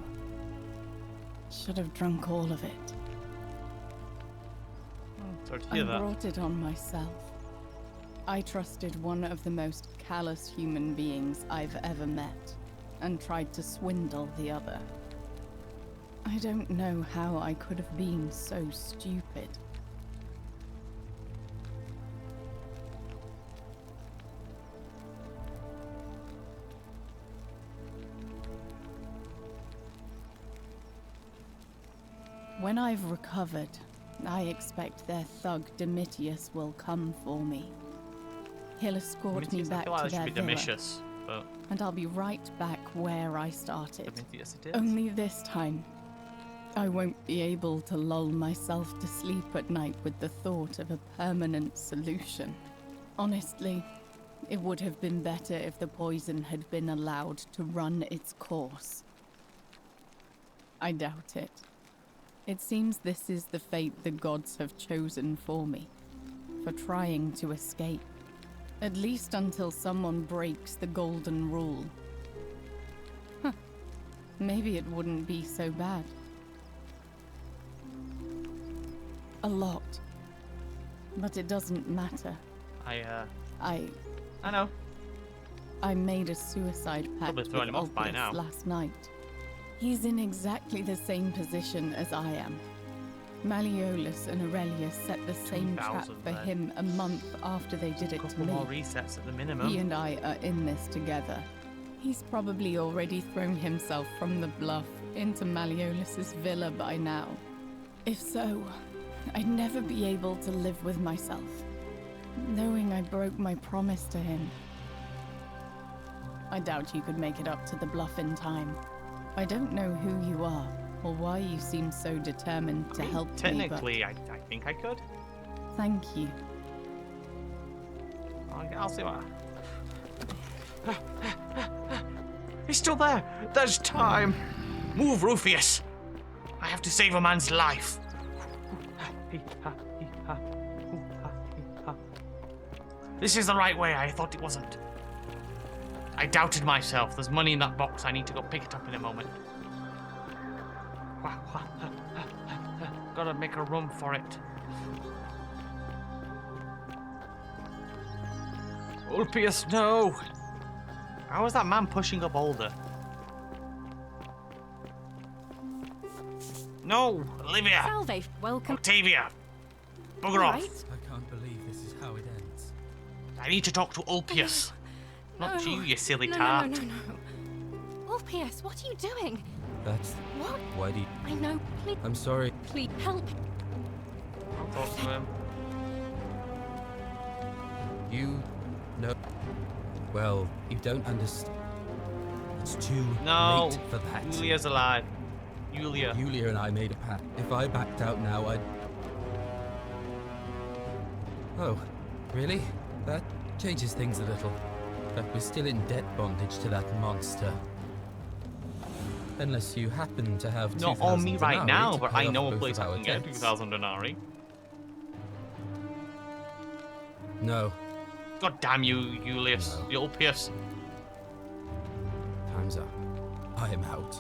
Should have drunk all of it. Sorry to hear that. I brought it on myself. I trusted one of the most callous human beings I've ever met, and tried to swindle the other. I don't know how I could have been so stupid. When I've recovered, I expect their thug Domitius will come for me. He'll escort me back to their villa, Domitius, but... and I'll be right back where I started. Domitius it is. Only this time, I won't be able to lull myself to sleep at night with the thought of a permanent solution. Honestly, it would have been better if the poison had been allowed to run its course. I doubt it. It seems this is the fate the gods have chosen for me, for trying to escape. At least until someone breaks the golden rule. Maybe it wouldn't be so bad. A lot. But it doesn't matter. I know. I made a suicide pact with throwing him off by Ulpius now. last night. He's in exactly the same position as I am. Malleolus and Aurelius set the same trap 2000 for then. him a month after they did it to Couple me. more resets at the minimum. He and I are in this together. He's probably already thrown himself from the bluff into Malleolus's villa by now. If so, I'd never be able to live with myself, knowing I broke my promise to him. I doubt you could make it up to the bluff in time. I don't know who you are, or why you seem so determined to help me, but Technically, I think I could. thank you. I'll see what. He's still there. There's time. Move, Rufius. I have to save a man's life. This is the right way. I thought it wasn't. I doubted myself. There's money in that box. I need to go pick it up in a moment. Gotta make a run for it. Ulpius, no! How is that man pushing up Alder? No! Olivia! Salve, welcome. Octavia! Bugger All off! right. I can't believe this is how it ends. I need to talk to Ulpius. Not No. you silly No, tart. no. Ulpius, what are you doing? That's... What? Why do you... I know. Please, I'm sorry. please help. I'll talk to him. You... know... Well, you don't understand. It's too No! late for that. Julia's alive. Julia. Julia and I made a pact. If I backed out now, I'd... Oh, really? That changes things a little. But we're still in debt bondage to that monster. Unless you happen to have Not on 2,000 me right denarii now, to but pay I off know a both place of I our can get debts. 2,000 denarii. No. God damn you, Julius. No. Ulpius. Time's up. I am out.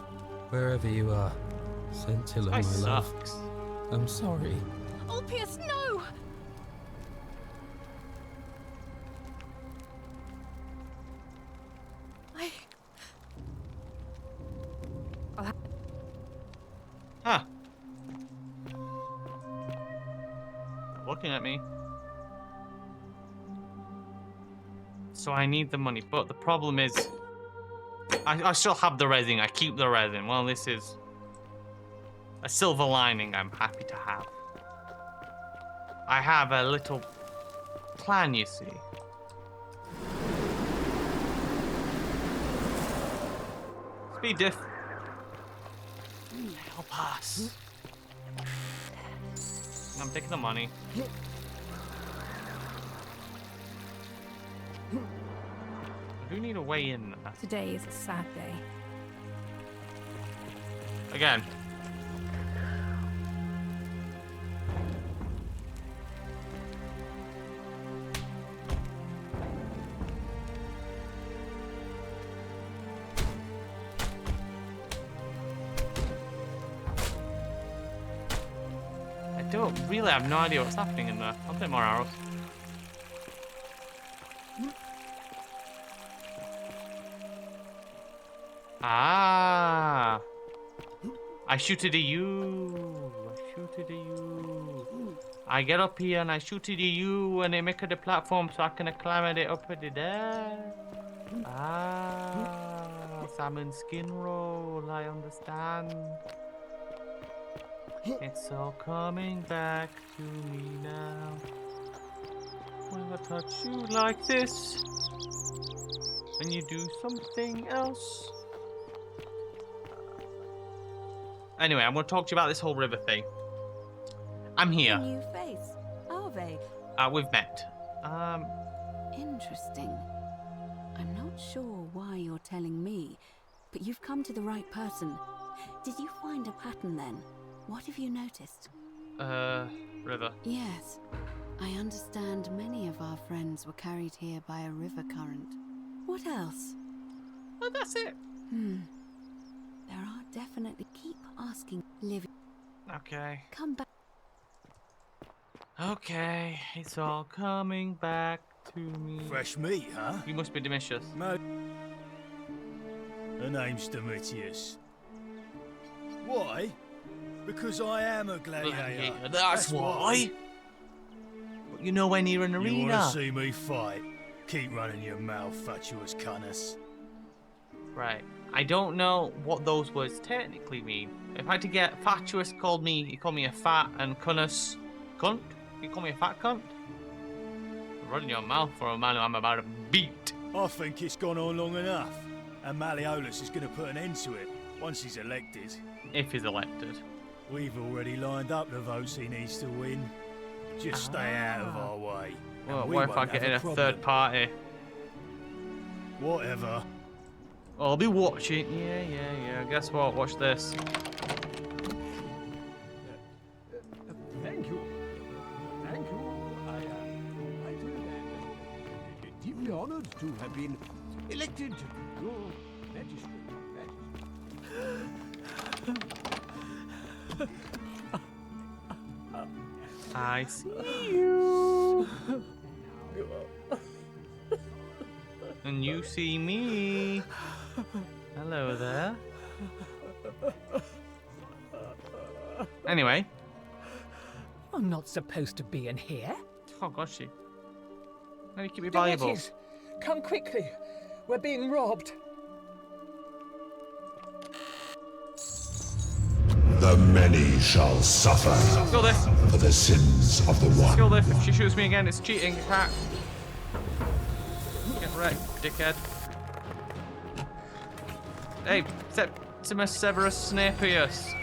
Wherever you are, Scintilla, my This guy love. sucks. I'm sorry. Ulpius, no! Huh. Looking at me. So I need the money, but the problem is I still have the resin. I keep the resin. Well, this is a silver lining I'm happy to have. I have a little plan, you see. Speed diff. Help us. I'm taking the money. I do need a way in there. Today is a sad day. Again. I don't really have no idea what's happening in there. I'll take more arrows. Ah. I shoot it at you. I shoot it at you. I get up here and I shoot it at you and they make it a platform so I can climb it up at there. Ah. Salmon skin roll. I understand. It's all coming back to me now. When I touch you like this, and you do something else. Anyway, I'm going to talk to you about this whole river thing. I'm here. A new face. Are they? We've met. Interesting. I'm not sure why you're telling me, but you've come to the right person. Did you find a pattern then? What have you noticed? River. Yes. I understand many of our friends were carried here by a river current. What else? Oh, that's it. There are definitely... Keep asking, Livy. Okay. Come back. Okay, it's all coming back to me. Fresh meat, huh? You must be Domitius. No. Her name's Domitius. Why? Because I am a gladiator. That's why. But you know when you're in an arena. You want to see me fight? Keep running your mouth, fatuous cunnus. Right. I don't know what those words technically mean. If I had to get fatuous, he called me a fat, and cunnus, cunt. You call me a fat cunt? Running your mouth for a man who I'm about to beat. I think it's gone on long enough, and Malleolus is going to put an end to it once he's elected. If he's elected. We've already lined up the votes he needs to win. Just stay out of our way. Well, what if I get in a third party? Whatever. I'll be watching. Yeah. Guess what? Watch this. Thank you. Thank you. I am delighted and deeply honored to have been elected your magistrate. I see you. And you see me. Hello there. Anyway. I'm not supposed to be in here. Oh, gosh, she. How do you keep your valuables? Come quickly. We're being robbed. The many shall suffer Kill this. for the sins of the one. Kill this. If she shoots me again, it's cheating. Attack. Get wrecked, dickhead. Hey, Septimus Severus Snapeus.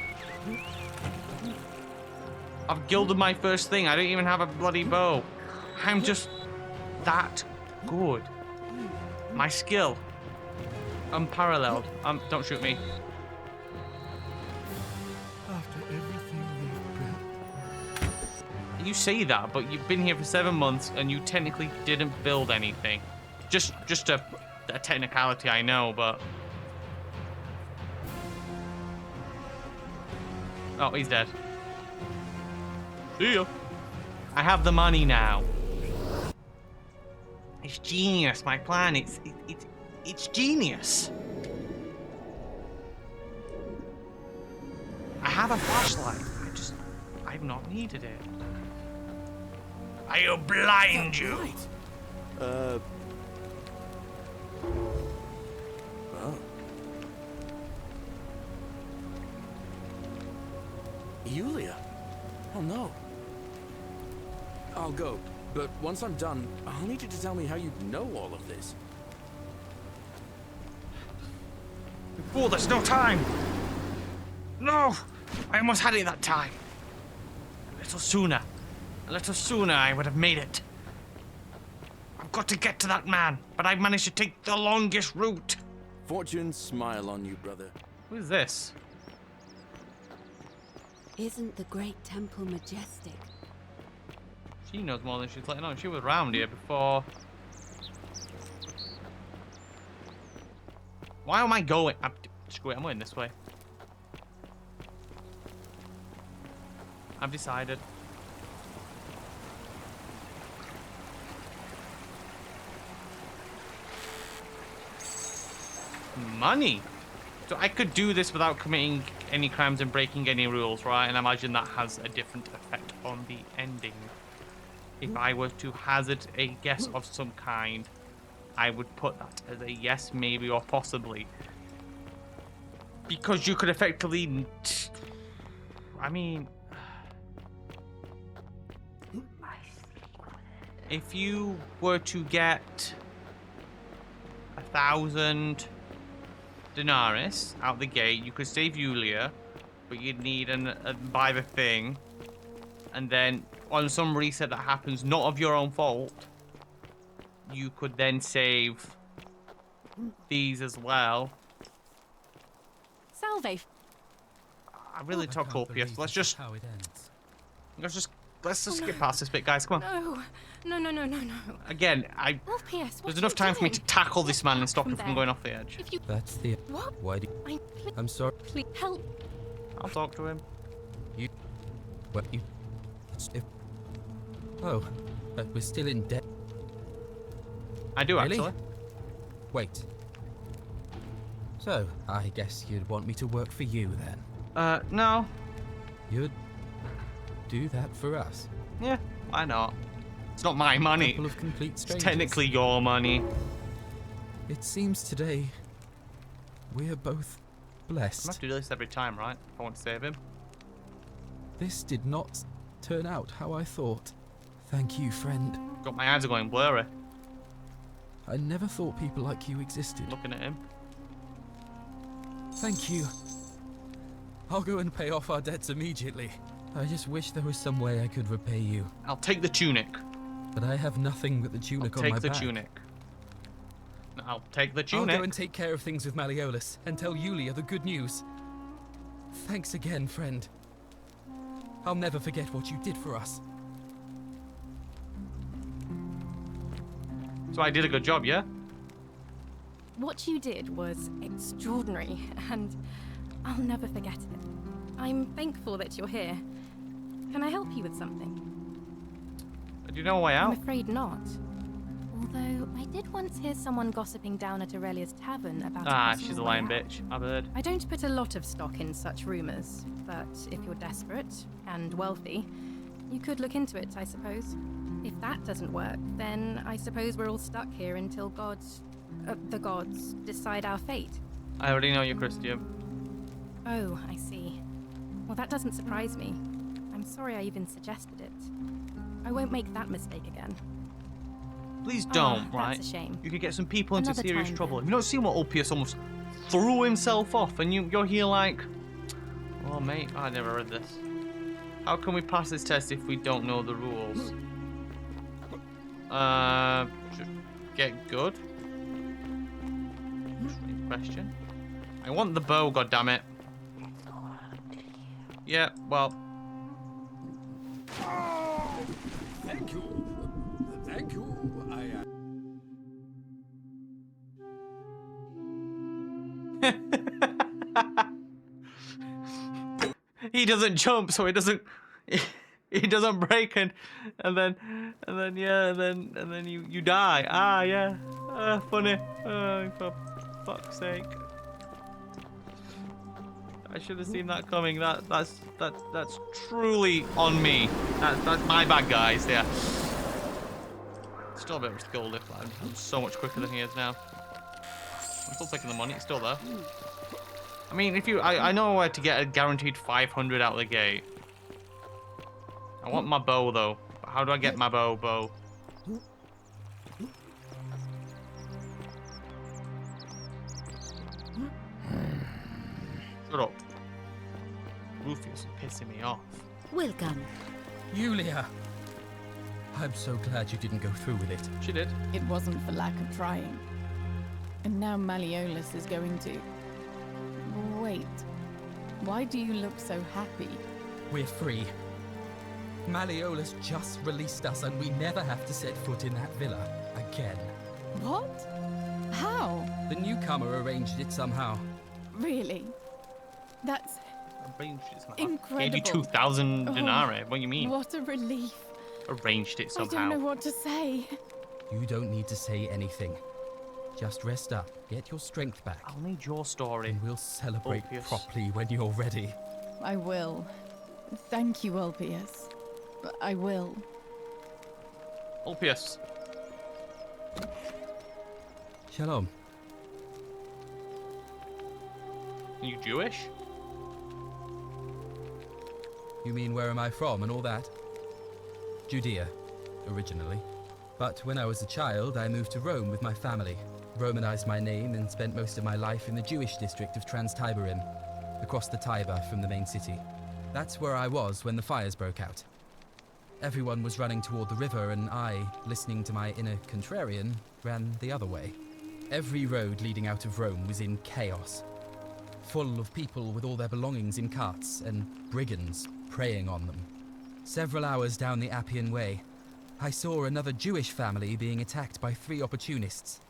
I've gilded my first thing. I don't even have a bloody bow. I'm just that good. My skill. Unparalleled. Don't shoot me. After everything we've built. You say that, but you've been here for 7 months and you technically didn't build anything. Just a technicality, I know, but... Oh, he's dead. See ya. I have the money now. It's genius, my plan. It's genius. I have a flashlight. I've not needed it. I'll blind you. Oh. Yulia? Oh no. I'll go, but once I'm done, I'll need you to tell me how you know all of this. Fool, there's no time! No! I almost had it that time. A little sooner I would have made it. I've got to get to that man, but I've managed to take the longest route. Fortune smile on you, brother. Who is this? Isn't the great temple majestic? She knows more than she's letting on. She was around here before. Why am I going? Screw it, I'm going this way. I've decided. Money? So I could do this without committing any crimes and breaking any rules, right? And I imagine that has a different effect on the ending. If I were to hazard a guess of some kind, I would put that as a yes, maybe, or possibly. Because you could effectively... I mean... If you were to get 1,000 denarii out the gate, you could save Yulia, but you'd need buy the thing, and then on some reset that happens not of your own fault, you could then save these as well. Salve. I really talk copious. Let's just skip past this bit, guys. Come on. No. Again, there's enough time for me to tackle this man and stop him from going off the edge. That's the... What? Why do I'm sorry. Please help. I'll talk to him. If Oh, but we're still in debt. I do, Really? actually. Wait. So, I guess you'd want me to work for you then? No. You'd do that for us? Yeah, why not? It's not my money. Couple of complete It's strangers. technically your money. It seems today we're both blessed. I have to do this every time, right? If I want to save him. This did not turn out how I thought. Thank you, friend. Got my eyes are going blurry. I never thought people like you existed. Looking at him. Thank you. I'll go and pay off our debts immediately. I just wish there was some way I could repay you. I'll take the tunic. But I have nothing but the tunic I'll on my take the back. tunic. I'll take the I'll tunic. go and take care of things with Malleolus and tell Yulia the good news. Thanks again, friend. I'll never forget what you did for us. So I did a good job, yeah? What you did was extraordinary, and I'll never forget it. I'm thankful that you're here. Can I help you with something? Do you know a way out? I'm afraid not. Although, I did once hear someone gossiping down at Aurelia's tavern about She's a lying bitch. I've heard. I don't put a lot of stock in such rumors, but if you're desperate and wealthy, you could look into it, I suppose. If that doesn't work, then I suppose we're all stuck here until the gods decide our fate. I already know you're Christian. Oh, I see. Well, that doesn't surprise me. I'm sorry I even suggested it. I won't make that mistake again. Please don't, right? That's a shame. You could get some people into Another serious time, trouble. Have you not seen what Ulpius almost threw himself off, and you're here like, oh mate, I never read this. How can we pass this test if we don't know the rules? Just get good. Question. I want the bow, goddammit. Yeah, well. Thank you. Thank you. He doesn't jump, so he doesn't break, and then you die. Ah, yeah. Funny. For fuck's sake. I should have seen that coming. That's truly on me. That's my bad, guys. Yeah. Still a bit of a skill lift. I'm so much quicker than he is now. I'm still taking the money. It's still there. I mean, I know where to get a guaranteed 500 out of the gate. I want my bow though. How do I get my bow? Shut up. Rufus is pissing me off. Welcome. Yulia! I'm so glad you didn't go through with it. She did. It wasn't for lack of trying. And now Malleolus is going to... Wait. Why do you look so happy? We're free. Malleolus just released us and we never have to set foot in that villa again. What? How? The newcomer arranged it somehow. Really? That's incredible. 82,000 denarii. What do you mean? What a relief. Arranged it somehow. I don't know what to say. You don't need to say anything. Just rest up, get your strength back. I'll need your story. And we'll celebrate Ulpius. properly when you're ready. I will. Thank you, Ulpius. I will. Ulpius. Shalom. Are you Jewish? You mean where am I from and all that? Judea, originally. But when I was a child, I moved to Rome with my family, Romanized my name and spent most of my life in the Jewish district of Trans-Tiberim, across the Tiber from the main city. That's where I was when the fires broke out. Everyone was running toward the river and I, listening to my inner contrarian, ran the other way. Every road leading out of Rome was in chaos, full of people with all their belongings in carts and brigands preying on them. Several hours down the Appian Way, I saw another Jewish family being attacked by 3 opportunists.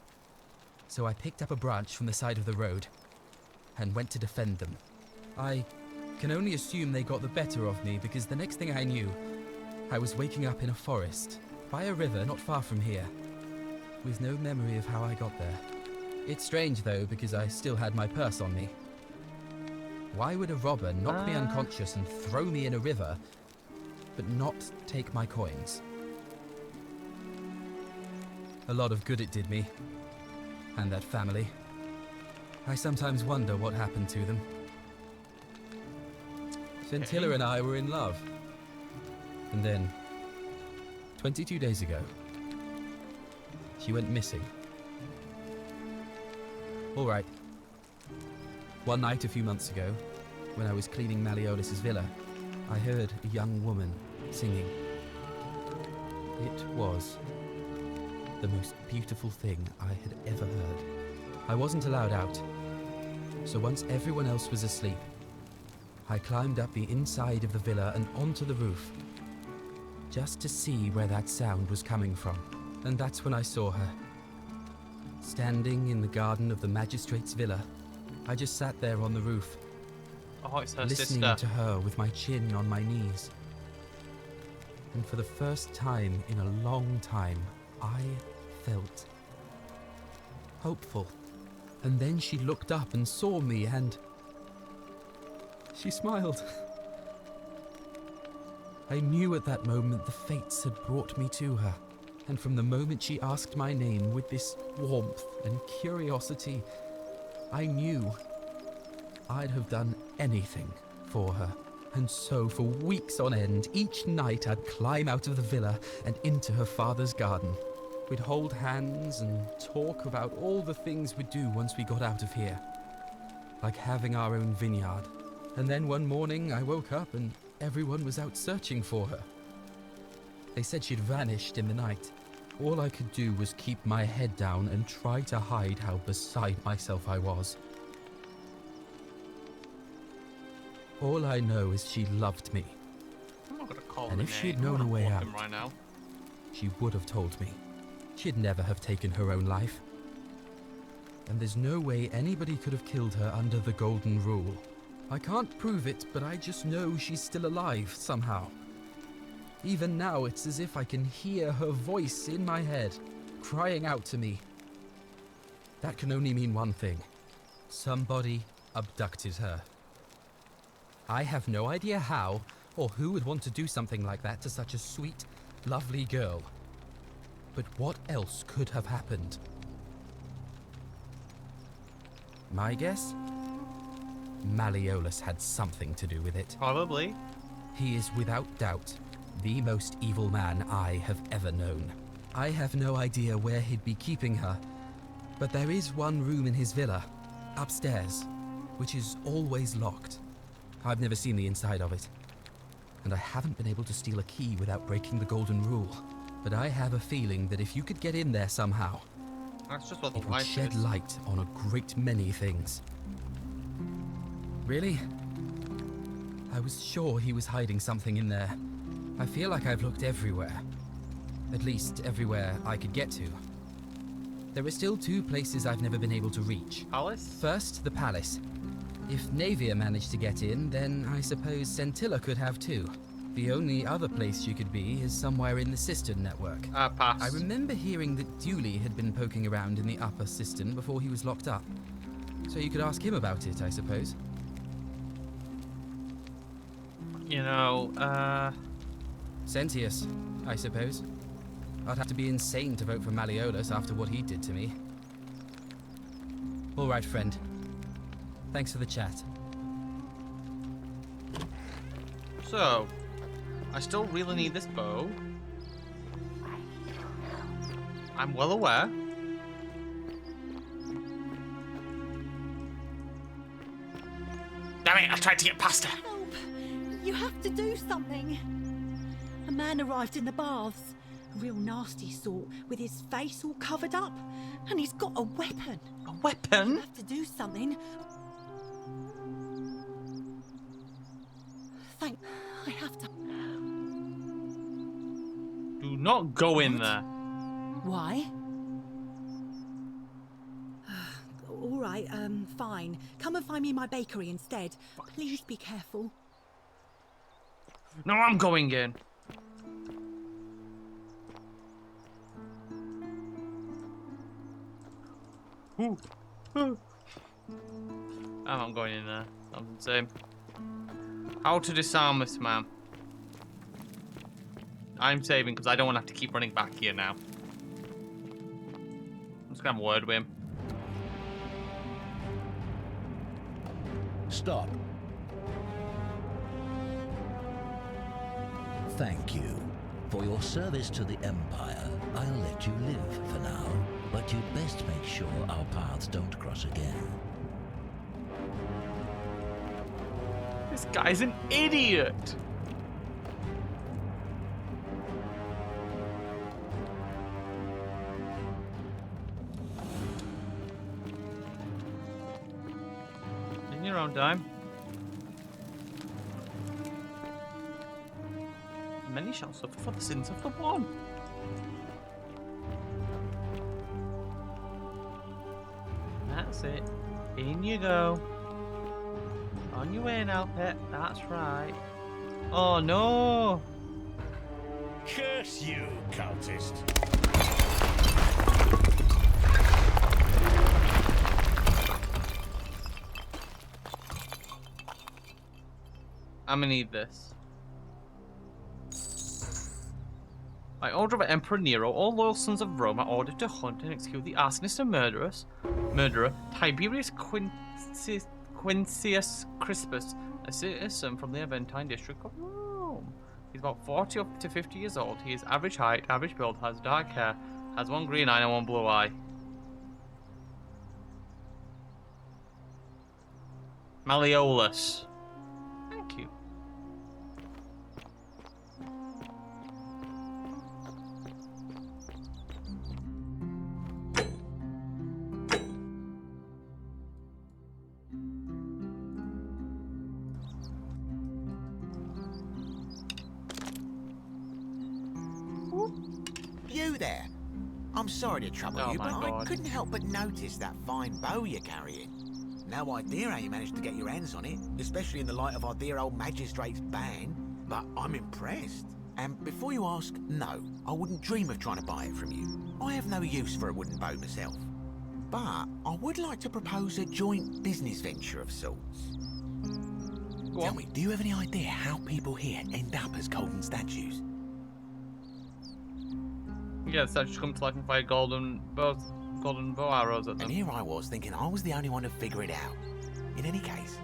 So I picked up a branch from the side of the road and went to defend them. I can only assume they got the better of me because the next thing I knew, I was waking up in a forest, by a river not far from here, with no memory of how I got there. It's strange though, because I still had my purse on me. Why would a robber knock me unconscious and throw me in a river, but not take my coins? A lot of good it did me, and that family. I sometimes wonder what happened to them. Scintilla and I were in love. And then, 22 days ago, she went missing. All right. One night a few months ago, when I was cleaning Malleolus's villa, I heard a young woman singing. It was the most beautiful thing I had ever heard. I wasn't allowed out, so once everyone else was asleep, I climbed up the inside of the villa and onto the roof, just to see where that sound was coming from. And that's when I saw her. Standing in the garden of the magistrate's villa, I just sat there on the roof, Oh, it's her listening sister. to her with my chin on my knees. And for the first time in a long time, I felt hopeful. And then she looked up and saw me and she smiled. I knew at that moment the fates had brought me to her. And from the moment she asked my name with this warmth and curiosity, I knew I'd have done anything for her. And so for weeks on end, each night I'd climb out of the villa and into her father's garden. We'd hold hands and talk about all the things we'd do once we got out of here. Like having our own vineyard. And then one morning I woke up and everyone was out searching for her. They said she'd vanished in the night. All I could do was keep my head down and try to hide how beside myself I was. All I know is she loved me. I'm not gonna call And her if name. she'd I'm known gonna a way block out, him right now. she would have told me. She'd never have taken her own life. And there's no way anybody could have killed her under the Golden Rule. I can't prove it, but I just know she's still alive somehow. Even now, it's as if I can hear her voice in my head, crying out to me. That can only mean one thing. Somebody abducted her. I have no idea how, or who would want to do something like that to such a sweet, lovely girl. But what else could have happened? My guess? Malleolus had something to do with it. Probably. He is without doubt the most evil man I have ever known. I have no idea where he'd be keeping her, but there is one room in his villa, upstairs, which is always locked. I've never seen the inside of it, and I haven't been able to steal a key without breaking the Golden Rule. But I have a feeling that if you could get in there somehow, That's just what the it would wife shed is. light on a great many things. Really? I was sure he was hiding something in there. I feel like I've looked everywhere. At least everywhere I could get to. There are still two places I've never been able to reach. Palace? First, the palace. If Navia managed to get in, then I suppose Scintilla could have too. The only other place she could be is somewhere in the cistern network. Pass. I remember hearing that Dooley had been poking around in the upper cistern before he was locked up. So you could ask him about it, I suppose. You know, Sentius, I suppose. I'd have to be insane to vote for Malleolus after what he did to me. All right, friend. Thanks for the chat. So, I still really need this bow. I'm well aware. Damn it, I tried to get past her. Help! You have to do something. A man arrived in the baths. A real nasty sort, with his face all covered up. And he's got a weapon. A weapon? You have to do something. I have to. Do not go in there. Why? All right, fine. Come and find me in my bakery instead. Please be careful. No, I'm going in. Ooh. I'm not going in there. I'm saying. How to disarm this man? I'm saving because I don't want to have to keep running back here now. I'm just gonna have a word with him. Stop. Thank you. For your service to the Empire, I'll let you live for now, but you'd best make sure our paths don't cross again. This guy's an idiot! In your own time. Many shall suffer for the sins of the one. That's it. In you go. On your way now, pet. That's right. Oh no! Curse you, cultist. I'm gonna need this. By order of Emperor Nero, all loyal sons of Rome are ordered to hunt and execute the arsonist and murderer Tiberius Quintius Crispus, a citizen from the Aventine district of Rome. He's about 40 up to 50 years old. He is average height, average build, has dark hair, has one green eye and one blue eye. Malleolus. Thank you. You there. I'm sorry to trouble Oh you, my but God. I couldn't help but notice that fine bow you're carrying. No idea how you managed to get your hands on it, especially in the light of our dear old magistrate's ban, but I'm impressed. And before you ask, no, I wouldn't dream of trying to buy it from you. I have no use for a wooden bow myself. But I would like to propose a joint business venture of sorts. Tell me, do you have any idea how people here end up as golden statues? Yeah, the statues come to life and fire golden bow arrows at them. And here I was thinking I was the only one to figure it out. In any case,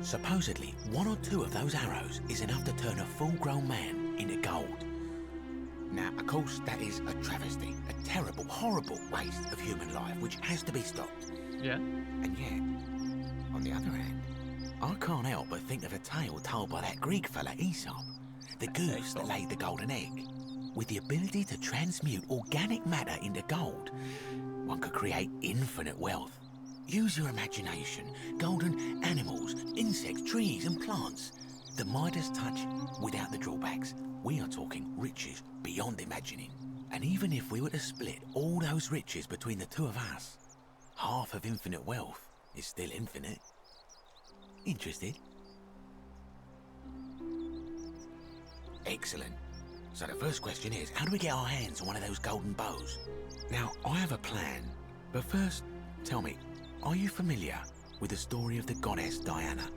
supposedly one or two of those arrows is enough to turn a full-grown man into gold. Now, of course, that is a travesty, a terrible, horrible waste of human life which has to be stopped. Yeah. And yet, on the other hand, I can't help but think of a tale told by that Greek fella Aesop, the goose that laid the golden egg. With the ability to transmute organic matter into gold, one could create infinite wealth. Use your imagination. Golden animals, insects, trees and plants. The Midas touch without the drawbacks. We are talking riches beyond imagining. And even if we were to split all those riches between the two of us, half of infinite wealth is still infinite. Interested? Excellent. So the first question is, how do we get our hands on one of those golden bows? Now, I have a plan, but first, tell me, are you familiar with the story of the goddess Diana?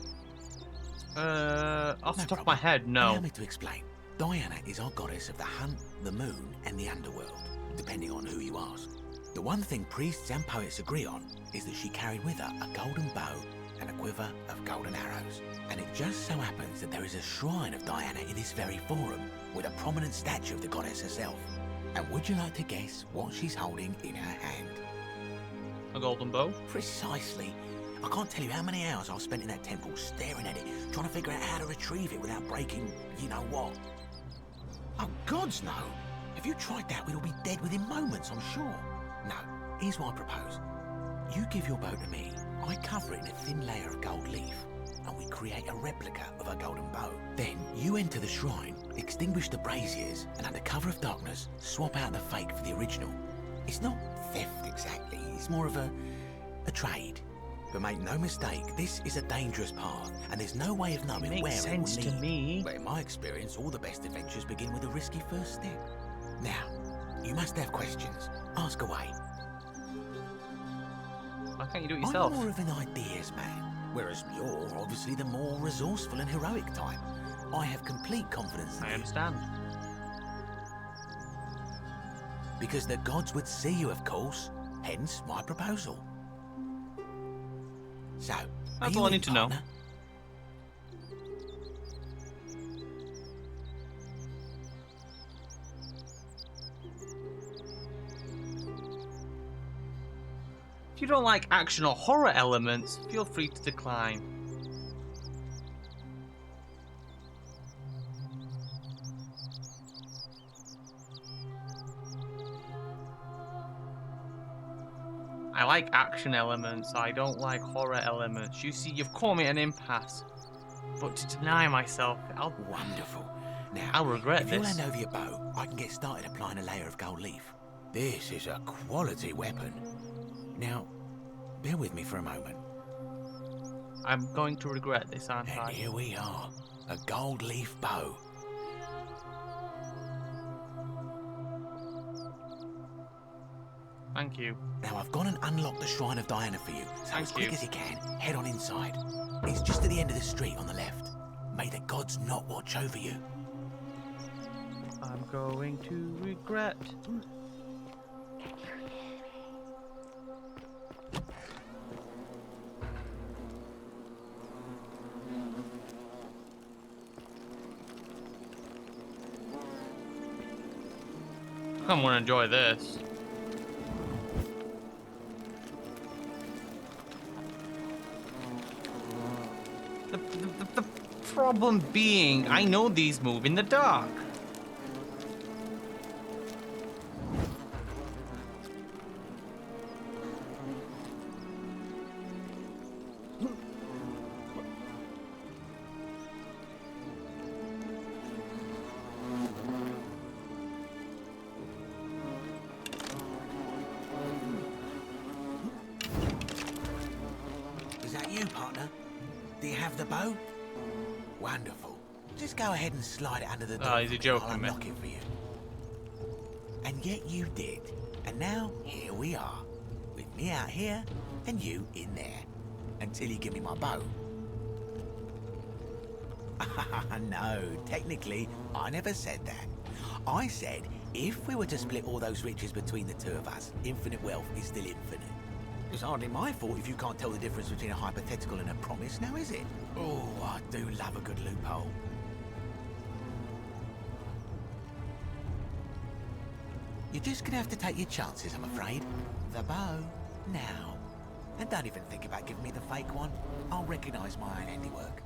Off the top of my head, no. Allow me to explain. Diana is our goddess of the hunt, the moon, and the underworld, depending on who you ask. The one thing priests and poets agree on is that she carried with her a golden bow and a quiver of golden arrows. And it just so happens that there is a shrine of Diana in this very forum, with a prominent statue of the goddess herself. And would you like to guess what she's holding in her hand? A golden bow? Precisely. I can't tell you how many hours I've spent in that temple staring at it, trying to figure out how to retrieve it without breaking you-know-what. Oh, gods, no. If you tried that, we'd all be dead within moments, I'm sure. No, here's what I propose. You give your bow to me, I cover it in a thin layer of gold leaf, and we create a replica of a golden bow. Then you enter the shrine, extinguish the braziers, and under cover of darkness, swap out the fake for the original. It's not theft exactly, it's more of a trade. But make no mistake, this is a dangerous path, and there's no way of knowing where it will lead. Me. But in my experience, all the best adventures begin with a risky first step. Now, you must have questions. Ask away. Why can't you do it I'm yourself? more of an ideas man, whereas you're obviously the more resourceful and heroic type. I have complete confidence in you. I understand. Because the gods would see you, of course. Hence my proposal. So, That's all I need to know. If you don't like action or horror elements, feel free to decline. I like action elements, I don't like horror elements. You see, you've caught me at an impasse. But to deny myself, Wonderful. Now, I'll regret if this. you'll hand over your bow, I can get started applying a layer of gold leaf. This is a quality weapon. Now, bear with me for a moment. I'm going to regret this, aren't I? And here we are, a gold leaf bow. Thank you. Now I've gone and unlocked the Shrine of Diana for you, so as quick you. as you can, head on inside. It's just at the end of the street on the left. May the gods not watch over you. I'm going to regret. I'm gonna enjoy this. The problem being, I know these move in the dark. Is that you, partner? Do you have the bow? Wonderful. Just go ahead and slide it under the door. Oh, he's a joker, I'll man. unlock it for you. And yet you did. And now, here we are. With me out here, and you in there. Until you give me my bow. No, technically, I never said that. I said, if we were to split all those riches between the two of us, infinite wealth is still infinite. It's hardly my fault if you can't tell the difference between a hypothetical and a promise, now is it? Oh, I do love a good loophole. You're just gonna have to take your chances, I'm afraid. The bow, now. And don't even think about giving me the fake one. I'll recognise my own handiwork.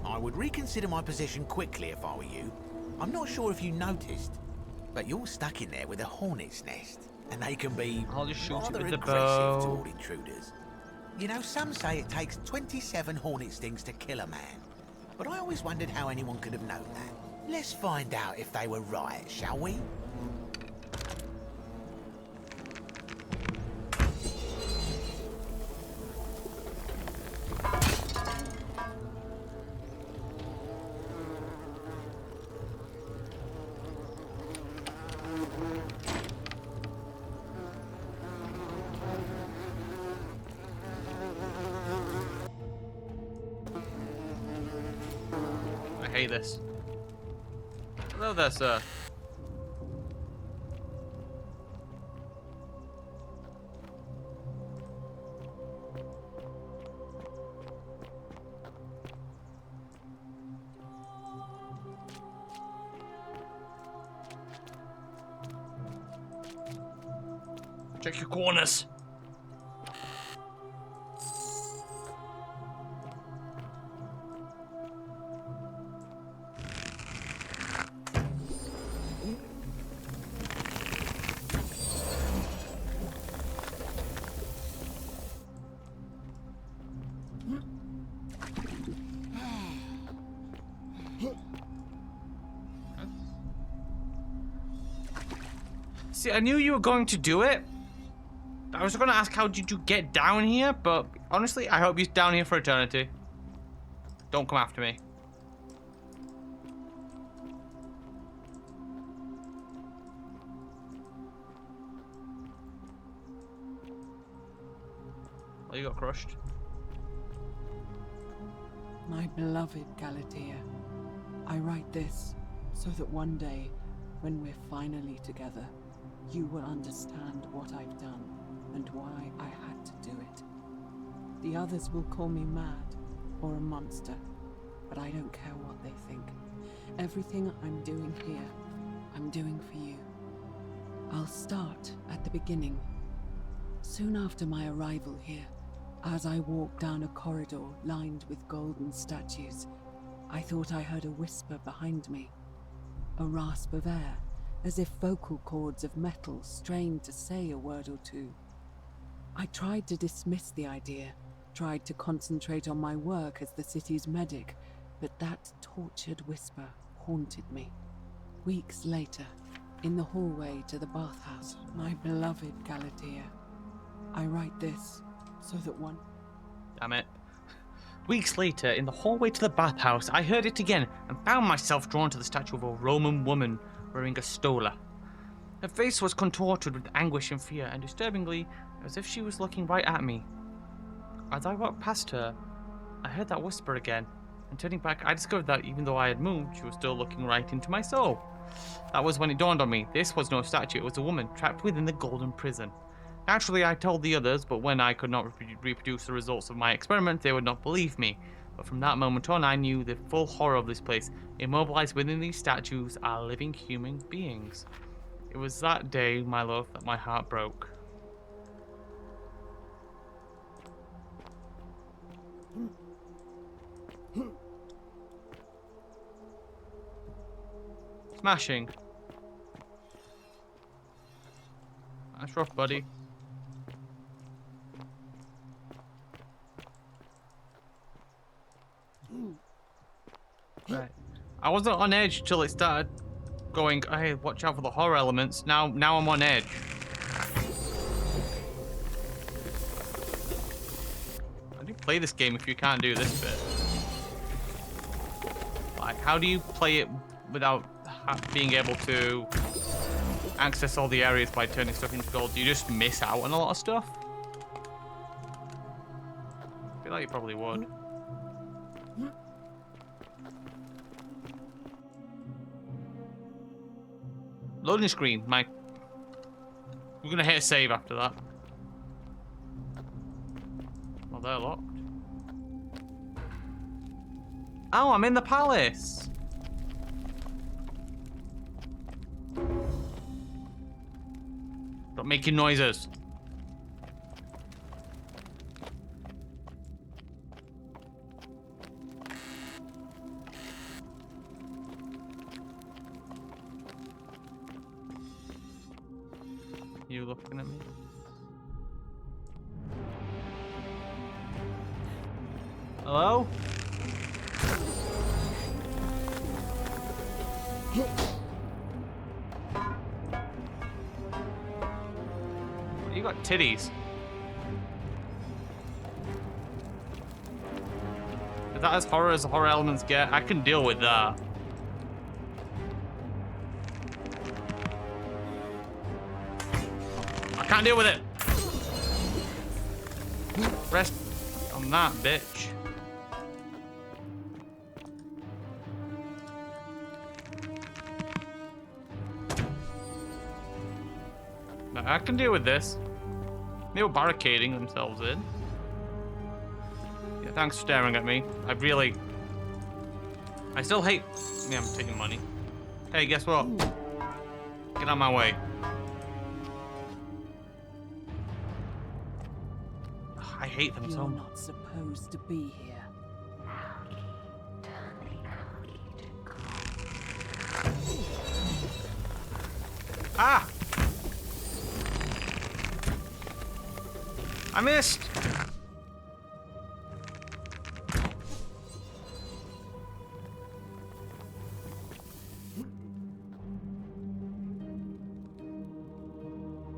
I would reconsider my position quickly if I were you. I'm not sure if you noticed, but you're stuck in there with a hornet's nest, and they can be I'll just shoot rather you with the aggressive bow. toward intruders. You know, some say it takes 27 hornet stings to kill a man, but I always wondered how anyone could have known that. Let's find out if they were right, shall we? I hate this. Hello there, sir. Check your corners. See, I knew you were going to do it. I was going to ask how did you get down here, but honestly, I hope you're down here for eternity. Don't come after me. Oh, you got crushed. My beloved Galatea, I write this so that one day, when we're finally together, you will understand what I've done and why I had to do it. The others will call me mad or a monster, but I don't care what they think. Everything I'm doing here, I'm doing for you. I'll start at the beginning. Soon after my arrival here, as I walked down a corridor lined with golden statues, I thought I heard a whisper behind me. A rasp of air, as if vocal cords of metal strained to say a word or two. I tried to dismiss the idea, tried to concentrate on my work as the city's medic, but that tortured whisper haunted me. Weeks later, in the hallway to the bathhouse, my beloved Galatea, I write this so that one... Damn it. Weeks later, in the hallway to the bathhouse, I heard it again and found myself drawn to the statue of a Roman woman wearing a stola. Her face was contorted with anguish and fear, and disturbingly, as if she was looking right at me. As I walked past her, I heard that whisper again, and turning back, I discovered that even though I had moved, she was still looking right into my soul. That was when it dawned on me. This was no statue, it was a woman trapped within the golden prison. Naturally, I told the others, but when I could not reproduce the results of my experiment, they would not believe me. But from that moment on, I knew the full horror of this place. Immobilized within these statues are living human beings. It was that day, my love, that my heart broke. Smashing. That's rough, buddy. Right. I wasn't on edge till it started going, hey, watch out for the horror elements. Now I'm on edge. How do you play this game if you can't do this bit? Like, how do you play it without being able to access all the areas by turning stuff into gold? Do you just miss out on a lot of stuff? I feel like you probably would. Loading screen, Mike. We're gonna hit a save after that. Well, they're locked. Oh, I'm in the palace. Stop making noises. You looking at me? Hello? You got titties. Is that as horror as the horror elements get? I can deal with that. I can't deal with it. Rest on that, bitch. No, I can deal with this. They were barricading themselves in. Yeah, thanks for staring at me. I still hate... Yeah, I'm taking money. Hey, guess what? Get out of my way. I hate them so much. You're not supposed to be here. Ah! I missed!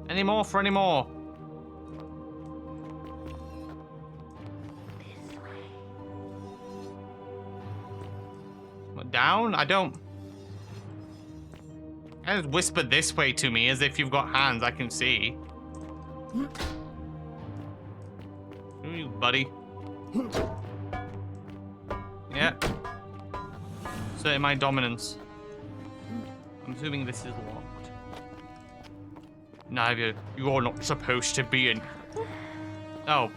Any more for any more? What, down? I don't... I just whispered this way to me as if you've got hands I can see. Who You, buddy. Yeah. Asserting my dominance. I'm assuming this is locked. Neither. You're not supposed to be in. Oh.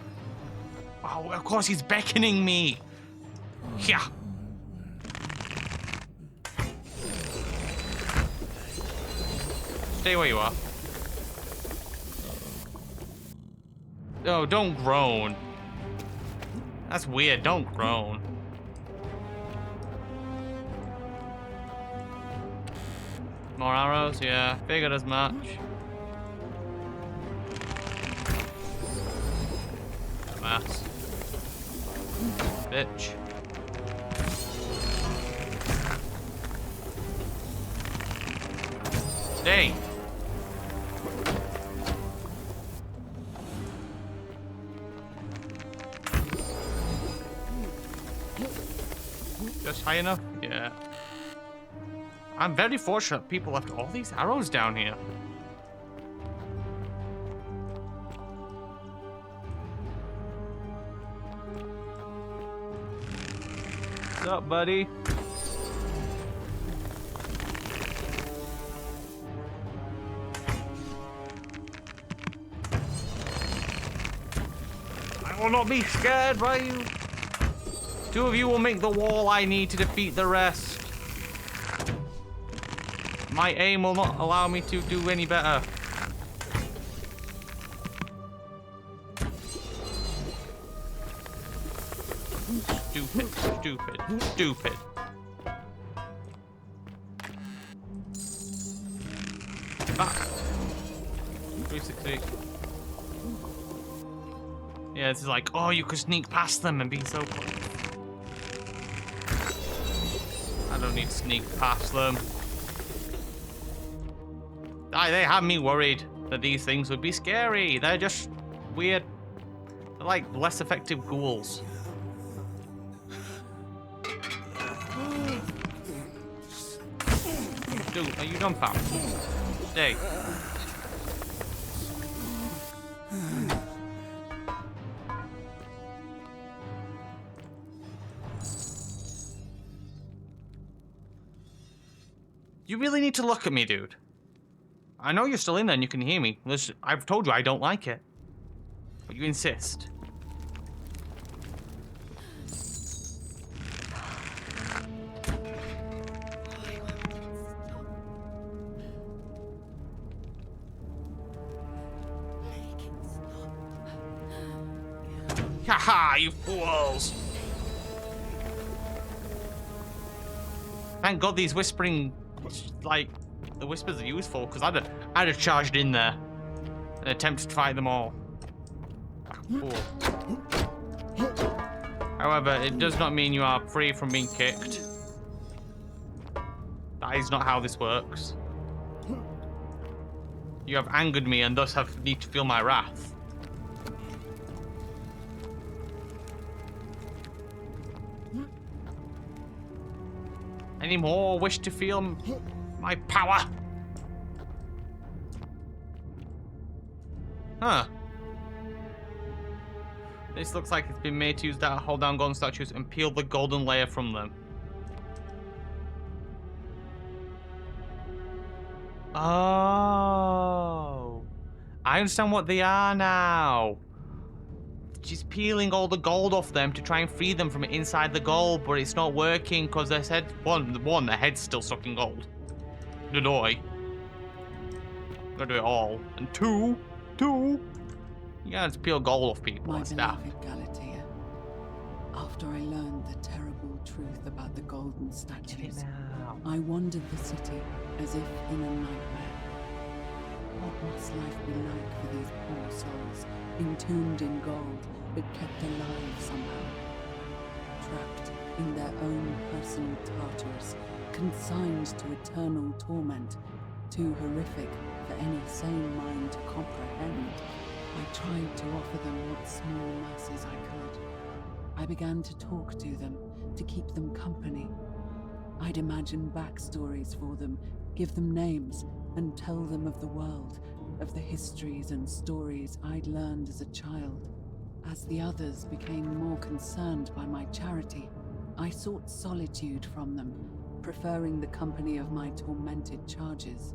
Oh, of course he's beckoning me. Yeah. Stay where you are. Oh, don't groan. That's weird. Don't groan. More arrows? Yeah, figured as much. Dumbass. Bitch. Stay. Just high enough? Yeah. I'm very fortunate people left all these arrows down here. What's up, buddy? I will not be scared by you. Two of you will make the wall I need to defeat the rest. My aim will not allow me to do any better. Stupid, stupid, stupid. Ah. 360. Yeah, this is like, oh, you could sneak past them and be so close. I don't need to sneak past them. They have me worried that these things would be scary. They're just weird. They're like less effective ghouls. Dude, are you done, fam? Stay. You really need to look at me, dude. I know you're still in there and you can hear me. Listen, I've told you I don't like it. But you insist. Haha, you fools! Thank God these whispering, like, the whispers are useful, because I'd have charged in there and attempted to fight them all. Fool. However, it does not mean you are free from being kicked. That is not how this works. You have angered me and thus need to feel my wrath. Any more wish to feel my power? Huh. This looks like it's been made to use that hold down golden statues and peel the golden layer from them. Oh. I understand what they are now. She's peeling all the gold off them to try and free them from inside the gold, but it's not working because their head, one, their head's still stuck in gold. Gotta do it all. And two, you gotta peel gold off people and stuff. My beloved Galatea, after I learned the terrible truth about the golden statues, I wandered the city as if in a nightmare. What must life be like for these poor souls, entombed in gold, but kept alive somehow? Trapped in their own personal Tartarus, consigned to eternal torment, too horrific for any sane mind to comprehend. I tried to offer them what small mercies I could. I began to talk to them, to keep them company. I'd imagine backstories for them, give them names, and tell them of the world, of the histories and stories I'd learned as a child. As the others became more concerned by my charity, I sought solitude from them, preferring the company of my tormented charges.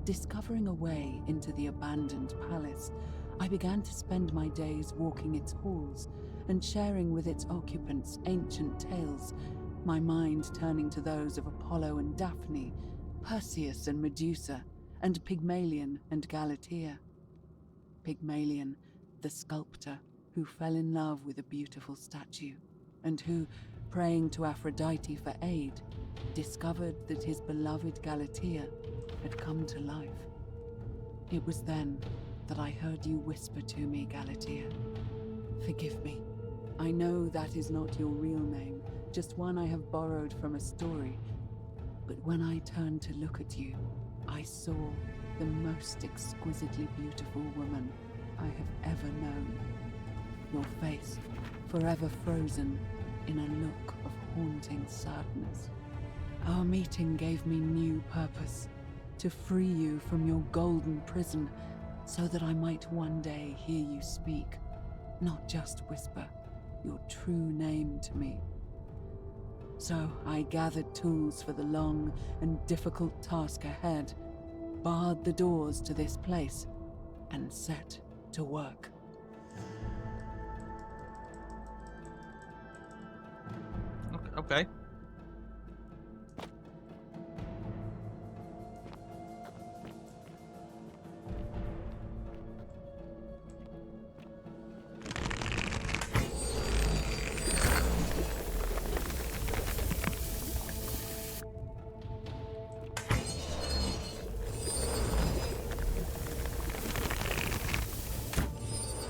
Discovering a way into the abandoned palace, I began to spend my days walking its halls and sharing with its occupants ancient tales, my mind turning to those of Apollo and Daphne, Perseus and Medusa, and Pygmalion and Galatea. Pygmalion, the sculptor, who fell in love with a beautiful statue, and who, praying to Aphrodite for aid, discovered that his beloved Galatea had come to life. It was then that I heard you whisper to me, Galatea. Forgive me. I know that is not your real name, just one I have borrowed from a story. But when I turned to look at you, I saw the most exquisitely beautiful woman I have ever known. Your face, forever frozen in a look of haunting sadness. Our meeting gave me new purpose, to free you from your golden prison, so that I might one day hear you speak, not just whisper your true name to me. So I gathered tools for the long and difficult task ahead, barred the doors to this place, and set to work. Okay.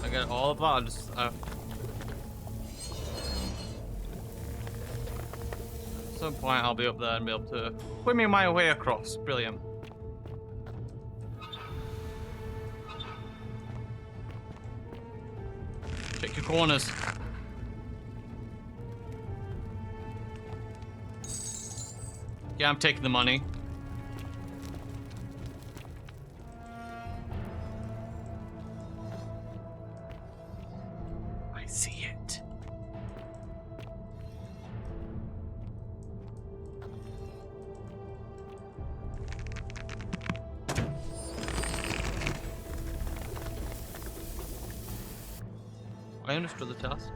I get all of that. Just, at some point I'll be up there and be able to win my way across. Brilliant. Check your corners. Yeah, I'm taking the money. I see it. I understood the task.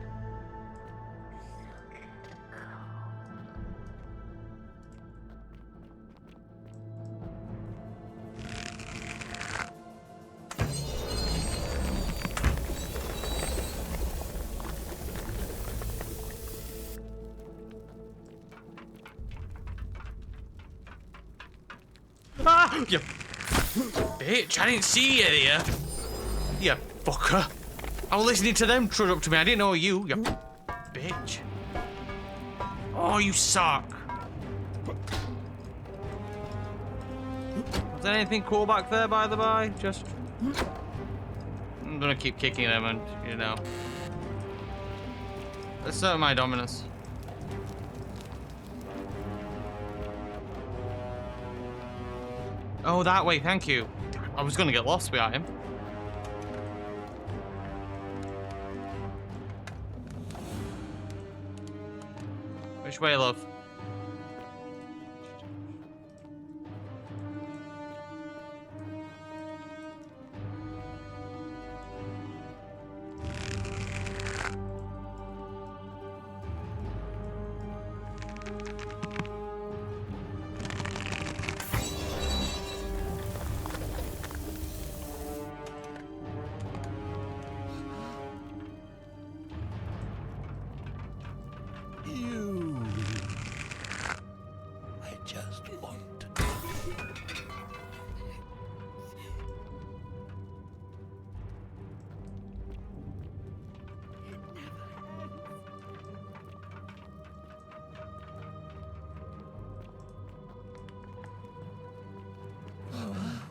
Ah! You bitch, I didn't see you there. You fucker. I was listening to them trudge up to me. I didn't know you bitch. Oh, you suck. Was there anything cool back there, by the by? Just... I'm gonna keep kicking them and, you know. Assert my dominance. Oh, that way, thank you. I was gonna get lost without him. Which way, love?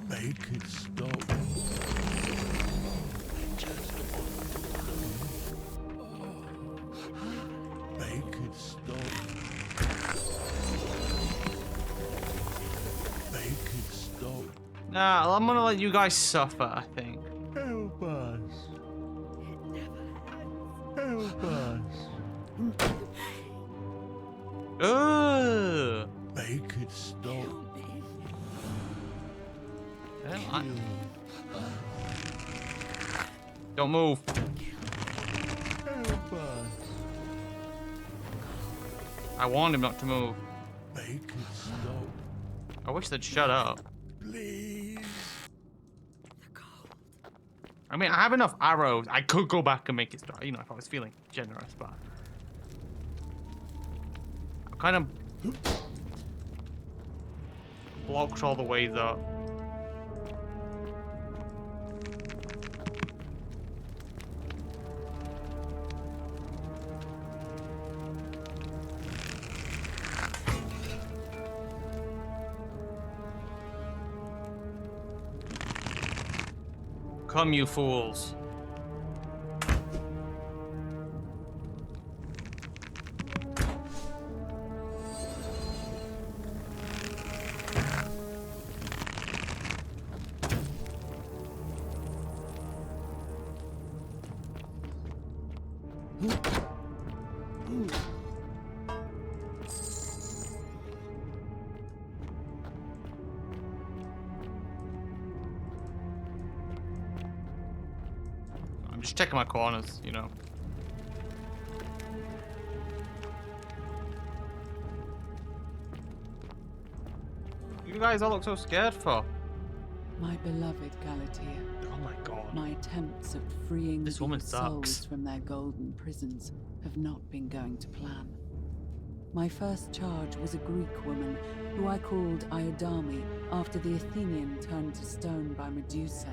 Make it stop. Make it stop. Make it stop. Nah, I'm gonna let you guys suffer, I think. Help us. Make it stop. Don't move. Help us. I warned him not to move. Make it stop. I wish they'd shut up. Please. I mean, I have enough arrows. I could go back and make it start, you know, if I was feeling generous, but I'm kind of blocked all the ways up. Come, you fools. I'm just checking my corners, you know. You guys all look so scared for. My beloved Galatea. Oh my god. My attempts at freeing This these woman souls sucks. from their golden prisons have not been going to plan. My first charge was a Greek woman who I called Iodame after the Athenian turned to stone by Medusa.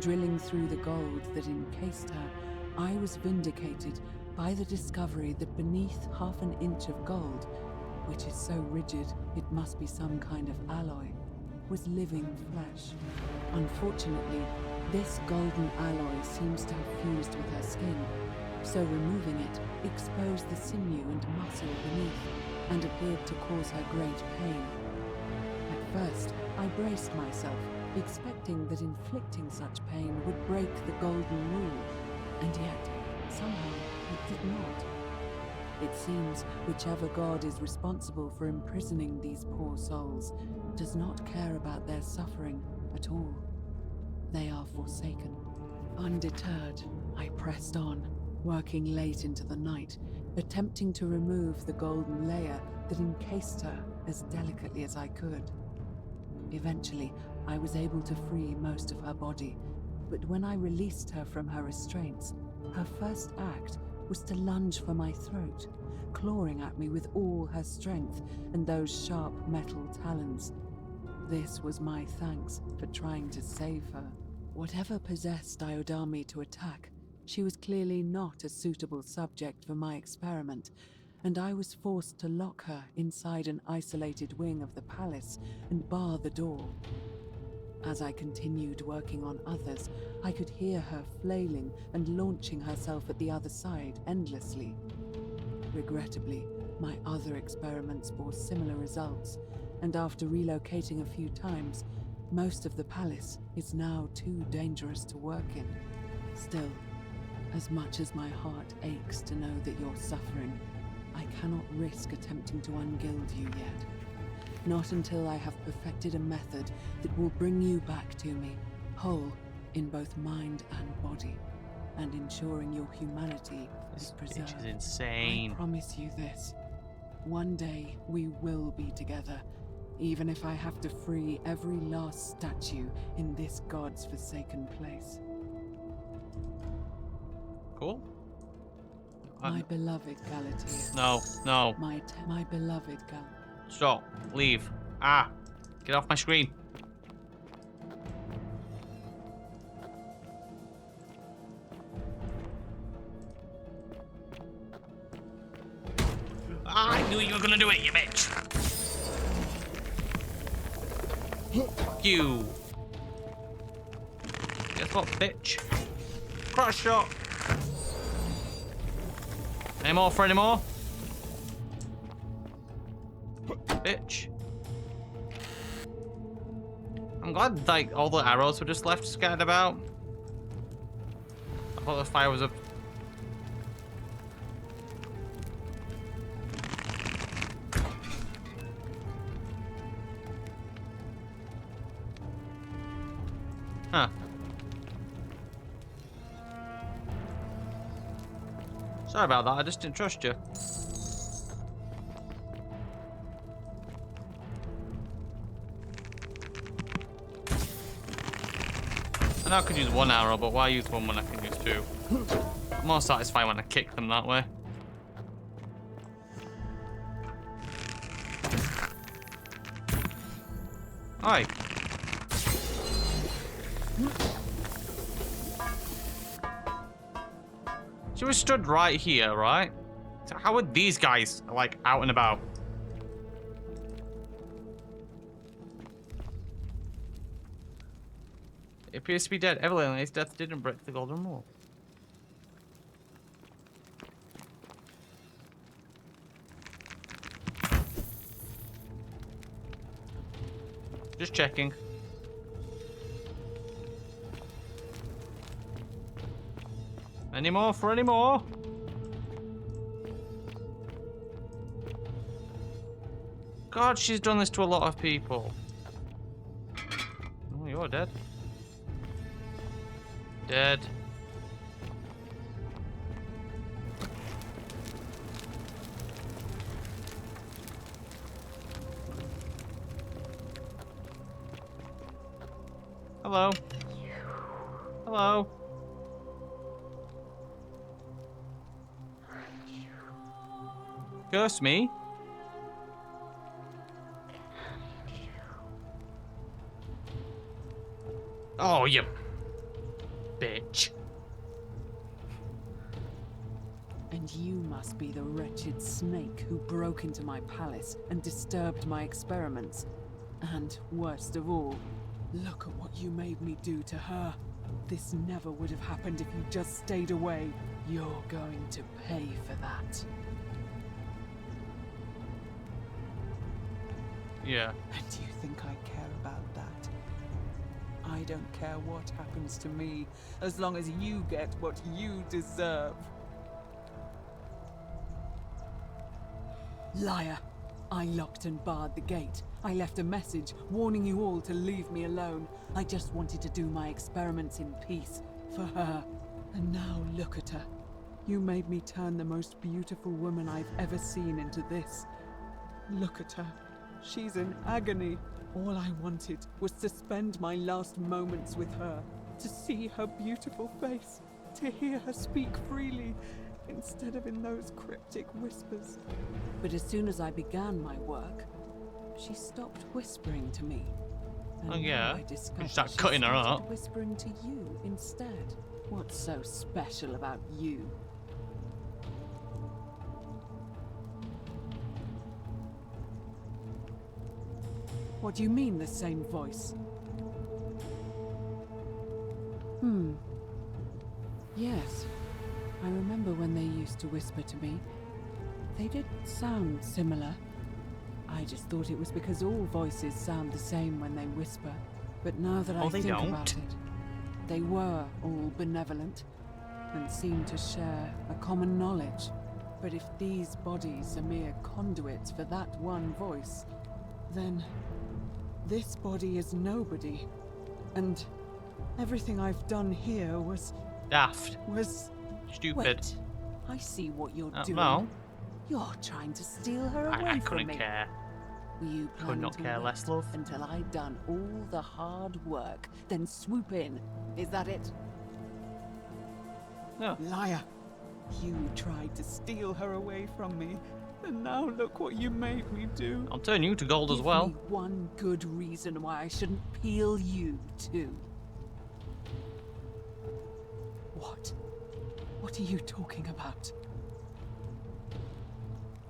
Drilling through the gold that encased her, I was vindicated by the discovery that beneath half an inch of gold, which is so rigid it must be some kind of alloy, was living flesh. Unfortunately, this golden alloy seems to have fused with her skin, so removing it exposed the sinew and muscle beneath and appeared to cause her great pain. At first, I braced myself, expecting that inflicting such pain would break the golden rule, and yet, somehow, it did not. It seems whichever god is responsible for imprisoning these poor souls does not care about their suffering at all. They are forsaken. Undeterred, I pressed on, working late into the night, attempting to remove the golden layer that encased her as delicately as I could. Eventually, I was able to free most of her body, but when I released her from her restraints, her first act was to lunge for my throat, clawing at me with all her strength and those sharp metal talons. This was my thanks for trying to save her. Whatever possessed Iodame to attack, she was clearly not a suitable subject for my experiment, and I was forced to lock her inside an isolated wing of the palace and bar the door. As I continued working on others, I could hear her flailing and launching herself at the other side endlessly. Regrettably, my other experiments bore similar results, and after relocating a few times, most of the palace is now too dangerous to work in. Still, as much as my heart aches to know that you're suffering, I cannot risk attempting to ungild you yet. Not until I have perfected a method that will bring you back to me, whole in both mind and body, and ensuring your humanity is preserved. This is insane. I promise you this. One day we will be together, even if I have to free every last statue in this god's forsaken place. Cool. My beloved Galatea. No, no. My beloved Galatea. Stop. Leave. Ah. Get off my screen. I knew you were gonna do it, you bitch. Fuck you. Guess what, bitch? Cross shot. Any more for any more? Bitch. I'm glad like all the arrows were just left scattered about. I thought the fire was up. Huh. Sorry about that, I just didn't trust you. I know I could use one arrow, but why use one when I can use two? More satisfying when I kick them that way. Oi. She was stood right here, right? So how are these guys, like, out and about? It appears to be dead. Evelyn, his death didn't break the golden rule. Just checking. Any more for any more? God, she's done this to a lot of people. Oh, you're dead. Dead. Hello. Hello. Curse me. Oh, you bitch. And you must be the wretched snake who broke into my palace and disturbed my experiments. And worst of all, look at what you made me do to her. This never would have happened if you just stayed away. You're going to pay for that. Yeah. And do you think I care about that? I don't care what happens to me, as long as you get what you deserve. Liar! I locked and barred the gate. I left a message warning you all to leave me alone. I just wanted to do my experiments in peace, for her. And now look at her. You made me turn the most beautiful woman I've ever seen into this. Look at her. She's in agony. All I wanted was to spend my last moments with her, to see her beautiful face, to hear her speak freely, instead of in those cryptic whispers. But as soon as I began my work, she stopped whispering to me. And oh yeah, I discovered you start she cutting her started up. whispering to you instead. What's so special about you? What do you mean, the same voice? Yes. I remember when they used to whisper to me. They did sound similar. I just thought it was because all voices sound the same when they whisper. But now that I think about it, they were all benevolent and seemed to share a common knowledge. But if these bodies are mere conduits for that one voice, then this body is nobody. And everything I've done here was... daft. Was... stupid. Wait, I see what you're doing. No. You're trying to steal her away I from couldn't me. care. Were you Could planning not to care wait less, love. until I'd done all the hard work, then swoop in? Is that it? No. Liar! You tried to steal her away from me, and now look what you made me do. I'll turn you to gold as well. Give me one good reason why I shouldn't peel you too. What? What are you talking about?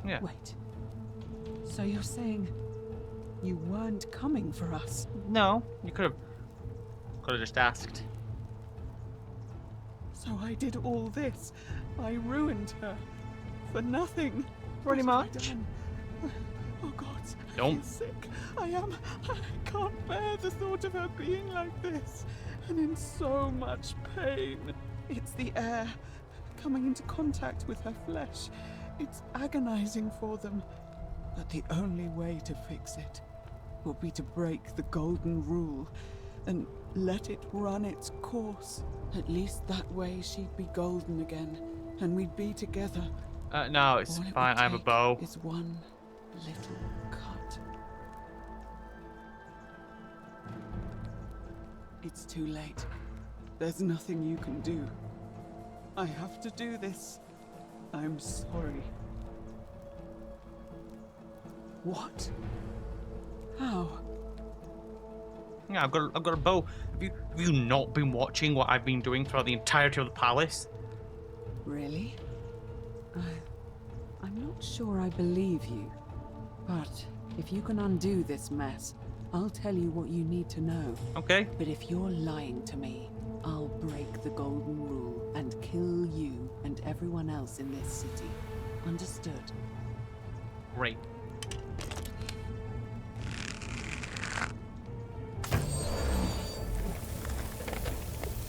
Yeah. Wait. So you're saying you weren't coming for us? No, you could have just asked. So I did all this. I ruined her for nothing. Pretty What have much. I done? Oh God, Don't. I'm sick. I can't bear the thought of her being like this, and in so much pain. It's the air coming into contact with her flesh. It's agonizing for them. But the only way to fix it will be to break the golden rule and let it run its course. At least that way she'd be golden again, and we'd be together. No, it's All it fine. would I have a take bow. is one little cut. It's too late. There's nothing you can do. I have to do this. I'm sorry. What? How? Yeah, I've got a bow. Have you not been watching what I've been doing throughout the entirety of the palace? Really? I'm not sure I believe you. But if you can undo this mess, I'll tell you what you need to know. Okay. But if you're lying to me, I'll break the golden rule and kill you and everyone else in this city. Understood? Great.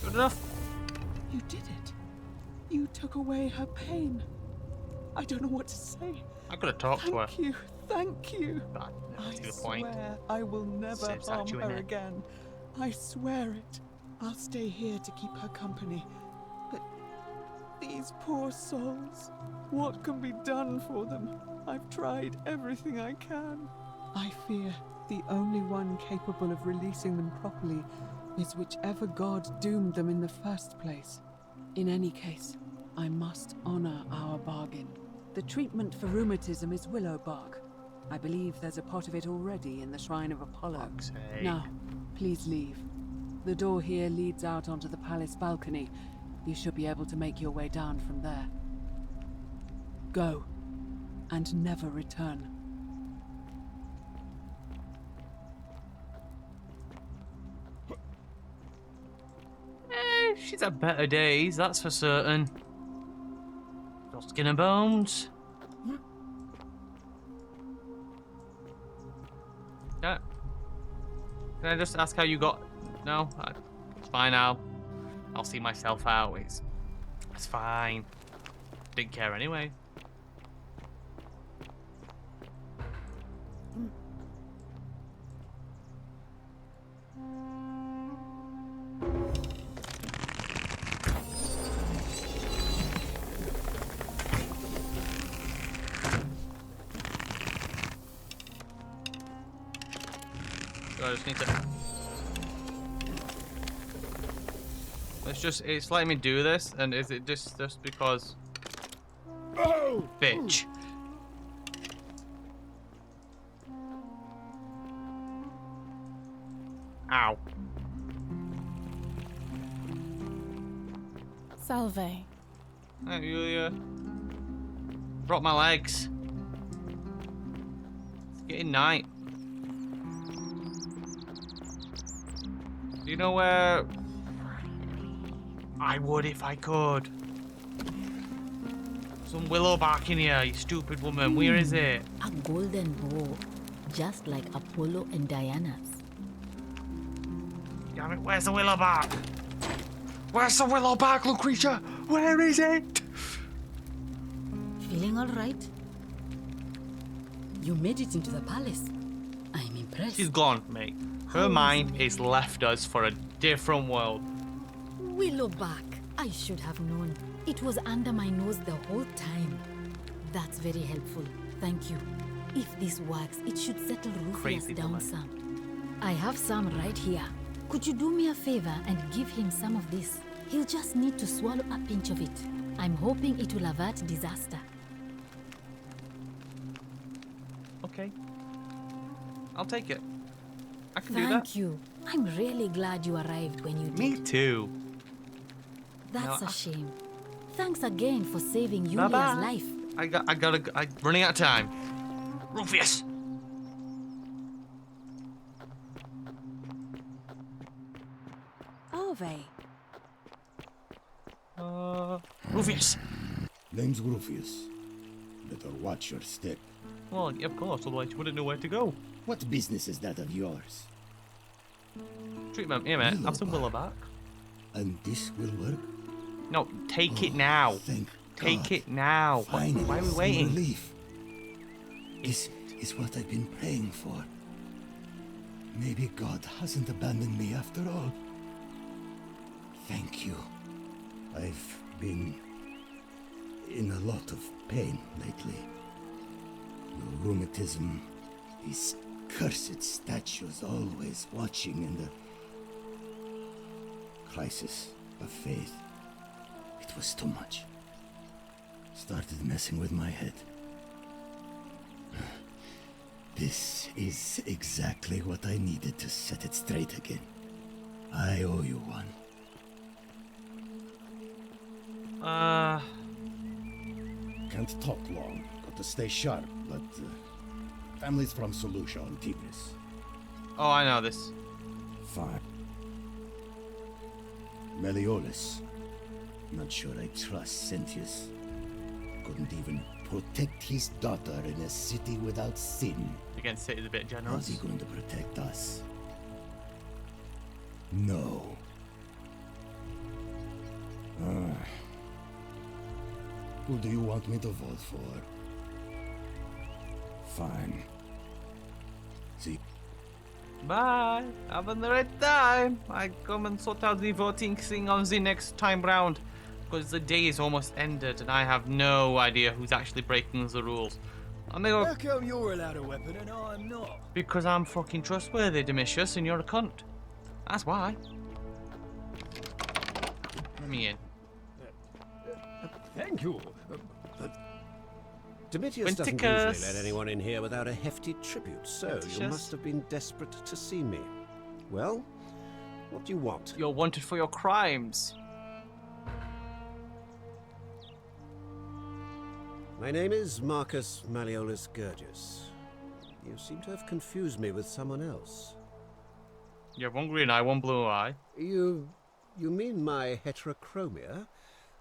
Good enough. You did it. You took away her pain. I don't know what to say. I could have talked to her. Thank you. Thank you. I I see the point. swear I will never Saves harm that you, her innit? again. I swear it. I'll stay here to keep her company. But these poor souls, what can be done for them? I've tried everything I can. I fear the only one capable of releasing them properly is whichever god doomed them in the first place. In any case, I must honor our bargain. The treatment for rheumatism is willow bark. I believe there's a pot of it already in the Shrine of Apollo. Now, please leave. The door here leads out onto the palace balcony. You should be able to make your way down from there. Go, and never return. She's had better days, that's for certain. No skin and bones. Yeah. Can I just ask how you got? No, it's fine. I'll see myself out. It's fine. Didn't care anyway. So I just need to. It's letting me do this, and is it just because? Oh! Bitch. Ow. Salve. Hey, Julia. Broke my legs. It's getting night. Do you know where? I would if I could. Some willow bark in here, you stupid woman. Where is it? A golden bow, just like Apollo and Diana's. Damn it, where's the willow bark? Where's the willow bark, Lucretia? Where is it? Feeling all right? You made it into the palace. I'm impressed. She's gone, mate. Her mind is left us for a different world. Willowback. I should have known. It was under my nose the whole time. That's very helpful. Thank you. If this works, it should settle Rufius down some. I have some right here. Could you do me a favor and give him some of this? He'll just need to swallow a pinch of it. I'm hoping it will avert disaster. Okay. I'll take it. I can do that. Thank you. I'm really glad you arrived when you did. Me too. That's No, a shame. Thanks again for saving Yulia's Bye-bye. life. I'm running out of time. Rufius! Arve. Rufius! Name's Rufius. Better watch your step. Well, yeah, of course, otherwise you wouldn't know where to go. What business is that of yours? Treatment, yeah, mate. Have some willow bark. And this will work? No, take it now. Take it now. Finally, Why are we some waiting? relief. This is what I've been praying for. Maybe God hasn't abandoned me after all. Thank you. I've been in a lot of pain lately. The rheumatism, these cursed statues always watching, and the crisis of faith. It was too much. Started messing with my head. This is exactly what I needed to set it straight again. I owe you one. Can't talk long. Got to stay sharp, but family's from Solucia on Tigris. Oh, I know this. Fine. Meliodas. Not sure I trust Sentius. Couldn't even protect his daughter in a city without sin. Again, City's a bit generous. How's he going to protect us? No. Who do you want me to vote for? Fine. See. Bye. Have a great time. I come and sort out the voting thing on the next time round. Because the day is almost ended and I have no idea who's actually breaking the rules. I'm gonna go... How come you're allowed a weapon and I'm not? Because I'm fucking trustworthy, Domitius, and you're a cunt. That's why. Let me in. Thank you. Domitius doesn't usually let anyone in here without a hefty tribute, so you must have been desperate to see me. Well, what do you want? You're wanted for your crimes. My name is Marcus Malleolus Gurgis. You seem to have confused me with someone else. You have one green eye, one blue eye. You mean my heterochromia?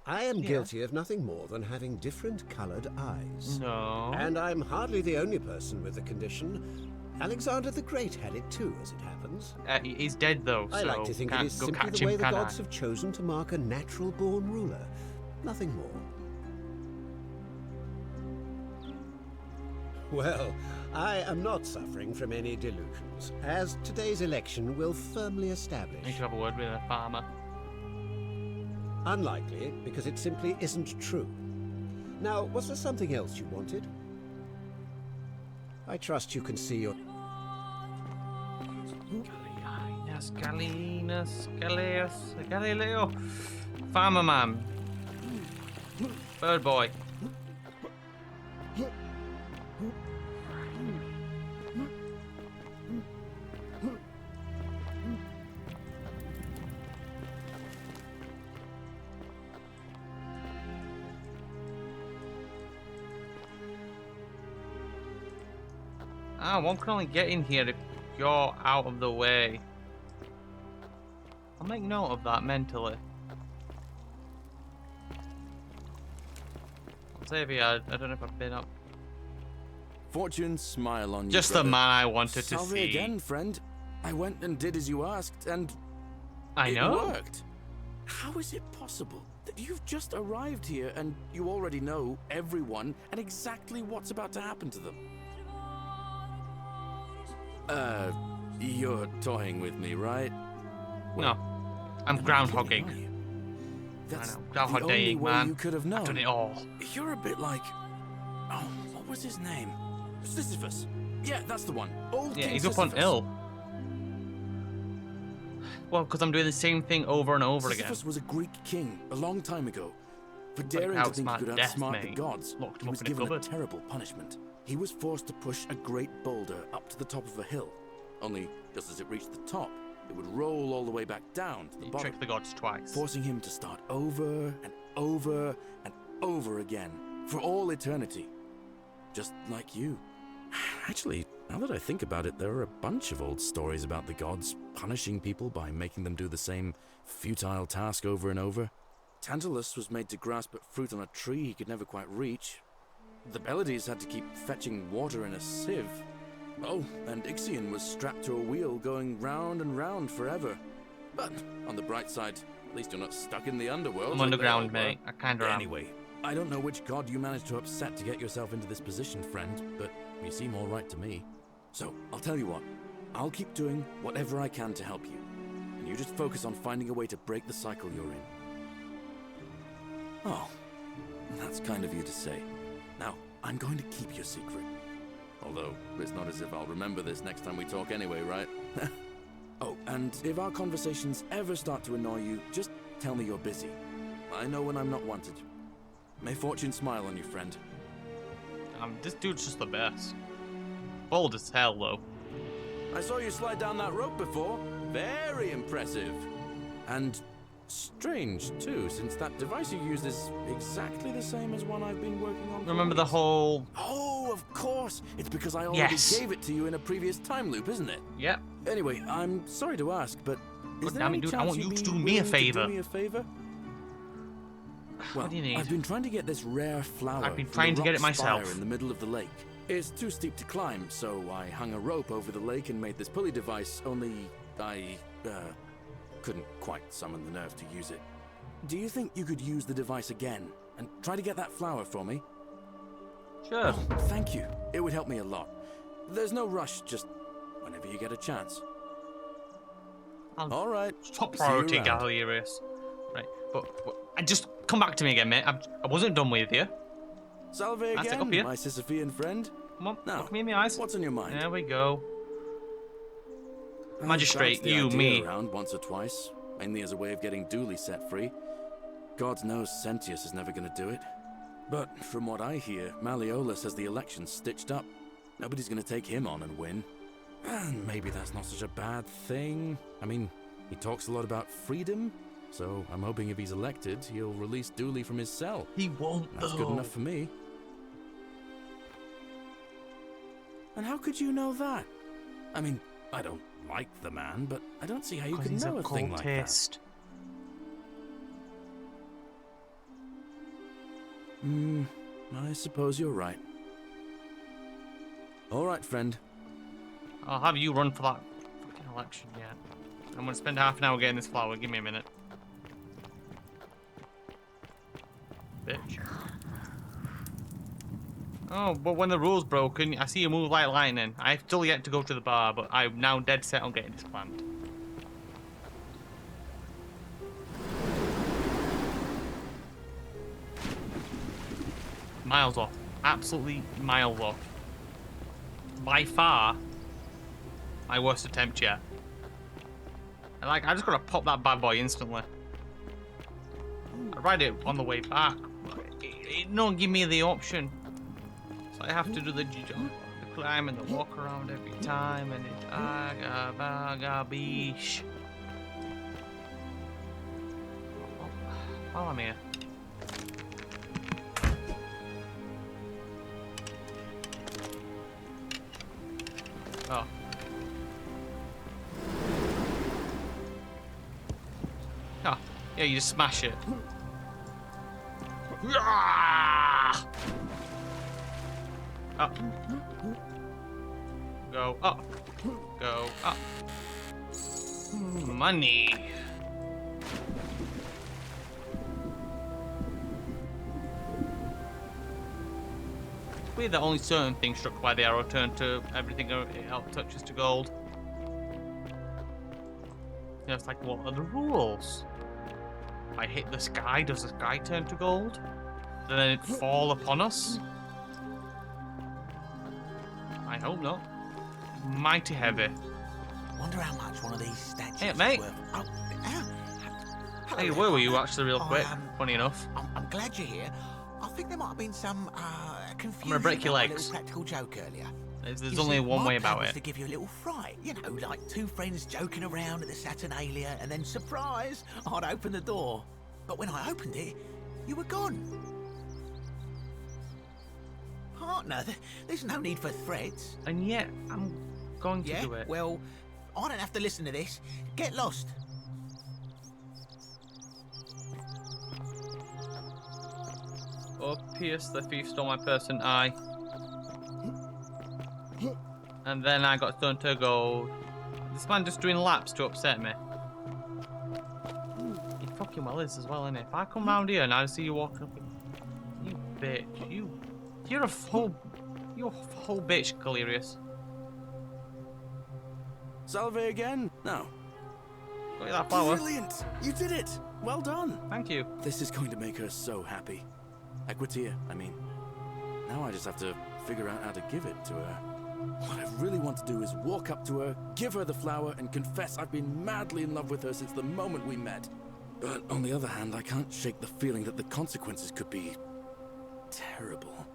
I am guilty of nothing more than having different colored eyes. No. And I'm hardly the only person with the condition. Alexander the Great had it too, as it happens. He's dead though, I so like to think it can't is go simply catch the way him, the can gods I? have chosen to mark a natural-born ruler. Nothing more. Well, I am not suffering from any delusions, as today's election will firmly establish. I need to have a word with a farmer. Unlikely, because it simply isn't true. Now, was there something else you wanted? I trust you can see your... Galileo. Farmer man. Bird boy. One can only get in here if you're out of the way. I'll make note of that mentally. Xavier, I don't know if I've been up. Fortune smile on you, Just brother. the man I wanted to Salve see. again, friend. I went and did as you asked, and I it know. worked. How is it possible that you've just arrived here and you already know everyone and exactly what's about to happen to them? You're toying with me, right? No, I'm groundhogging. That's I know, the Groundhog only Day, way man. you could have known. I've done it all. You're a bit like... Oh, what was his name? Sisyphus. Yeah, that's the one. Old Yeah, King he's up on Sisyphus. ill. Well, because I'm doing the same thing over and over again. Sisyphus was a Greek king a long time ago. For Like daring to think outsmart he could death, outsmart the mate. gods, Locked him he up was in a given a cupboard. terrible punishment. He was forced to push a great boulder up to the top of a hill. Only, just as it reached the top, it would roll all the way back down to the bottom. Tricked the gods twice. Forcing him to start over and over and over again for all eternity. Just like you. Actually, now that I think about it, there are a bunch of old stories about the gods punishing people by making them do the same futile task over and over. Tantalus was made to grasp at fruit on a tree he could never quite reach. The Pleiades had to keep fetching water in a sieve. Oh, and Ixion was strapped to a wheel going round and round forever. But on the bright side, at least you're not stuck in the underworld. I'm like underground, they all were. mate. I kinda am. Anyway, I don't know which god you managed to upset to get yourself into this position, friend, but you seem all right to me. So, I'll tell you what. I'll keep doing whatever I can to help you. And you just focus on finding a way to break the cycle you're in. Oh, that's kind of you to say. Now, I'm going to keep your secret. Although, it's not as if I'll remember this next time we talk anyway, right? Oh, and if our conversations ever start to annoy you, just tell me you're busy. I know when I'm not wanted. May fortune smile on you, friend. This dude's just the best. Bold as hell, though. I saw you slide down that rope before. Very impressive. And strange, too, since that device you used is exactly the same as one I've been working on. Remember the whole... Oh, of course. It's because I already gave it to you in a previous time loop, isn't it? Yep. Anyway, I'm sorry to ask, but is there damn any it, dude, chance I want you you'd to be do me a willing to favor. do me a favor? Well, What do you need? I've been trying to get this rare flower. I've been from trying the to get rock it myself. spire in the middle of the lake. It's too steep to climb, so I hung a rope over the lake and made this pulley device, only I couldn't quite summon the nerve to use it. Do you think you could use the device again and try to get that flower for me? Sure. Oh, thank you. It would help me a lot. There's no rush, just whenever you get a chance. All right. Top See you priority, around. Galerius. Right, but I just come back to me again, mate. I wasn't done with you. Salve That's it, again, up here. my Sisyphean friend. Come on, Now, look me in the eyes. What's on your mind? There we go. I've Magistrate, bounced the you, idea me. around once or twice, mainly as a way of getting Dooley set free. God knows Sentius is never going to do it. But from what I hear, Malleolus has the election stitched up. Nobody's going to take him on and win. And maybe that's not such a bad thing. I mean, he talks a lot about freedom, so I'm hoping if he's elected, he'll release Dooley from his cell. He won't, That's good enough for me. And how could you know that? I mean, I don't like the man, but I don't see how you could He's know a a thing like that. cultist. I suppose you're right. All right, friend. I'll have you run for that fucking election, yeah. I'm gonna spend half an hour getting this flower. Give me a minute. Bitch. Oh, but when the rule's broken, I see you move like lightning. I've still yet to go to the bar, but I'm now dead set on getting this planned. Miles off. Absolutely miles off. By far, my worst attempt yet. And like, I just gotta pop that bad boy instantly. I ride it on the way back. It don't give me the option. So I have to do the climb and the walk around every time, and it's aga beesh. While I'm here. Oh. Oh, yeah, you just smash it. Up. Go up. Go up. Money. It's weird that only certain things struck by the arrow turn to everything else touches to gold. You know, it's like, what are the rules? If I hit the sky, does the sky turn to gold? Then it fall upon us? I hope not. Mighty heavy. Wonder how much one of these statues Hey, mate. is worth. Oh, hello Hey, there. where were you actually real quick? Funny enough. I'm glad you're here. I think there might have been some confusion gonna break your about my legs. little practical joke earlier. There's You only see, one my way plan about was it. to give you a little fright, you know, like two friends joking around at the Saturnalia, and then surprise, I'd open the door. But when I opened it, you were gone. Partner, there's no need for threats. And yet, I'm going to do it. Well, I don't have to listen to this. Get lost. Oh, Pierce, the thief stole my purse and eye. And then I got turned to gold. This man just doing laps to upset me. He fucking well is as well, innit? If I come round here and I see you walking up, you bitch, you're a whole bitch, Galerius. Salve again? No. Look at that flower. Brilliant! You did it! Well done! Thank you. This is going to make her so happy. Equitia, I mean. Now I just have to figure out how to give it to her. What I really want to do is walk up to her, give her the flower, and confess I've been madly in love with her since the moment we met. But on the other hand, I can't shake the feeling that the consequences could be terrible.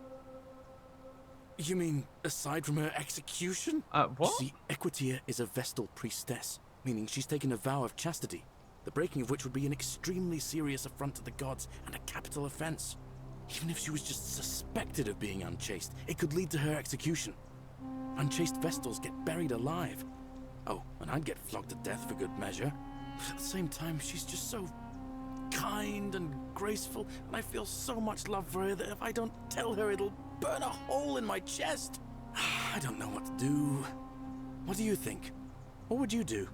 You mean, aside from her execution? What? See, Equitia is a Vestal priestess, meaning she's taken a vow of chastity, the breaking of which would be an extremely serious affront to the gods and a capital offense. Even if she was just suspected of being unchaste, it could lead to her execution. Unchaste Vestals get buried alive. Oh, and I'd get flogged to death for good measure. But at the same time, she's just so kind and graceful, and I feel so much love for her that if I don't tell her, it'll burn a hole in my chest. I don't know what to do. What do you think? What would you do?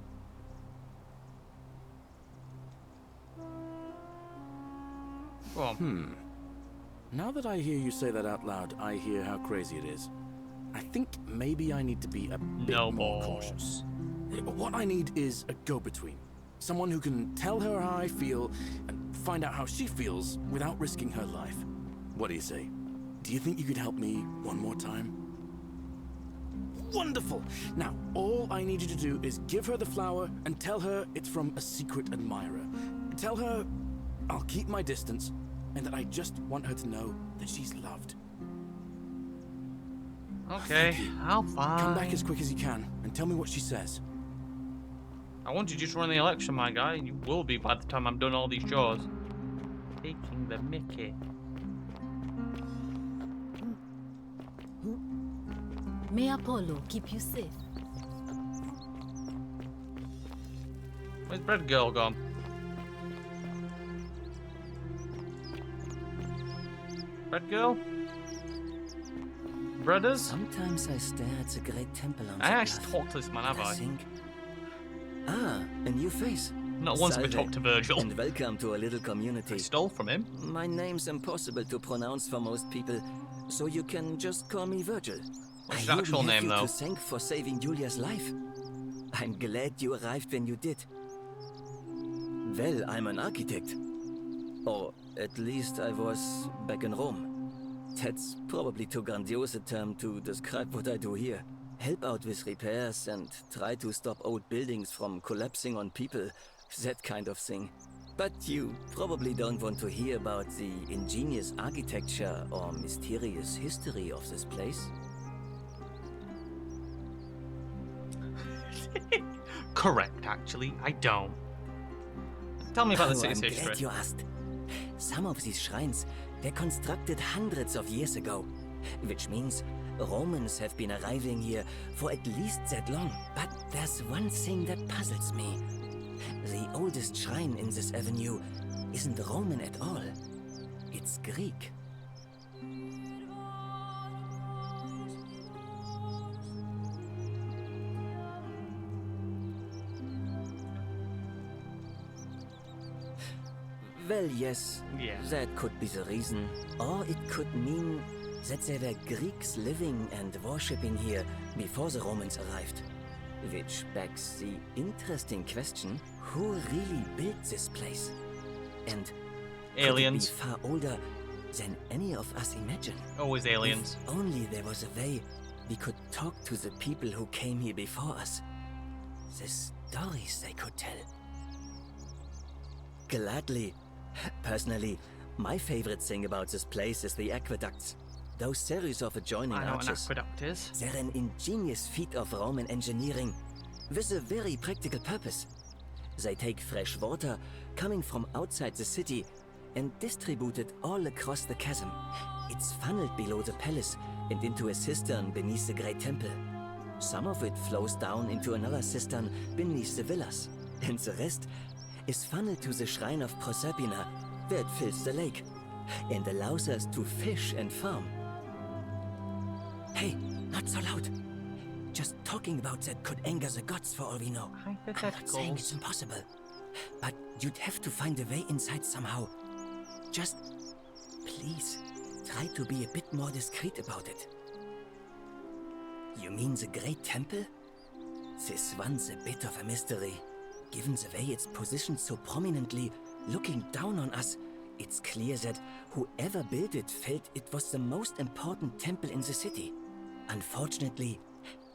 Go on. Now that I hear you say that out loud, I hear how crazy it is. I think maybe I need to be a bit more cautious. What I need is a go-between. Someone who can tell her how I feel and find out how she feels without risking her life. What do you say? Do you think you could help me one more time? Wonderful! Now, all I need you to do is give her the flower and tell her it's from a secret admirer. Tell her I'll keep my distance and that I just want her to know that she's loved. Okay, I'll fine. Come back as quick as you can and tell me what she says. I want you to just run the election, my guy. You will be by the time I'm done all these chores. Taking the mickey. May Apollo keep you safe. Where's Bread Girl gone? Bread Girl? Brothers? Sometimes I stare at the great temple on I the actually bluff, talked to this man, have and I? think, a new face. Not once have we Salve, talked to Virgil. And welcome to a little community. I stole from him. My name's impossible to pronounce for most people, so you can just call me Virgil. What's his actual name, you though? to thank for saving Julia's life. I'm glad you arrived when you did. Well, I'm an architect. Or at least I was back in Rome. That's probably too grandiose a term to describe what I do here. Help out with repairs and try to stop old buildings from collapsing on people. That kind of thing. But you probably don't want to hear about the ingenious architecture or mysterious history of this place. Correct, actually. I don't. Tell me about the city's I'm history. glad you asked. Some of these shrines were constructed hundreds of years ago, which means Romans have been arriving here for at least that long. But there's one thing that puzzles me. The oldest shrine in this avenue isn't Roman at all. It's Greek. Well, yes, that could be the reason. Or it could mean that there were Greeks living and worshipping here before the Romans arrived. Which begs the interesting question, who really built this place? And aliens. Could it be far older than any of us imagine? Always aliens. If only there was a way we could talk to the people who came here before us. The stories they could tell. Gladly. Personally, my favorite thing about this place is the aqueducts. Those series of adjoining I know what an arches. aqueduct is. They're an ingenious feat of Roman engineering, with a very practical purpose. They take fresh water coming from outside the city and distribute it all across the chasm. It's funneled below the palace and into a cistern beneath the great temple. Some of it flows down into another cistern beneath the villas, and the rest is funneled to the shrine of Proserpina, where it fills the lake, and allows us to fish and farm. Hey, not so loud. Just talking about that could anger the gods for all we know. I'm not saying it's impossible, but you'd have to find a way inside somehow. Just, please, try to be a bit more discreet about it. You mean the Great Temple? This one's a bit of a mystery. Given the way it's positioned so prominently, looking down on us, it's clear that whoever built it felt it was the most important temple in the city. Unfortunately,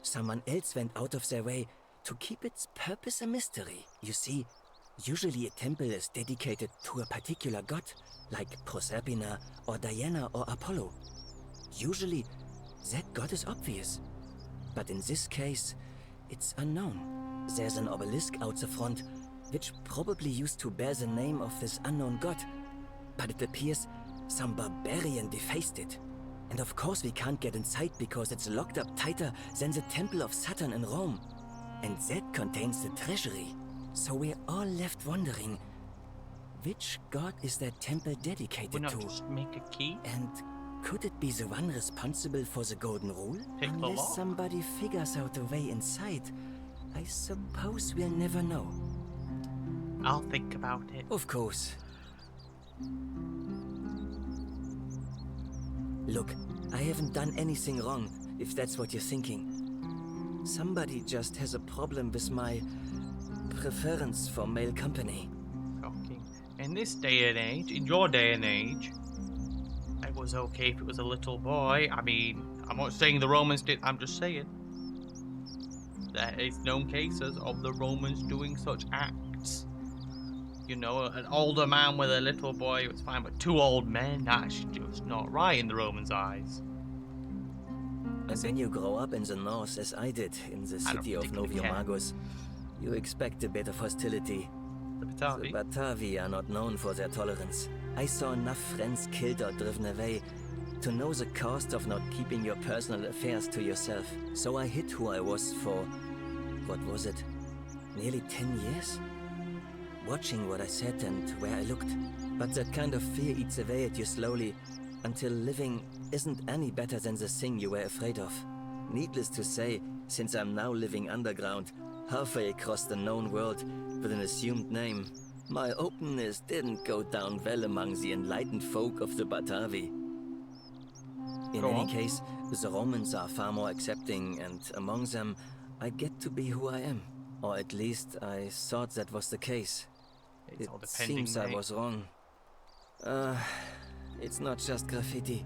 someone else went out of their way to keep its purpose a mystery. You see, usually a temple is dedicated to a particular god, like Proserpina or Diana or Apollo. Usually, that god is obvious. But in this case, it's unknown. There's an obelisk out the front, which probably used to bear the name of this unknown god. But it appears some barbarian defaced it. And of course we can't get inside because it's locked up tighter than the Temple of Saturn in Rome. And that contains the treasury. So we're all left wondering, which god is that temple dedicated Why not to? just make a key? And could it be the one responsible for the Golden Rule? Pick the Unless lock. somebody figures out a way inside, I suppose we'll never know. I'll think about it. Of course. Look, I haven't done anything wrong, if that's what you're thinking. Somebody just has a problem with my preference for male company. Shocking. In this day and age, in your day and age, it was okay if it was a little boy. I mean, I'm not saying the Romans did, I'm just saying. There is known cases of the Romans doing such acts. You know, an older man with a little boy, it's fine, but two old men, that's just not right in the Romans' eyes. And when you grow up in the north, as I did, in the city of Noviomagos, you expect a bit of hostility. The Batavi? The Batavi are not known for their tolerance. I saw enough friends killed or driven away to know the cost of not keeping your personal affairs to yourself. So I hid who I was for, what was it, nearly 10 years? Watching what I said and where I looked. But that kind of fear eats away at you slowly, until living isn't any better than the thing you were afraid of. Needless to say, since I'm now living underground, halfway across the known world with an assumed name, my openness didn't go down well among the enlightened folk of the Batavi. In any case, the Romans are far more accepting, and among them, I get to be who I am. Or at least I thought that was the case. It's all It depending, seems I mate. was wrong. It's not just graffiti.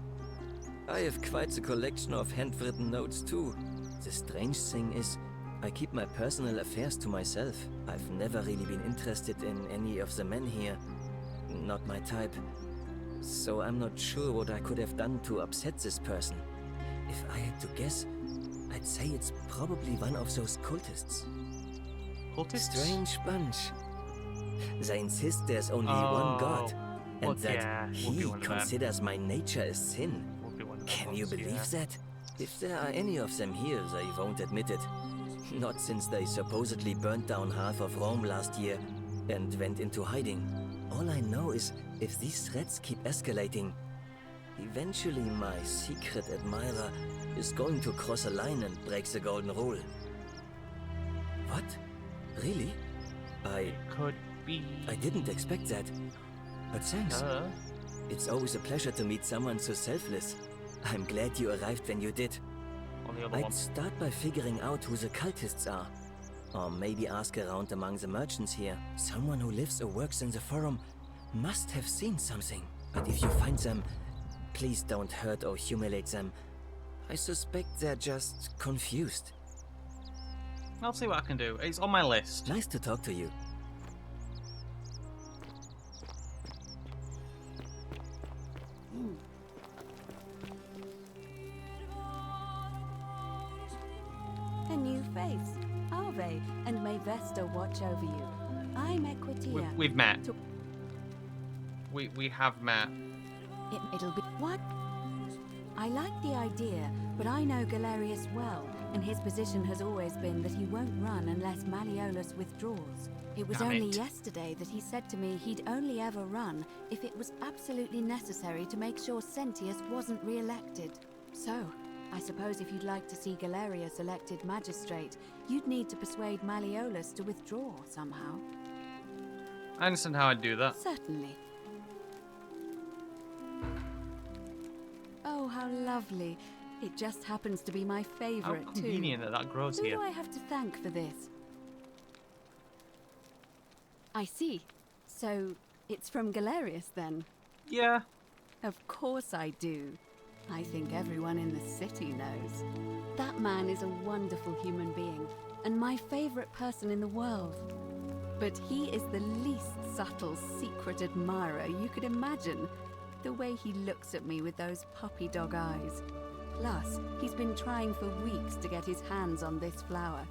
I have quite a collection of handwritten notes too. The strange thing is, I keep my personal affairs to myself. I've never really been interested in any of the men here. Not my type. So I'm not sure what I could have done to upset this person. If I had to guess, I'd say it's probably one of those cultists. Cultists? Strange bunch. They insist there's only one god, and well, that yeah, we'll be he one of them. considers my nature a sin. We'll be one of them Can you ones, believe yeah. that? If there are any of them here, they won't admit it. Not since they supposedly burnt down half of Rome last year and went into hiding. All I know is, if these threats keep escalating, eventually my secret admirer is going to cross a line and break the Golden Rule. What? Really? Could be. I didn't expect that. But thanks. It's always a pleasure to meet someone so selfless. I'm glad you arrived when you did. On the other I'd one. start by figuring out who the cultists are. Or maybe ask around among the merchants here. Someone who lives or works in the forum must have seen something. But if you find them, please don't hurt or humiliate them. I suspect they're just confused. I'll see what I can do. It's on my list. Nice to talk to you. A new face, Ave, and may Vesta watch over you. I'm Equitia. We've met. We have met. It'll be what? I like the idea, but I know Galerius well, and his position has always been that he won't run unless Malleolus withdraws. It was Damn only it. yesterday that he said to me he'd only ever run if it was absolutely necessary to make sure Sentius wasn't re-elected. So, I suppose if you'd like to see Galerius elected magistrate, you'd need to persuade Malleolus to withdraw somehow. I understand how I'd do that. Certainly. Oh, how lovely. It just happens to be my favorite, How too. convenient that that grows Who here. do I have to thank for this? I see. So, it's from Galerius, then? Yeah. Of course I do. I think everyone in the city knows. That man is a wonderful human being, and my favorite person in the world. But he is the least subtle secret admirer you could imagine. The way he looks at me with those puppy dog eyes. Plus, he's been trying for weeks to get his hands on this flower.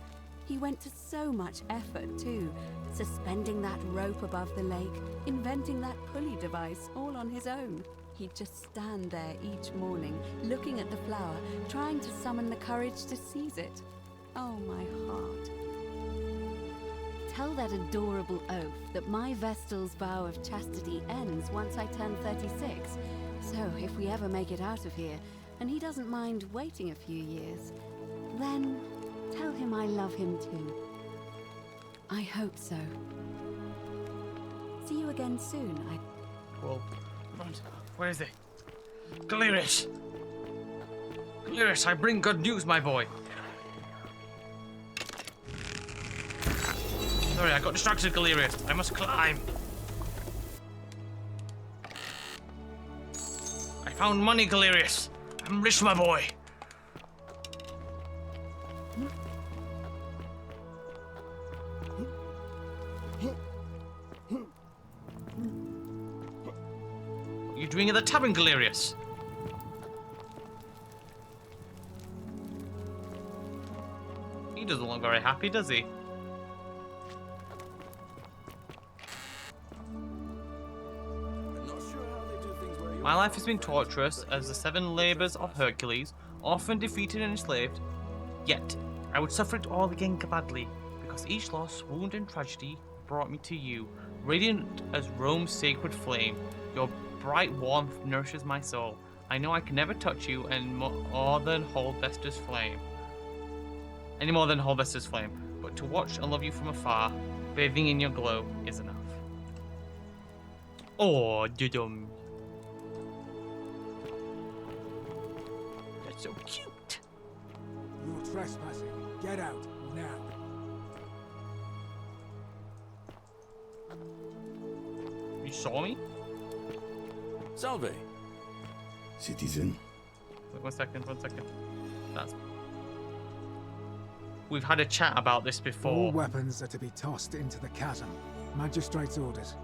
He went to so much effort, too. Suspending that rope above the lake, inventing that pulley device all on his own. He'd just stand there each morning, looking at the flower, trying to summon the courage to seize it. Oh, my heart. Tell that adorable oaf that my Vestal's vow of chastity ends once I turn 36. So, if we ever make it out of here, and he doesn't mind waiting a few years, then tell him I love him too. I hope so. See you again soon. Well, where is he? Galerius! Galerius, I bring good news, my boy. Sorry, I got distracted, Galerius. I must climb. I found money, Galerius. I'm rich, my boy. What are you doing at the tavern, Galerius? He doesn't look very happy, does he? My life has been torturous as the 7 labors of Hercules, often defeated and enslaved. Yet, I would suffer it all again gladly, because each loss, wound, and tragedy brought me to you, radiant as Rome's sacred flame. Your bright warmth nourishes my soul. I know I can never touch you and more than hold Vesta's flame. Any more than hold Vesta's flame, but to watch and love you from afar, bathing in your glow, is enough. Oh, dum. That's so cute. You're trespassing. Get out, now. You saw me? Salve. Citizen. Wait, one second. That's... We've had a chat about this before. All weapons are to be tossed into the chasm. Magistrate's orders.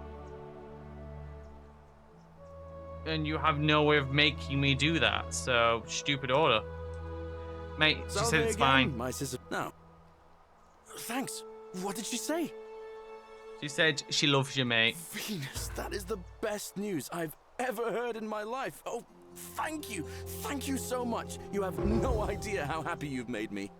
And you have no way of making me do that, so stupid order. Mate, she Salve said it's again, fine. My sister. No. Thanks. What did she say? She said she loves you, mate. Venus, that is the best news I've ever heard in my life. Oh, thank you. Thank you so much. You have no idea how happy you've made me.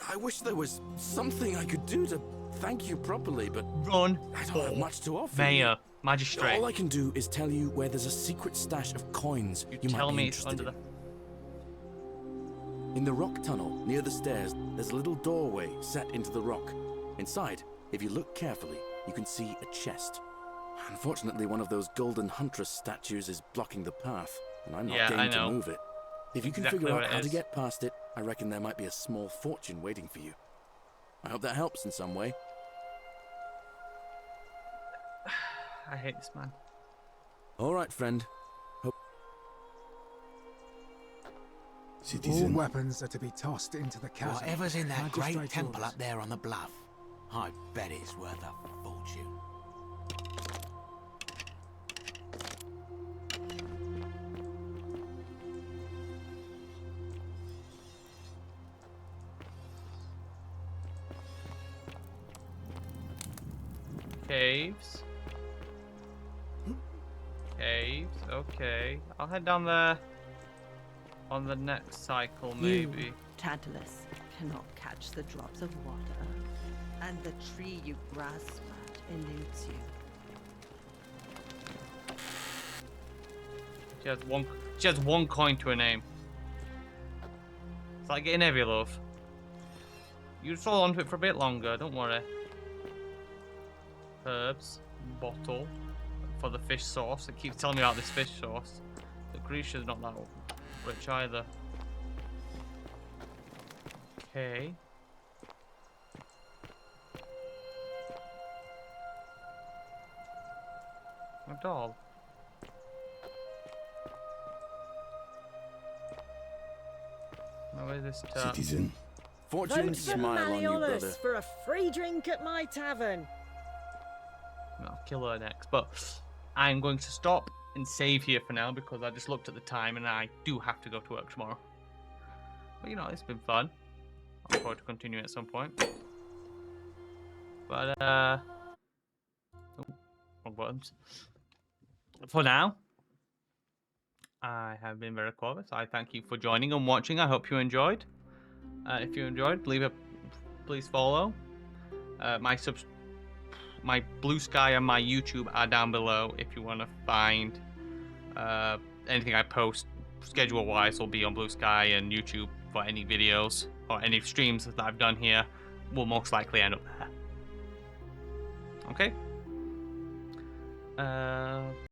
I wish there was something I could do to thank you properly, but Run. I don't have much to offer. Mayor, magistrate. All I can do is tell you where there's a secret stash of coins you tell might be me it's interested under in the rock tunnel near the stairs, there's a little doorway set into the rock. Inside, if you look carefully, you can see a chest. Unfortunately, one of those golden huntress statues is blocking the path, and I'm not game to move it. If you can figure out how to get past it, I reckon there might be a small fortune waiting for you. I hope that helps in some way. I hate this man. All right, friend. All weapons are to be tossed into the chasm. Whatever's in that great Magistrate's temple orders. up there on the bluff, I bet it's worth a fortune. Caves. Caves, okay. I'll head down there on the next cycle, maybe. You, Tantalus, cannot catch the drops of water, and the tree you grasp at eludes you. She has one coin to her name. It's like getting heavy, love. You just hold on to it for a bit longer, don't worry. Herbs, bottle for the fish sauce. It keeps telling me about this fish sauce. The Grecia's not that rich either. Okay. A doll. Now where's this tub? Citizen. Fortune Vote for smile on you, brother. Malleolus for a free drink at my tavern. I'll kill her next, but I'm going to stop and save here for now because I just looked at the time and I do have to go to work tomorrow. But you know, it's been fun. I look forward to continuing at some point. But oh, wrong buttons. For now, I have been very Corvus. I thank you for joining and watching. I hope you enjoyed. If you enjoyed, please follow. My Blue Sky and my YouTube are down below if you want to find anything I post schedule-wise will be on Blue Sky and YouTube for any videos or any streams that I've done here will most likely end up there. Okay?